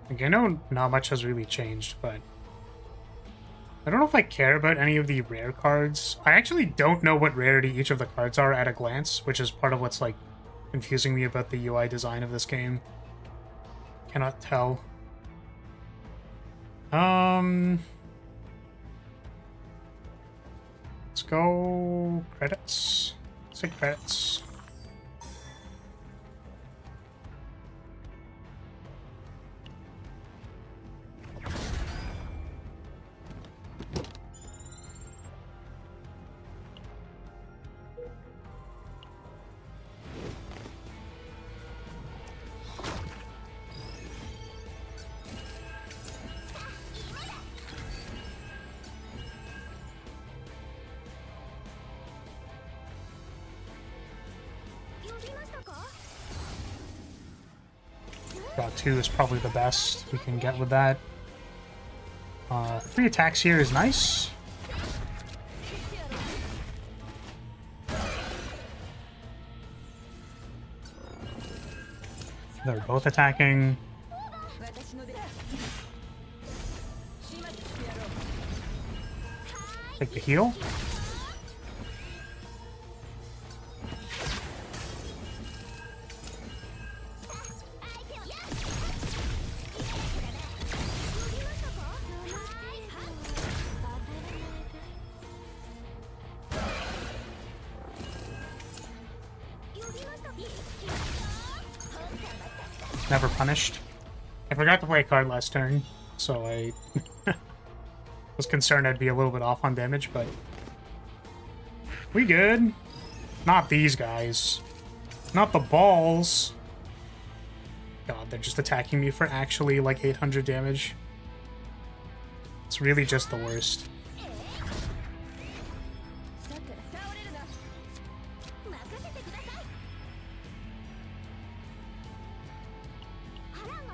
Like, I know not much has really changed, but I don't know if I care about any of the rare cards. I actually don't know what rarity each of the cards are at a glance, which is part of what's, like, confusing me about the UI design of this game. Cannot tell. Let's go credits. Let's say credits. Draw 2 is probably the best we can get with that. 3 attacks here is nice. They're both attacking. Take the heal. Never punished. I forgot to play a card last turn, so I was concerned I'd be a little bit off on damage, but we good. Not these guys. Not the balls. God, they're just attacking me for actually like 800 damage. It's really just the worst.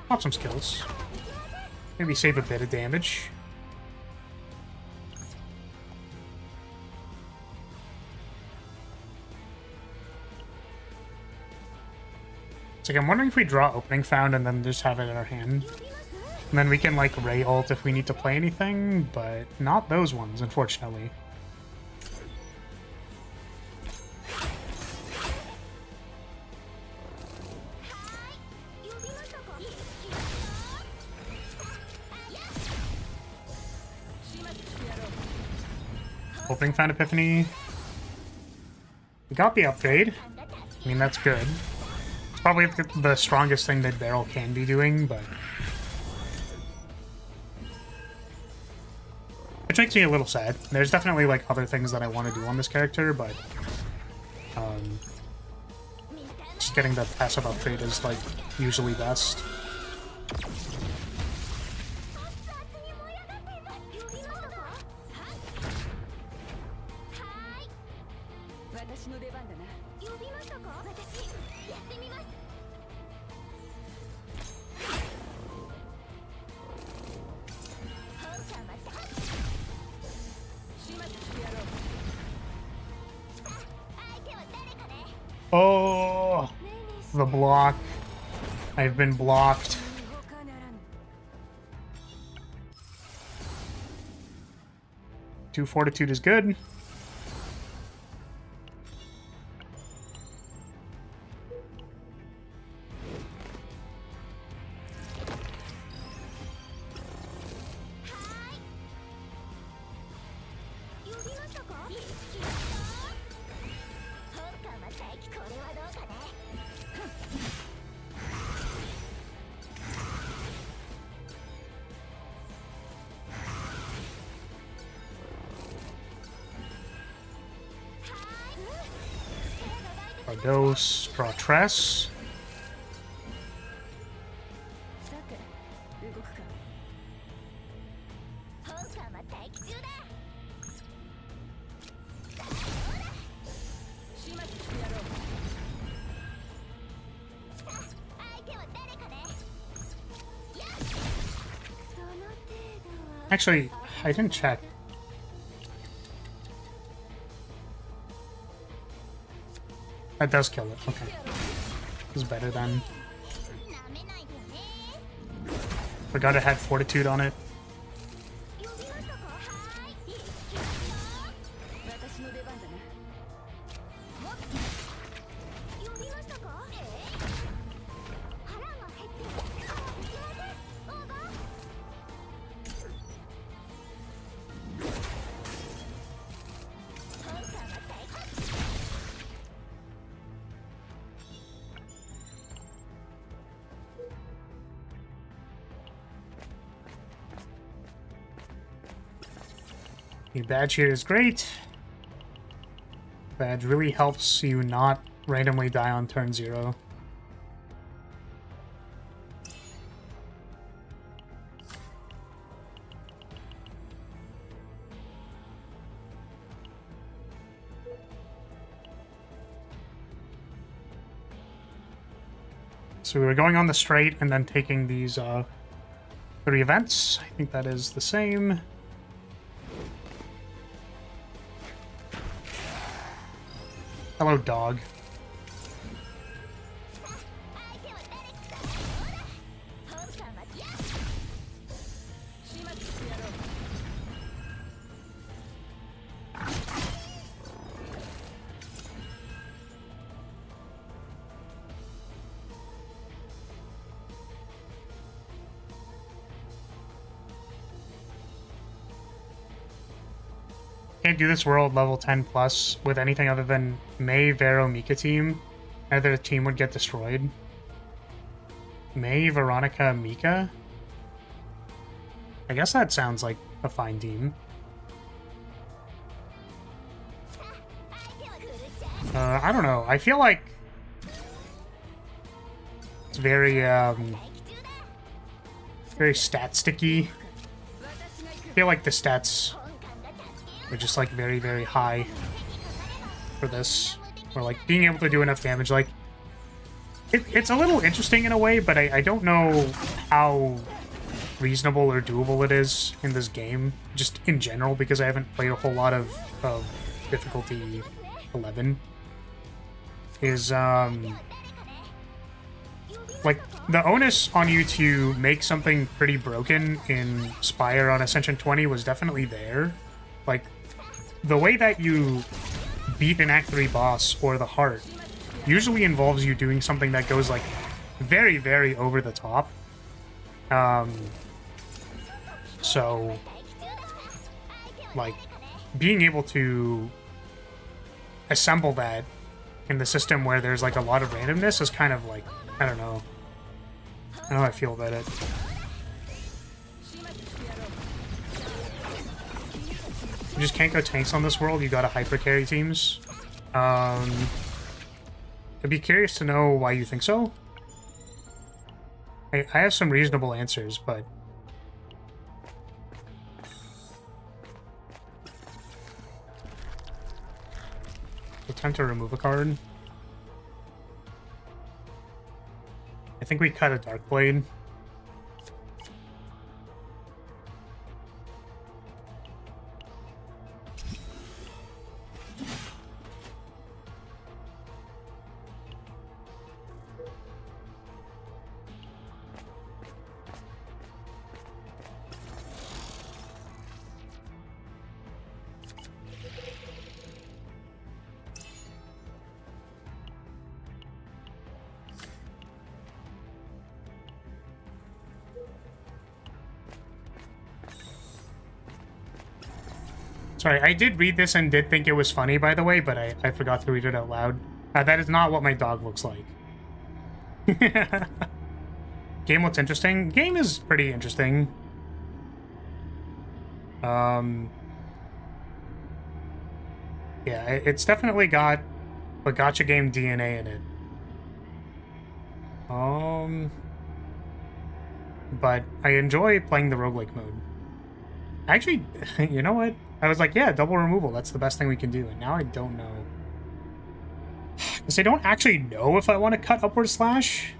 Pop some skills. Maybe save a bit of damage. It's like, I'm wondering if we draw Opening Found and then just have it in our hand. And then we can, like, Ray ult if we need to play anything, but not those ones, unfortunately. Opening Found Epiphany. We got the upgrade. I mean, that's good. It's probably the strongest thing that Barrel can be doing, but... which makes me a little sad. There's definitely, like, other things that I want to do on this character, but... just getting the passive upgrade is, like, usually best. Oh, the block. I've been blocked. Two fortitude is good. Dose, draw Tress. Actually, I didn't check. That does kill it. Okay. It's better than Forgot it had fortitude on it. The badge here is great. Badge really helps you not randomly die on turn 0. So we were going on the straight and then taking these 3 events. I think that is the same. Hello, dog. Can't do this world level 10 plus with anything other than Mei, Vero, Mika team. Either team would get destroyed. Mei, Veronica, Mika? I guess that sounds like a fine team. I don't know. I feel like it's very stat sticky. I feel like the stats are just like very, very high for this. Or like being able to do enough damage. Like it's a little interesting in a way, but I don't know how reasonable or doable it is in this game, just in general, because I haven't played a whole lot of difficulty 11. Is like the onus on you to make something pretty broken in Spire on Ascension 20 was definitely there. Like the way that you beat an Act 3 boss or the heart usually involves you doing something that goes like very, very over the top. So like being able to assemble that in the system where there's like a lot of randomness is kind of like, I don't know how I feel about it. You just can't go tanks on this world, you gotta hyper carry teams. I'd be curious to know why you think so. I have some reasonable answers, but attempt to remove a card. I think we cut a Dark Blade. Sorry, I did read this and did think it was funny, by the way, but I forgot to read it out loud. That is not what my dog looks like. Game looks interesting. Game is pretty interesting. Yeah, it's definitely got the gacha game DNA in it. But I enjoy playing the roguelike mode. Actually, you know what? I was like, yeah, double removal, that's the best thing we can do. And now I don't know. Because I don't actually know if I want to cut Upward Slash.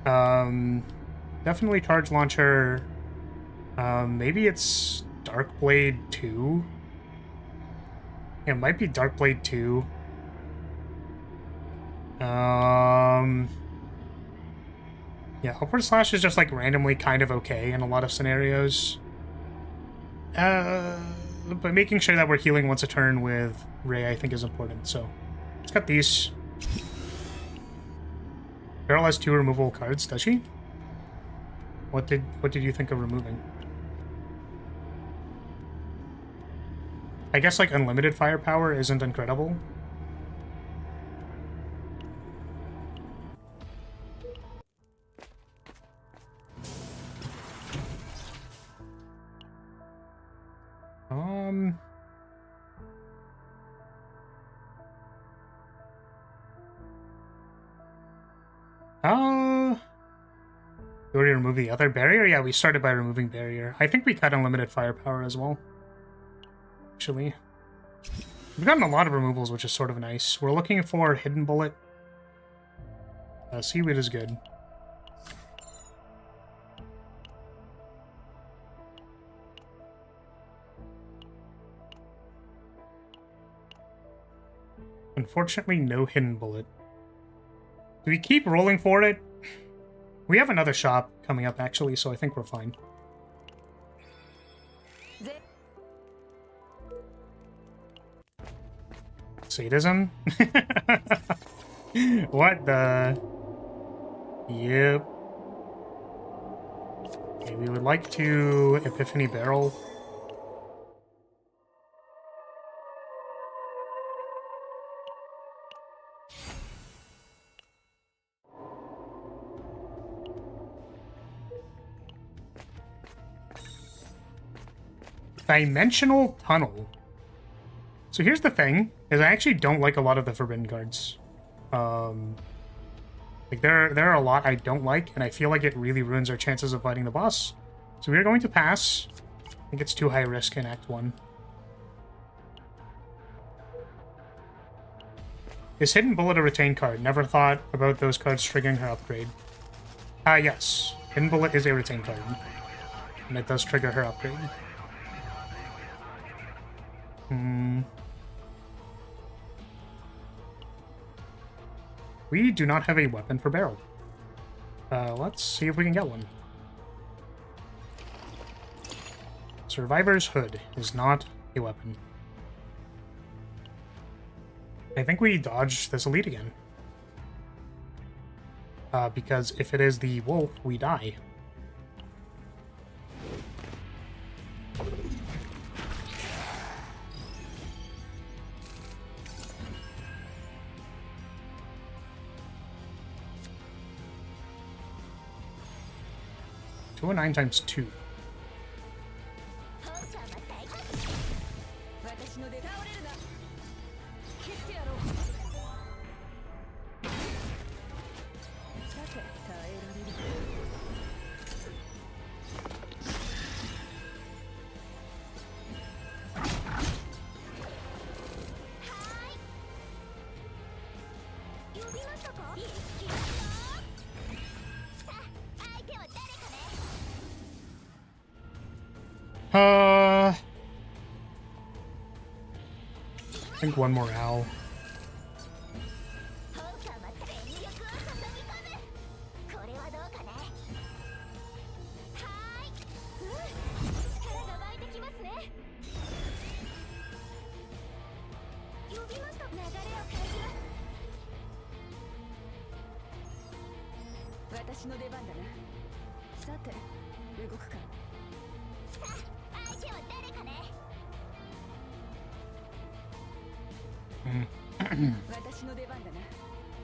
Definitely Charge Launcher. Maybe it's Darkblade 2. It might be Darkblade 2. Yeah, upward slash is just like randomly kind of okay in a lot of scenarios. But making sure that we're healing once a turn with Ray, I think, is important. So let's cut these. Beryl has 2 removable cards, does she? What did you think of removing? I guess like unlimited firepower isn't incredible. We already removed the other barrier? Yeah, we started by removing barrier. I think we cut unlimited firepower as well. Actually. We've gotten a lot of removals, which is sort of nice. We're looking for Hidden Bullet. Seaweed is good. Unfortunately, no Hidden Bullet. Do we keep rolling for it? We have another shop coming up, actually, so I think we're fine. Sadism? What the... Yep. Okay, we would like to Epiphany Barrel. Dimensional Tunnel. So here's the thing, is I actually don't like a lot of the forbidden cards. Like there are a lot I don't like, and I feel like it really ruins our chances of fighting the boss. So we're going to pass. I think it's too high risk in Act 1. Is Hidden Bullet a retained card? Never thought about those cards triggering her upgrade. Yes. Hidden Bullet is a retained card. And it does trigger her upgrade. We do not have a weapon for Beryl. Let's see if we can get one. Survivor's Hood is not a weapon. I think we dodge this elite again. Because if it is the wolf, we die. Two and 9 times 2. I think one more owl.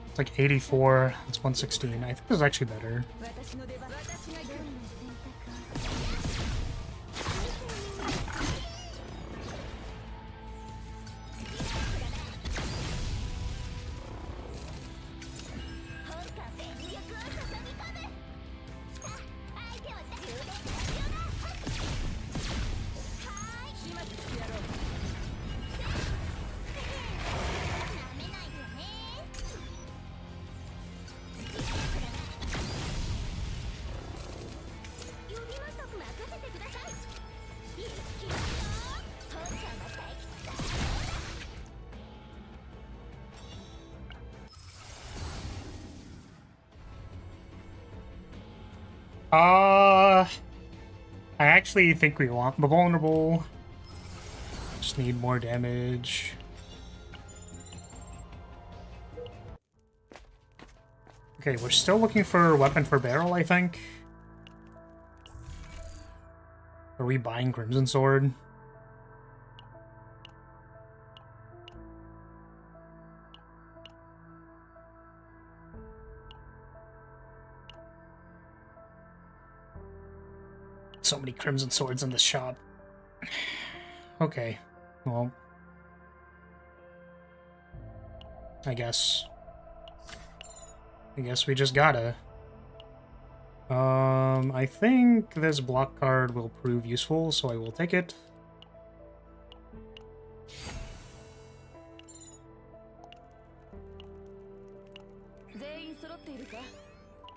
It's like 84, it's 116. I think this is actually better. I actually think we want the vulnerable. Just need more damage. Okay, we're still looking for weapon for barrel, I think. Are we buying Crimson Sword? So many Crimson Swords in the shop. Okay, well, I guess we just gotta. I think this block card will prove useful, so I will take it.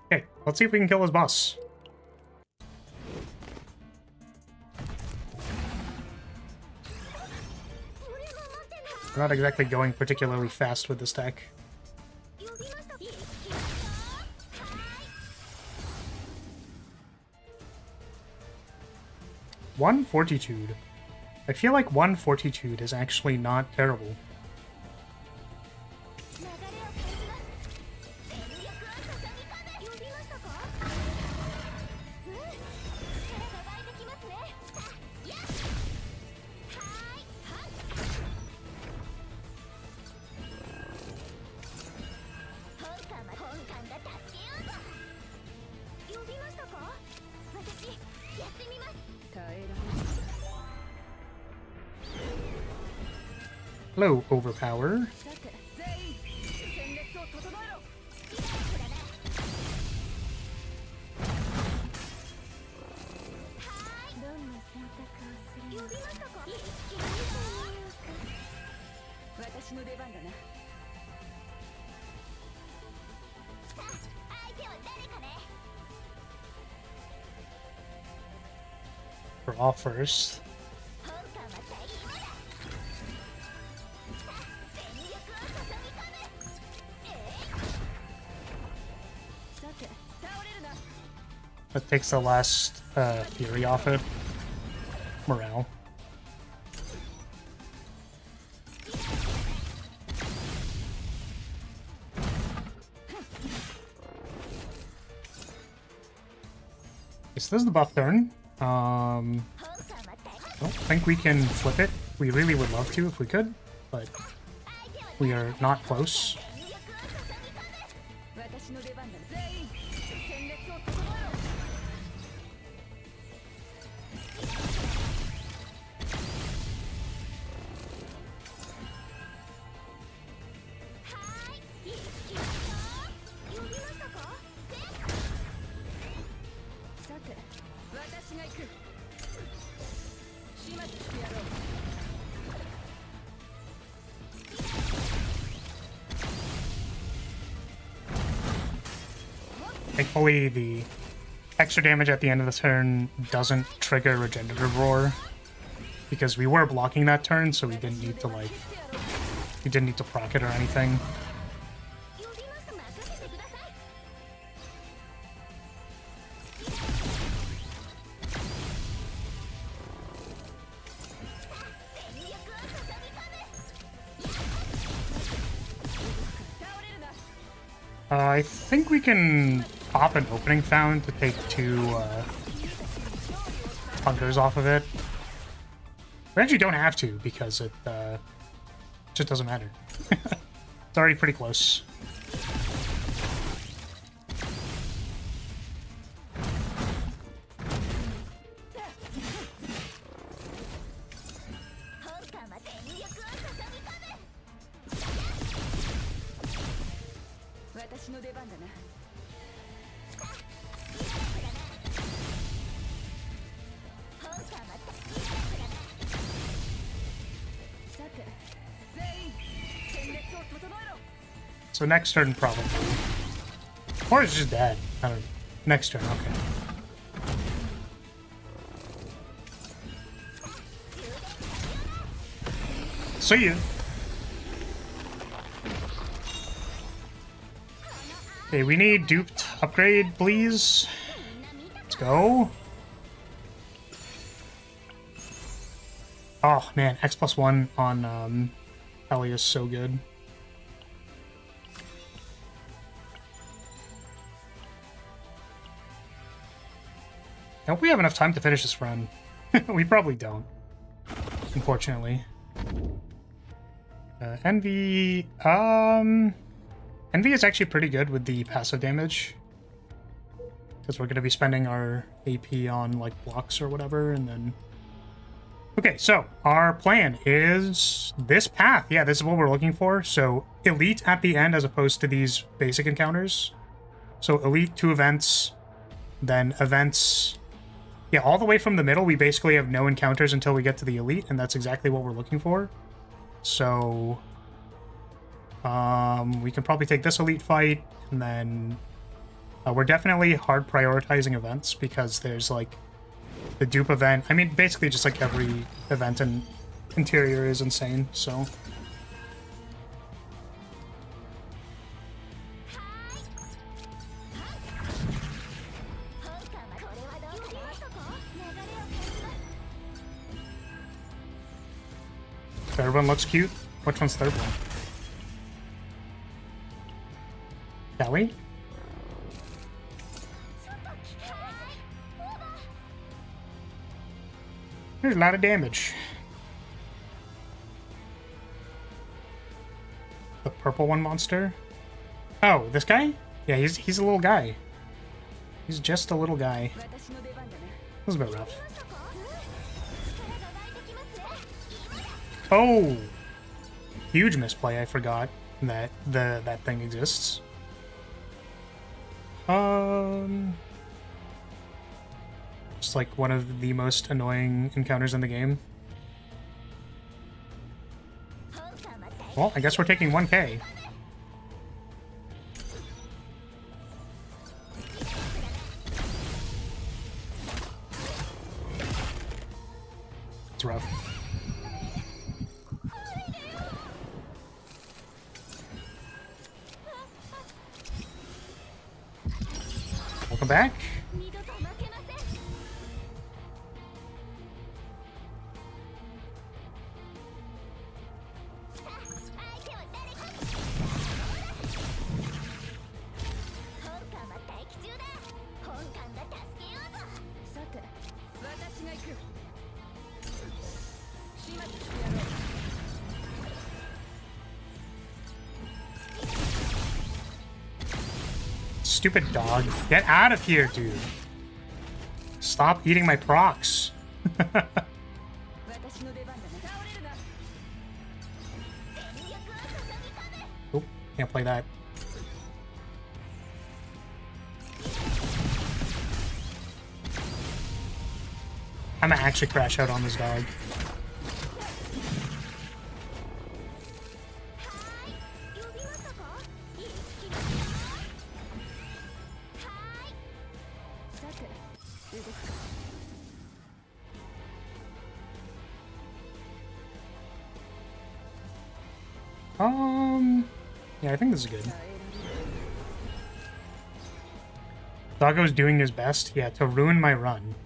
Okay, let's see if we can kill this boss. We're not exactly going particularly fast with this deck. One Fortitude. I feel like one Fortitude is actually not terrible. Hello, Overpower. Draw first. That takes the last Fury off it. Morale. Is this the buff turn? I don't think we can flip it. We really would love to if we could, but we are not close. Thankfully, the extra damage at the end of the turn doesn't trigger Regenerative Roar, because we were blocking that turn, so we didn't need to, like, we didn't need to proc it or anything. I think we can pop an opening found to take two hunters off of it. We actually don't have to because it just doesn't matter. It's already pretty close. So next turn, probably. Or it's just dead. I don't know. Next turn, okay. See ya. Okay, we need duped upgrade, please. Let's go. Oh man, X+1 on Ellie is so good. I hope we have enough time to finish this run. We probably don't, unfortunately. Envy... Envy is actually pretty good with the passive damage. Because we're going to be spending our AP on, like, blocks or whatever, and then... Okay, so our plan is this path. Yeah, this is what we're looking for. So Elite at the end as opposed to these basic encounters. So Elite, 2 events, then events... Yeah, all the way from the middle, we basically have no encounters until we get to the Elite, and that's exactly what we're looking for. So... we can probably take this Elite fight, and then... we're definitely hard prioritizing events, because there's, like, the dupe event. I mean, basically just, like, every event in Interior is insane, so... Third one looks cute. Which one's third one? Kelly? There's a lot of damage. The purple one monster? Oh, this guy? Yeah, he's a little guy. He's just a little guy. That was a bit rough. Oh! Huge misplay, I forgot that that thing exists. Just like one of the most annoying encounters in the game. Well, I guess we're taking 1k. It's rough. Welcome back. Stupid dog. Get out of here, dude. Stop eating my procs. Oh, can't play that. I'm gonna actually crash out on this dog. Yeah, I think this is good. Doggo's doing his best, yeah, to ruin my run.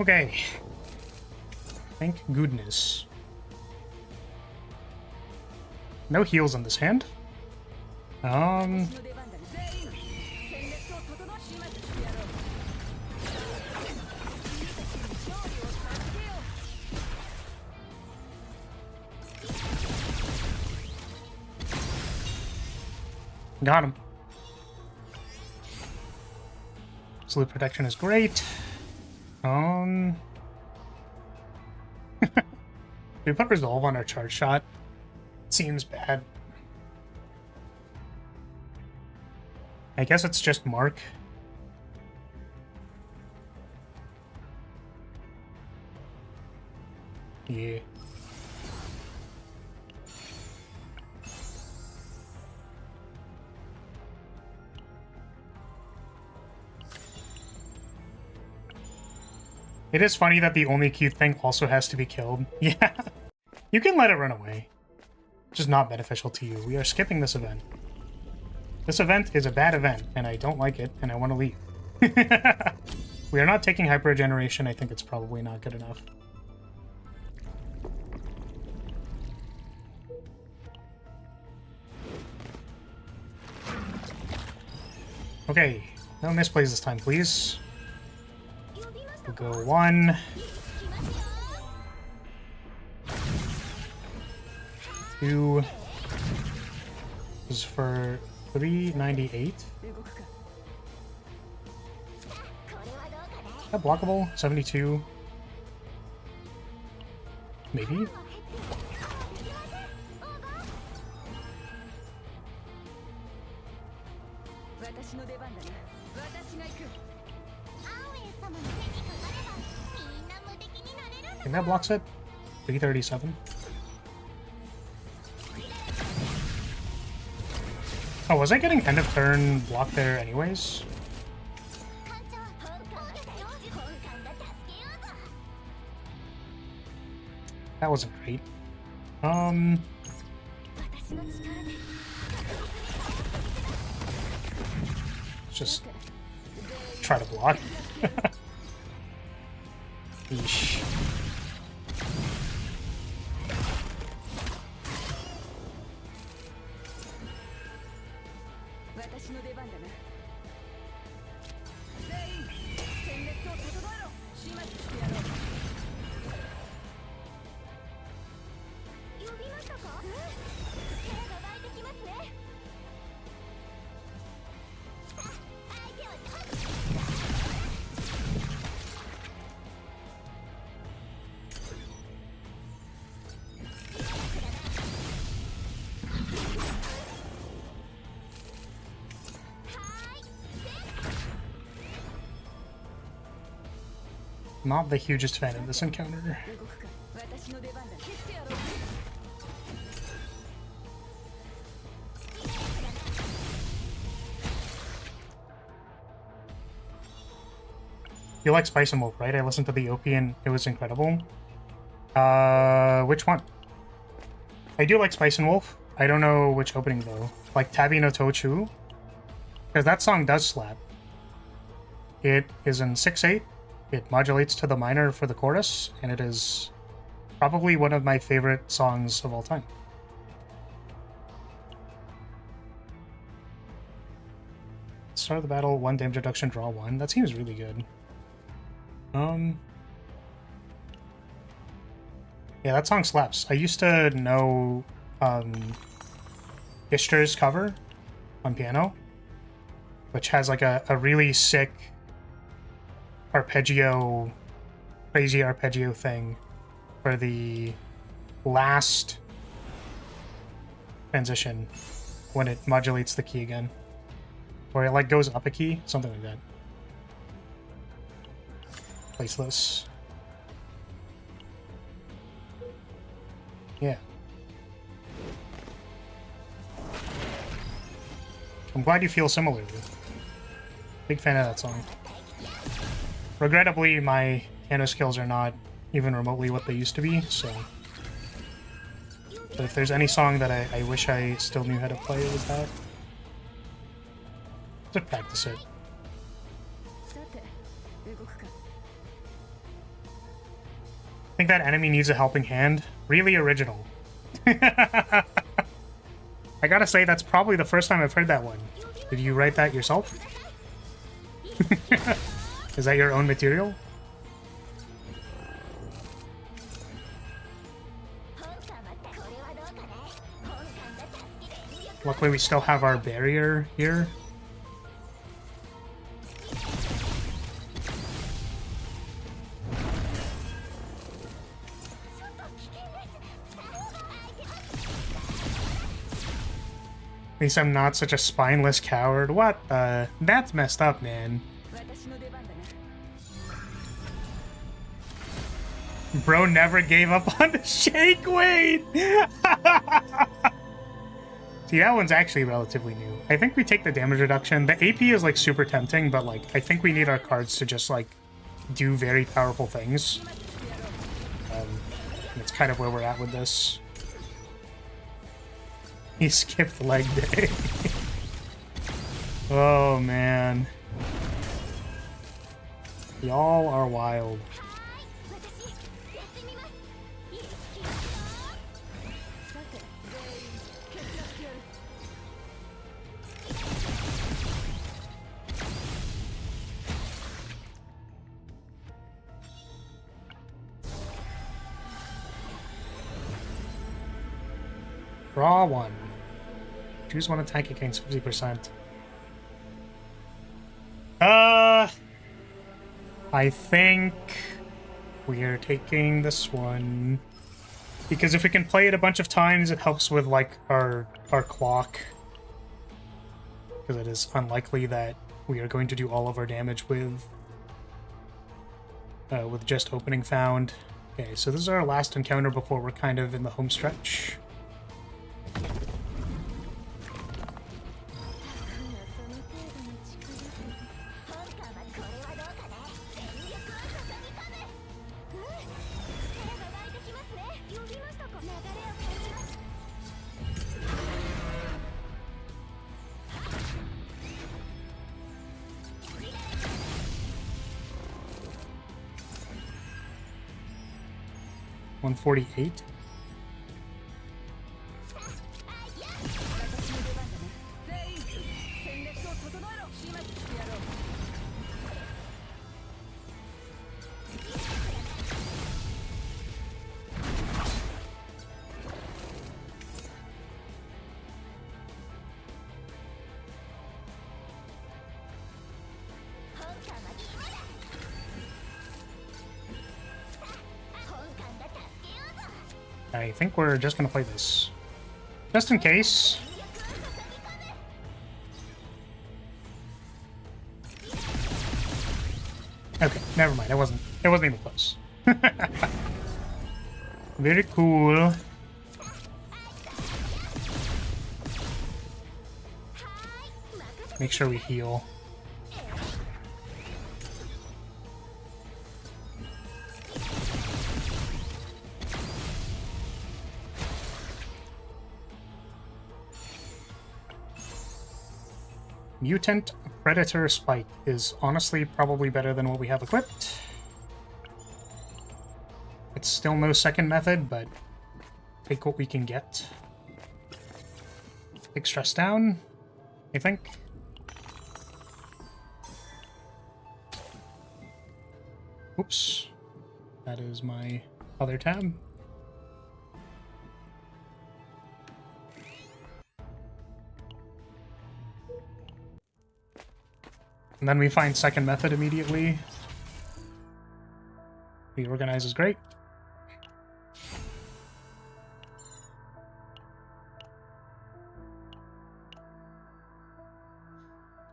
Okay. Thank goodness. No heals on this hand. Got him. Absolute protection is great. We put resolve on our charge shot. Seems bad. I guess it's just Mark. Yeah. It is funny that the only cute thing also has to be killed. Yeah. You can let it run away. Just not beneficial to you. We are skipping this event. This event is a bad event, and I don't like it, and I want to leave. We are not taking hyper-regeneration. I think it's probably not good enough. Okay, no misplays this time, please. We'll go 1. 2. This is for 398. Is that blockable? 72. Maybe? I think that blocks it. 337. Oh, was I getting end of turn block there anyways? That wasn't great. Just try to block. Yeesh. Not the hugest fan of this encounter. You like Spice and Wolf, right? I listened to the OP and it was incredible. Which one? I do like Spice and Wolf. I don't know which opening though. Like Tabi no Tochu? Because that song does slap. It is in 6/8. It modulates to the minor for the chorus, and it is probably one of my favorite songs of all time. Start of the battle, 1 damage reduction, draw 1. That seems really good. Yeah, that song slaps. I used to know Ishtar's cover on piano, which has like a really sick arpeggio, crazy arpeggio thing for the last transition when it modulates the key again. Or it like goes up a key, something like that. Placeless. Yeah. I'm glad you feel similarly. Big fan of that song. Regrettably, my piano skills are not even remotely what they used to be, so... But if there's any song that I wish I still knew how to play, it was that. Just practice it. I think that enemy needs a helping hand. Really original. I gotta say, that's probably the first time I've heard that one. Did you write that yourself? Is that your own material? Luckily, we still have our barrier here. At least I'm not such a spineless coward. What the? That's messed up, man. Bro never gave up on the shake weight! See, that one's actually relatively new. I think we take the damage reduction. The AP is like super tempting, but like I think we need our cards to just like do very powerful things. And it's kind of where we're at with this. He skipped leg day. Oh, man. Y'all are wild. Draw one. Choose one attack against 50%. I think we're taking this one. Because if we can play it a bunch of times, it helps with, like, our clock. Because it is unlikely that we are going to do all of our damage with just opening found. Okay, so this is our last encounter before we're kind of in the home stretch. $148. I think we're just gonna play this. Just in case. Okay, never mind. It wasn't even close. Very cool. Make sure we heal. Mutant Predator Spike is honestly probably better than what we have equipped. It's still no second method, but take what we can get. Big stress down, I think. Oops. That is my other tab. And then we find second method immediately. Reorganize is great.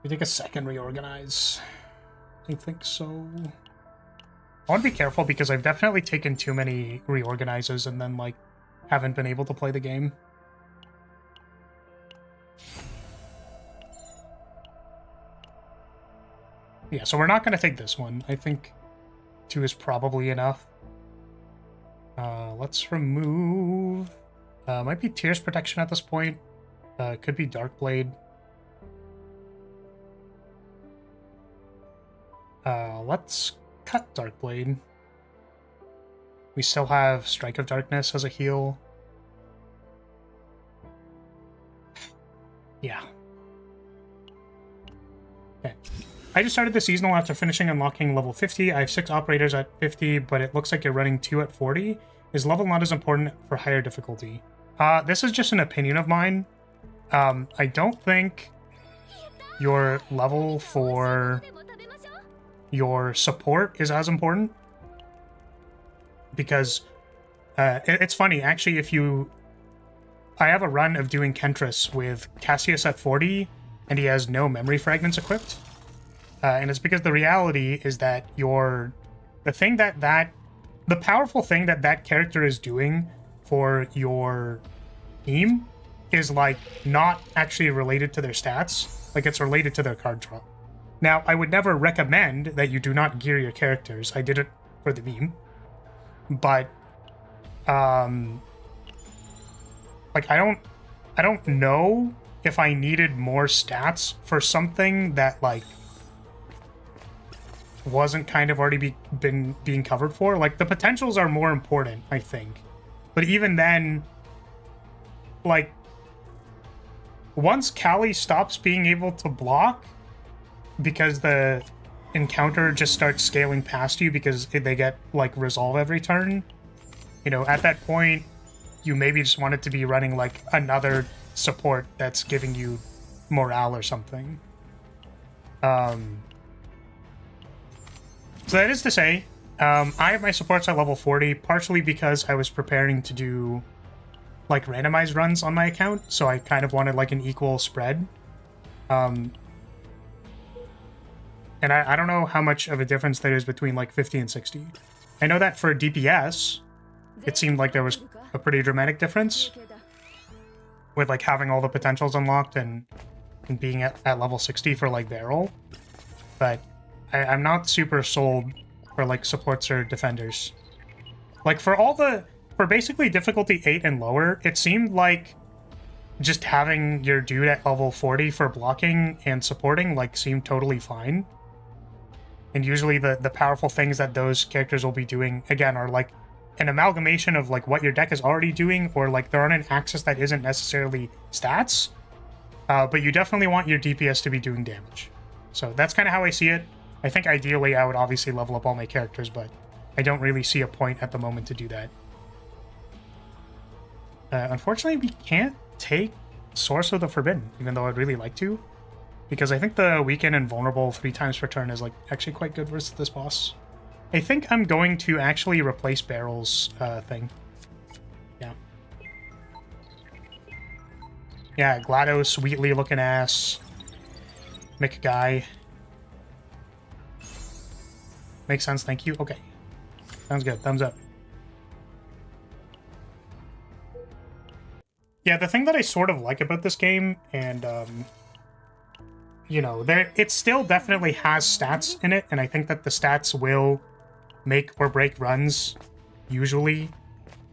We take a second reorganize. I think so. I want to be careful because I've definitely taken too many reorganizers and then, like, haven't been able to play the game. Yeah, so we're not going to take this one. I think 2 is probably enough. Let's remove... might be Tears Protection at this point. Could be Darkblade. Let's cut Darkblade. We still have Strike of Darkness as a heal. Yeah. Okay. I just started the seasonal after finishing unlocking level 50. I have 6 operators at 50, but it looks like you're running 2 at 40. Is level not as important for higher difficulty? This is just an opinion of mine. I don't think your level for your support is as important. Because it's funny, actually, if you... I have a run of doing Kentress with Cassius at 40, and he has no memory fragments equipped. And it's because the reality is that the powerful thing that character is doing for your team is, like, not actually related to their stats. Like, it's related to their card draw. Now, I would never recommend that you do not gear your characters. I did it for the meme. But, like, I don't know if I needed more stats for something that, like, wasn't kind of already been being covered for. Like, the potentials are more important, I think. But even then, like, once Callie stops being able to block because the encounter just starts scaling past you because they get, like, resolve every turn, you know, at that point, you maybe just want it to be running, like, another support that's giving you morale or something. So that is to say, I have my supports at level 40, partially because I was preparing to do, like, randomized runs on my account, so I kind of wanted, like, an equal spread. And I don't know how much of a difference there is between, like, 50 and 60. I know that for DPS, it seemed like there was a pretty dramatic difference with, like, having all the potentials unlocked and being at level 60 for, like, barrel. But I'm not super sold for, like, supports or defenders. Like, for basically difficulty 8 and lower, it seemed like just having your dude at level 40 for blocking and supporting, like, seemed totally fine. And usually the powerful things that those characters will be doing, again, are, like, an amalgamation of, like, what your deck is already doing, or, like, they're on an axis that isn't necessarily stats. But you definitely want your DPS to be doing damage. So that's kind of how I see it. I think ideally I would obviously level up all my characters, but I don't really see a point at the moment to do that. Unfortunately, we can't take Source of the Forbidden, even though I'd really like to, because I think the weaken and vulnerable 3 times per turn is, like, actually quite good versus this boss. I think I'm going to actually replace Barrel's thing. Yeah. Yeah, GLaDOS, sweetly looking ass. Mick guy. Makes sense, thank you. Okay. Sounds good. Thumbs up. Yeah, the thing that I sort of like about this game, and, you know, it still definitely has stats in it, and I think that the stats will make or break runs, usually.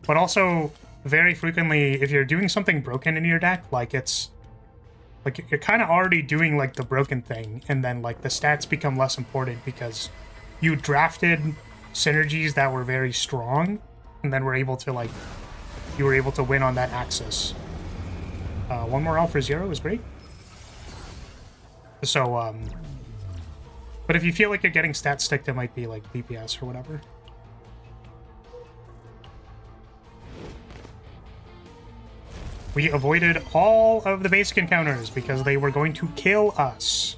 But also, very frequently, if you're doing something broken in your deck, like, it's... like, you're kind of already doing, like, the broken thing, and then, like, the stats become less important because you drafted synergies that were very strong, and then were able to, like, you were able to win on that axis. One more L for 0 is great. So, but if you feel like you're getting stat sticked, it might be, like, DPS or whatever. We avoided all of the basic encounters because they were going to kill us.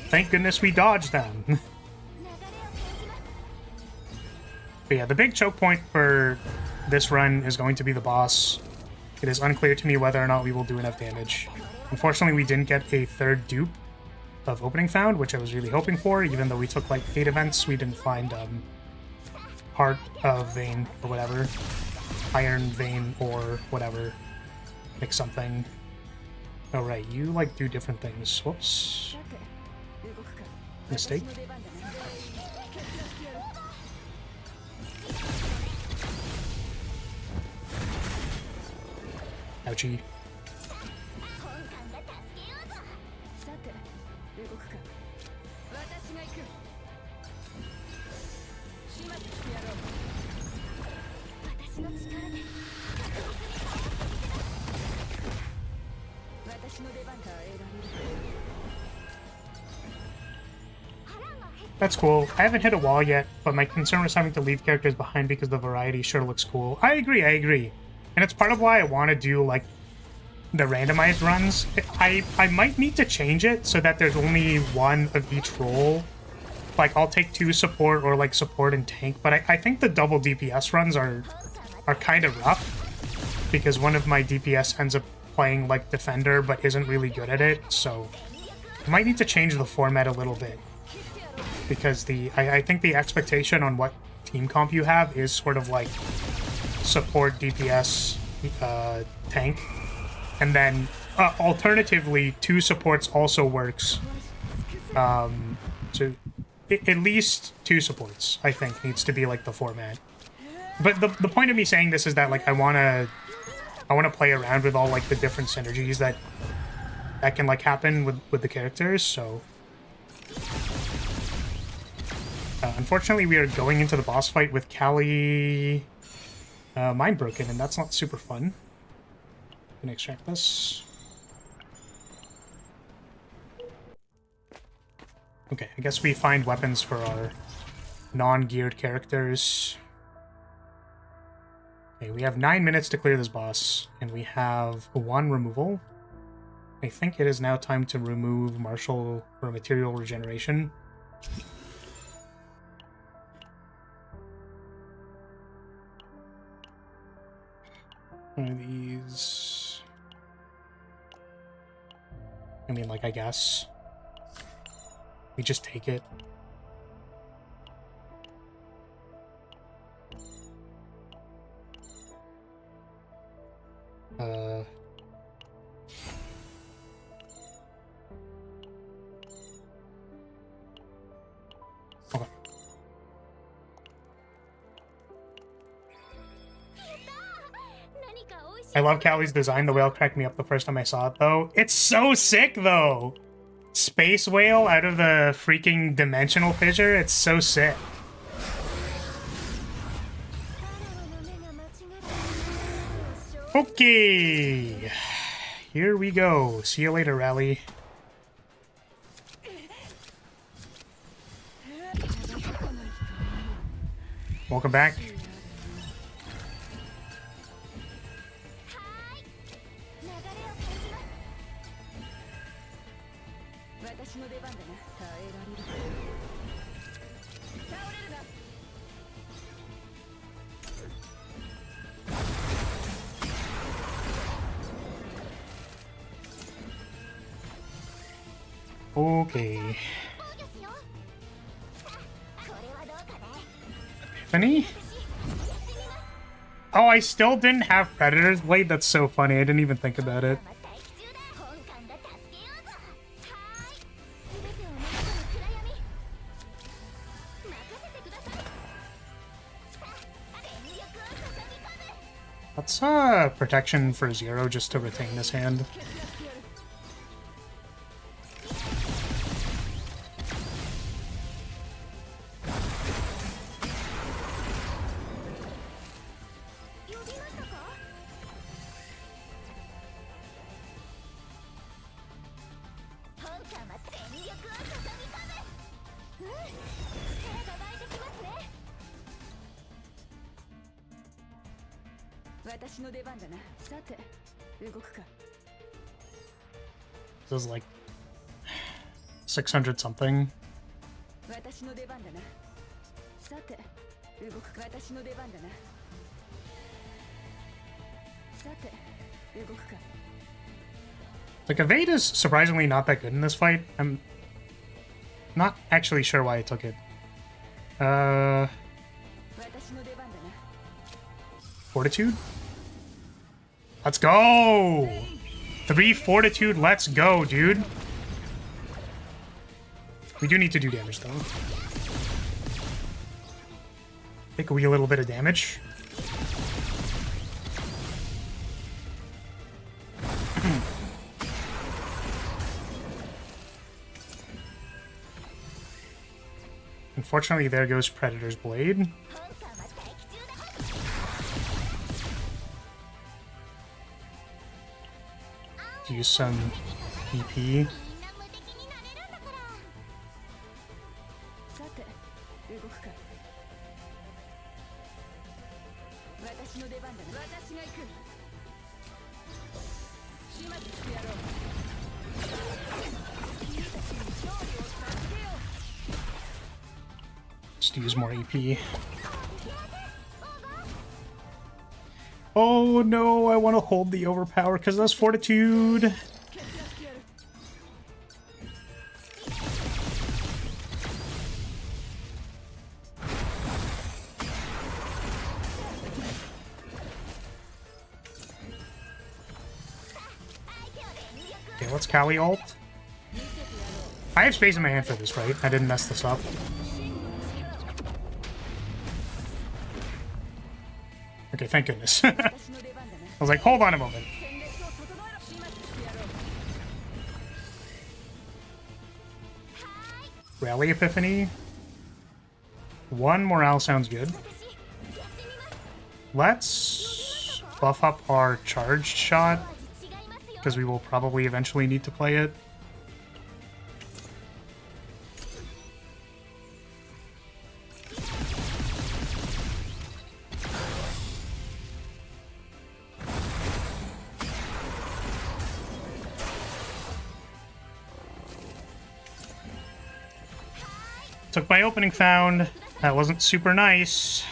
Thank goodness we dodged them. But yeah, the big choke point for this run is going to be the boss. It is unclear to me whether or not we will do enough damage. Unfortunately, we didn't get a third dupe of Opening Found, which I was really hoping for. Even though we took, like, 8 events, we didn't find Heart of Vein or whatever. Iron Vein or whatever. Pick something. Oh, right, you, like, do different things. Whoops. Mistake. Ouchie. That's cool. I haven't hit a wall yet, but my concern was having to leave characters behind because the variety sure looks cool. I agree. And it's part of why I want to do, like, the randomized runs. I might need to change it so that there's only one of each role. Like, I'll take 2 support or, like, support and tank, but I think the double DPS runs are kind of rough because one of my DPS ends up playing, like, defender but isn't really good at it, so I might need to change the format a little bit. Because I think the expectation on what team comp you have is sort of like support, DPS, tank, and then Alternatively, 2 supports also works. So at least 2 supports, I think, needs to be like the format. But the point of me saying this is that like I wanna play around with all like the different synergies that can like happen with the characters. So unfortunately, we are going into the boss fight with Callie mind broken, and that's not super fun. I'm gonna extract this. Okay, I guess we find weapons for our non-geared characters. Okay, we have 9 minutes to clear this boss, and we have 1 removal. I think it is now time to remove Martial or Material Regeneration. One of these... I mean, like, I guess. We just take it. Okay. I love Callie's design. The whale cracked me up the first time I saw it, though. It's so sick, though! Space whale out of the freaking dimensional fissure. It's so sick. Okay. Here we go. See you later, Rally. Welcome back. Okay. Epiphany? Oh, I still didn't have Predator's Blade? That's so funny. I didn't even think about it. That's protection for 0 just to retain this hand. This is like 600 something. Like, Evade is surprisingly not that good in this fight. I'm not actually sure why I took it. Fortitude? Let's go! 3 Fortitude, let's go, dude. We do need to do damage, though. Take a wee little bit of damage. Unfortunately, there goes Predator's Blade. Use some EP. Just use more EP. Oh no, I want to hold the overpower because that's Fortitude. Okay, let's Kali ult. I have space in my hand for this, right? I didn't mess this up. Okay, thank goodness. I was like, hold on a moment. Rally Epiphany. One morale sounds good. Let's buff up our charged shot, because we will probably eventually need to play it. Took my opening found. That wasn't super nice.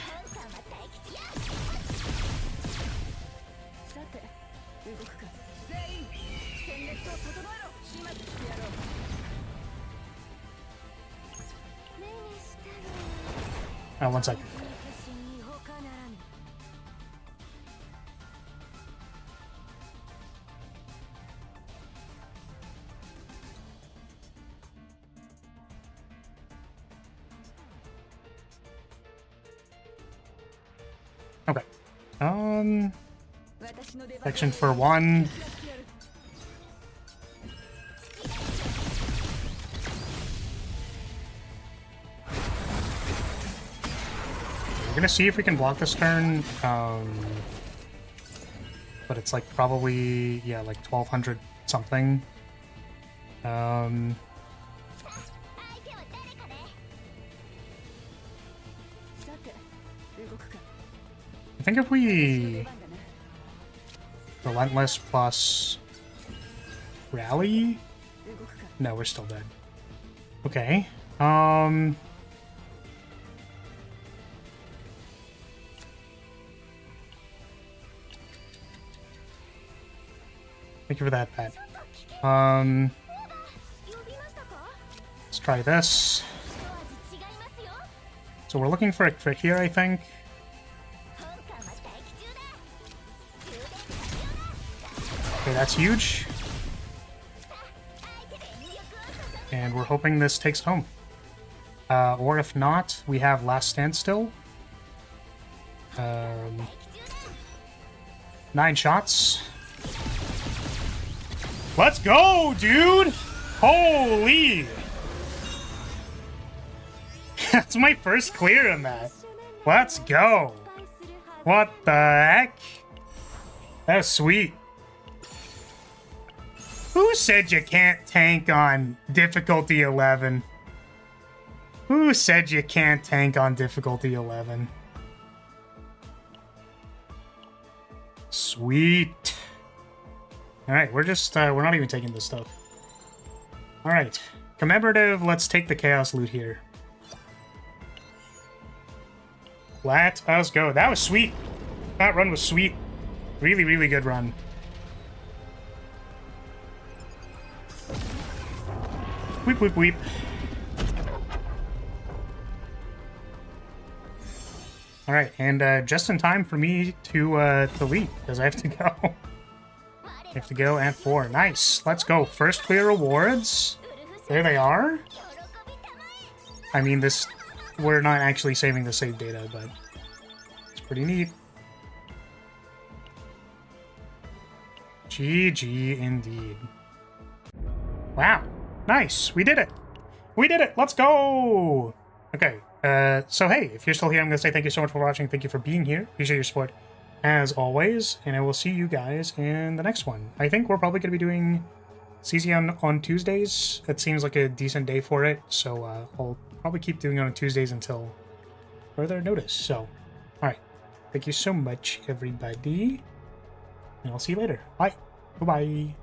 Oh, 1 second. Okay. Section for 1. We're gonna see if we can block this turn. But it's like probably, yeah, like 1200 something. I think if we Relentless plus Rally? No, we're still dead. Okay. Thank you for that, Pat. Let's try this. So we're looking for a crit here, I think. Okay, that's huge. And we're hoping this takes home. Or if not, we have Last Stand still. 9 shots. Let's go, dude! Holy! That's my first clear in that. Let's go! What the heck? That was sweet. Who said you can't tank on difficulty 11? Who said you can't tank on difficulty 11? Sweet. Alright, we're just, we're not even taking this stuff. Alright. Commemorative, let's take the Chaos loot here. Let us go. That was sweet. That run was sweet. Really, really good run. Weep, weep, weep. Alright, and just in time for me to leave, because I have to go. I have to go at 4. Nice. Let's go. First clear rewards. There they are. I mean, this... We're not actually saving the save data, but it's pretty neat. GG indeed. Wow. Nice. We did it. We did it. Let's go. Okay. So hey, if you're still here, I'm going to say thank you so much for watching. Thank you for being here. Appreciate your support as always. And I will see you guys in the next one. I think we're probably going to be doing CZ on Tuesdays. It seems like a decent day for it. So I'll probably keep doing it on Tuesdays until further notice. So, alright. Thank you so much, everybody. And I'll see you later. Bye. Bye-bye.